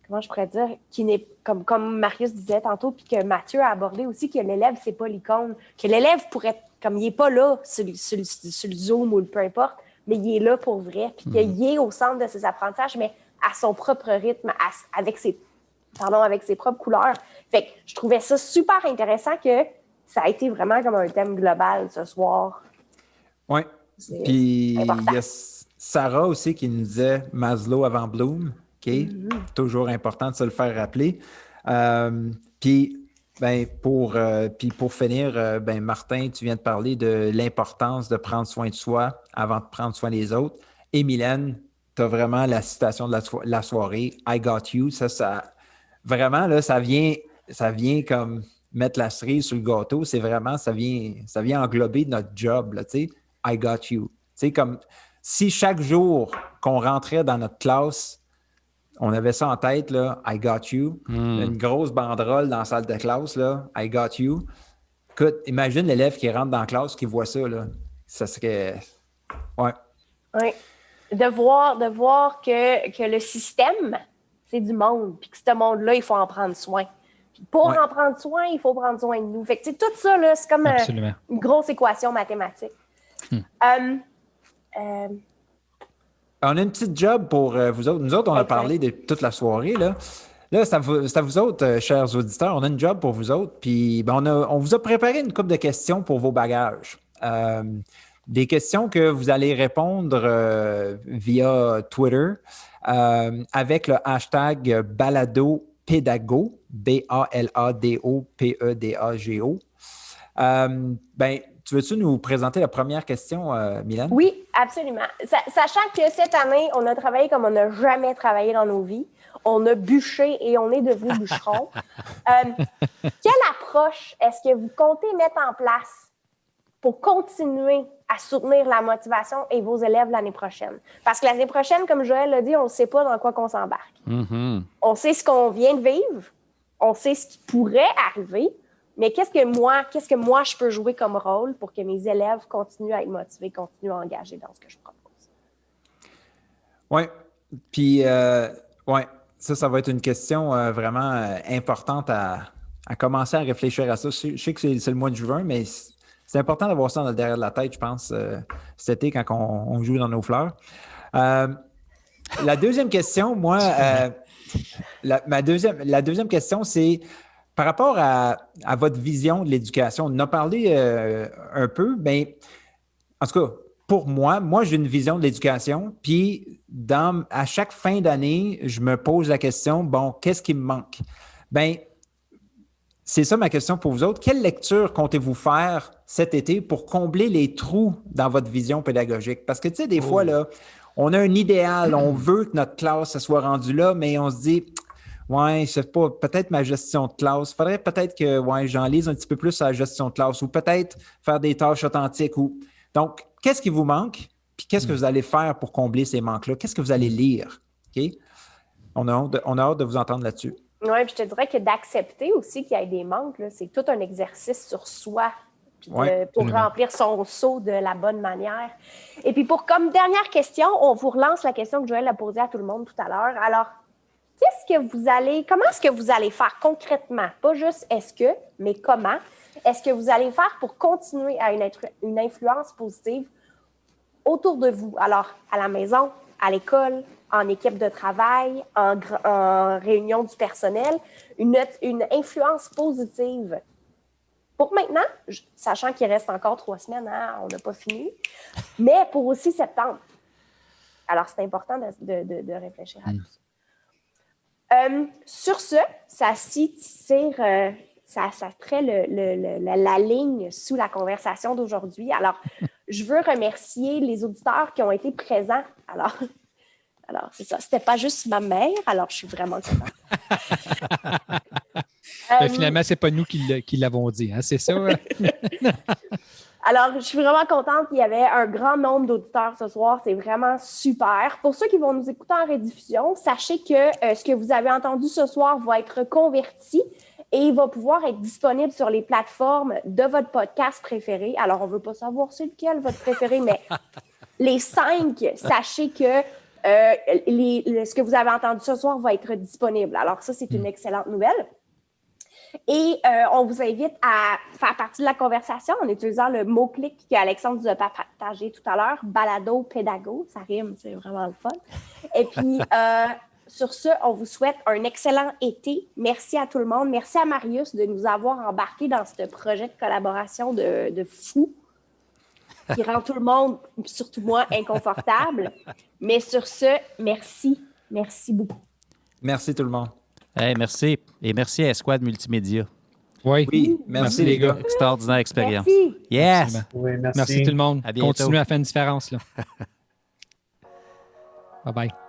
J: comment je pourrais dire, qui n'est comme Marius disait tantôt, puis que Mathieu a abordé aussi, que l'élève, c'est pas l'icône, que l'élève pourrait, comme il n'est pas là sur le Zoom ou peu importe, mais il est là pour vrai, puis qu'il est au centre de ses apprentissages, mais à son propre rythme, avec ses propres couleurs. Fait que je trouvais ça super intéressant que ça a été vraiment comme un thème global ce soir.
C: Oui. Puis il y a Sarah aussi qui nous disait Maslow avant Bloom. OK? Toujours important de se le faire rappeler. Puis, pour finir, Martin, tu viens de parler de l'importance de prendre soin de soi avant de prendre soin des autres. Et Mylène, tu as vraiment la citation de la soirée, « I got you ». Ça vraiment, là, ça vient comme mettre la cerise sur le gâteau. C'est vraiment, ça vient englober notre job, là, tu sais, « I got you ». Tu sais, comme si chaque jour qu'on rentrait dans notre classe, on avait ça en tête, là, « I got you ». Une grosse banderole dans la salle de classe, là, « I got you ». Écoute, imagine l'élève qui rentre dans la classe, qui voit ça, là. Ça serait... Ouais.
J: Oui. De voir que le système, c'est du monde, puis que ce monde-là, il faut en prendre soin. Puis pour en prendre soin, il faut prendre soin de nous. Fait que, tout ça, là, c'est comme une grosse équation mathématique.
C: On a une petite job pour vous autres. Nous autres, on a parlé de toute la soirée. Là, c'est à vous autres, chers auditeurs. On a une job pour vous autres. Puis, on vous a préparé une couple de questions pour vos bagages. Des questions que vous allez répondre via Twitter avec le hashtag baladopédago, BALADOPEDAGO. Tu veux-tu nous présenter la première question, Mylène?
J: Oui, absolument. Sachant que cette année, on a travaillé comme on n'a jamais travaillé dans nos vies. On a bûché et on est devenu bûcheron. Quelle approche est-ce que vous comptez mettre en place pour continuer à soutenir la motivation et vos élèves l'année prochaine? Parce que l'année prochaine, comme Joël l'a dit, on ne sait pas dans quoi qu'on s'embarque. On sait ce qu'on vient de vivre. On sait ce qui pourrait arriver. Mais qu'est-ce que moi je peux jouer comme rôle pour que mes élèves continuent à être motivés, continuent à engager dans ce que je propose?
C: Oui. Puis, ça va être une question vraiment importante à commencer à réfléchir à ça. Je sais que c'est le mois de juin, mais c'est important d'avoir ça dans le derrière de la tête, je pense, cet été quand on joue dans nos fleurs. La deuxième question, moi, la deuxième question, c'est par rapport à votre vision de l'éducation. On en a parlé un peu, mais en tout cas, pour moi, j'ai une vision de l'éducation, puis à chaque fin d'année, je me pose la question, bon, qu'est-ce qui me manque? Bien, c'est ça ma question pour vous autres. Quelle lecture comptez-vous faire cet été pour combler les trous dans votre vision pédagogique? Parce que, tu sais, des fois, là, on a un idéal, on veut que notre classe se soit rendue là, mais on se dit, ouais, c'est pas peut-être ma gestion de classe. Il faudrait peut-être que j'en lise un petit peu plus sur la gestion de classe ou peut-être faire des tâches authentiques. Donc, qu'est-ce qui vous manque? Puis qu'est-ce que vous allez faire pour combler ces manques-là? Qu'est-ce que vous allez lire? OK? On a hâte de vous entendre là-dessus.
J: Oui, puis je te dirais que d'accepter aussi qu'il y ait des manques, là, c'est tout un exercice sur soi pour remplir son seau de la bonne manière. Et puis comme dernière question, on vous relance la question que Joël a posée à tout le monde tout à l'heure. Alors, comment est-ce que vous allez faire concrètement? Pas juste est-ce que, mais comment est-ce que vous allez faire pour continuer à une influence positive autour de vous? Alors, à la maison, à l'école, en équipe de travail, en réunion du personnel, une influence positive. Pour maintenant, sachant qu'il reste encore 3 semaines, on n'a pas fini, mais pour aussi septembre. Alors, c'est important de réfléchir à tout ça. Sur ce, ça traite la ligne sous la conversation d'aujourd'hui. Alors, je veux remercier les auditeurs qui ont été présents. Alors, c'est ça. C'était pas juste ma mère, alors je suis vraiment contente.
B: Finalement, c'est pas nous qui l'avons dit, hein, c'est ça?
J: Alors, je suis vraiment contente qu'il y avait un grand nombre d'auditeurs ce soir. C'est vraiment super. Pour ceux qui vont nous écouter en rediffusion, sachez que ce que vous avez entendu ce soir va être converti et il va pouvoir être disponible sur les plateformes de votre podcast préféré. Alors, on ne veut pas savoir c'est lequel votre préféré, mais les 5, sachez que ce que vous avez entendu ce soir va être disponible. Alors, ça, c'est une excellente nouvelle. Et on vous invite à faire partie de la conversation en utilisant le mot-clic qu'Alexandre vous a partagé tout à l'heure, balado pédago, ça rime, c'est vraiment le fun. Et puis, sur ce, on vous souhaite un excellent été. Merci à tout le monde. Merci à Marius de nous avoir embarqués dans ce projet de collaboration de fou qui rend tout le monde, surtout moi, inconfortable. Mais sur ce, merci. Merci beaucoup.
C: Merci tout le monde.
A: Hey, merci. Et merci à Esquad Multimédia.
B: Oui,
C: merci les gars.
A: Extraordinaire expérience.
J: Merci.
A: Yes!
F: Oui,
B: Merci tout le monde.
A: À bientôt.
B: Continuez à faire une différence. Là. Bye-bye.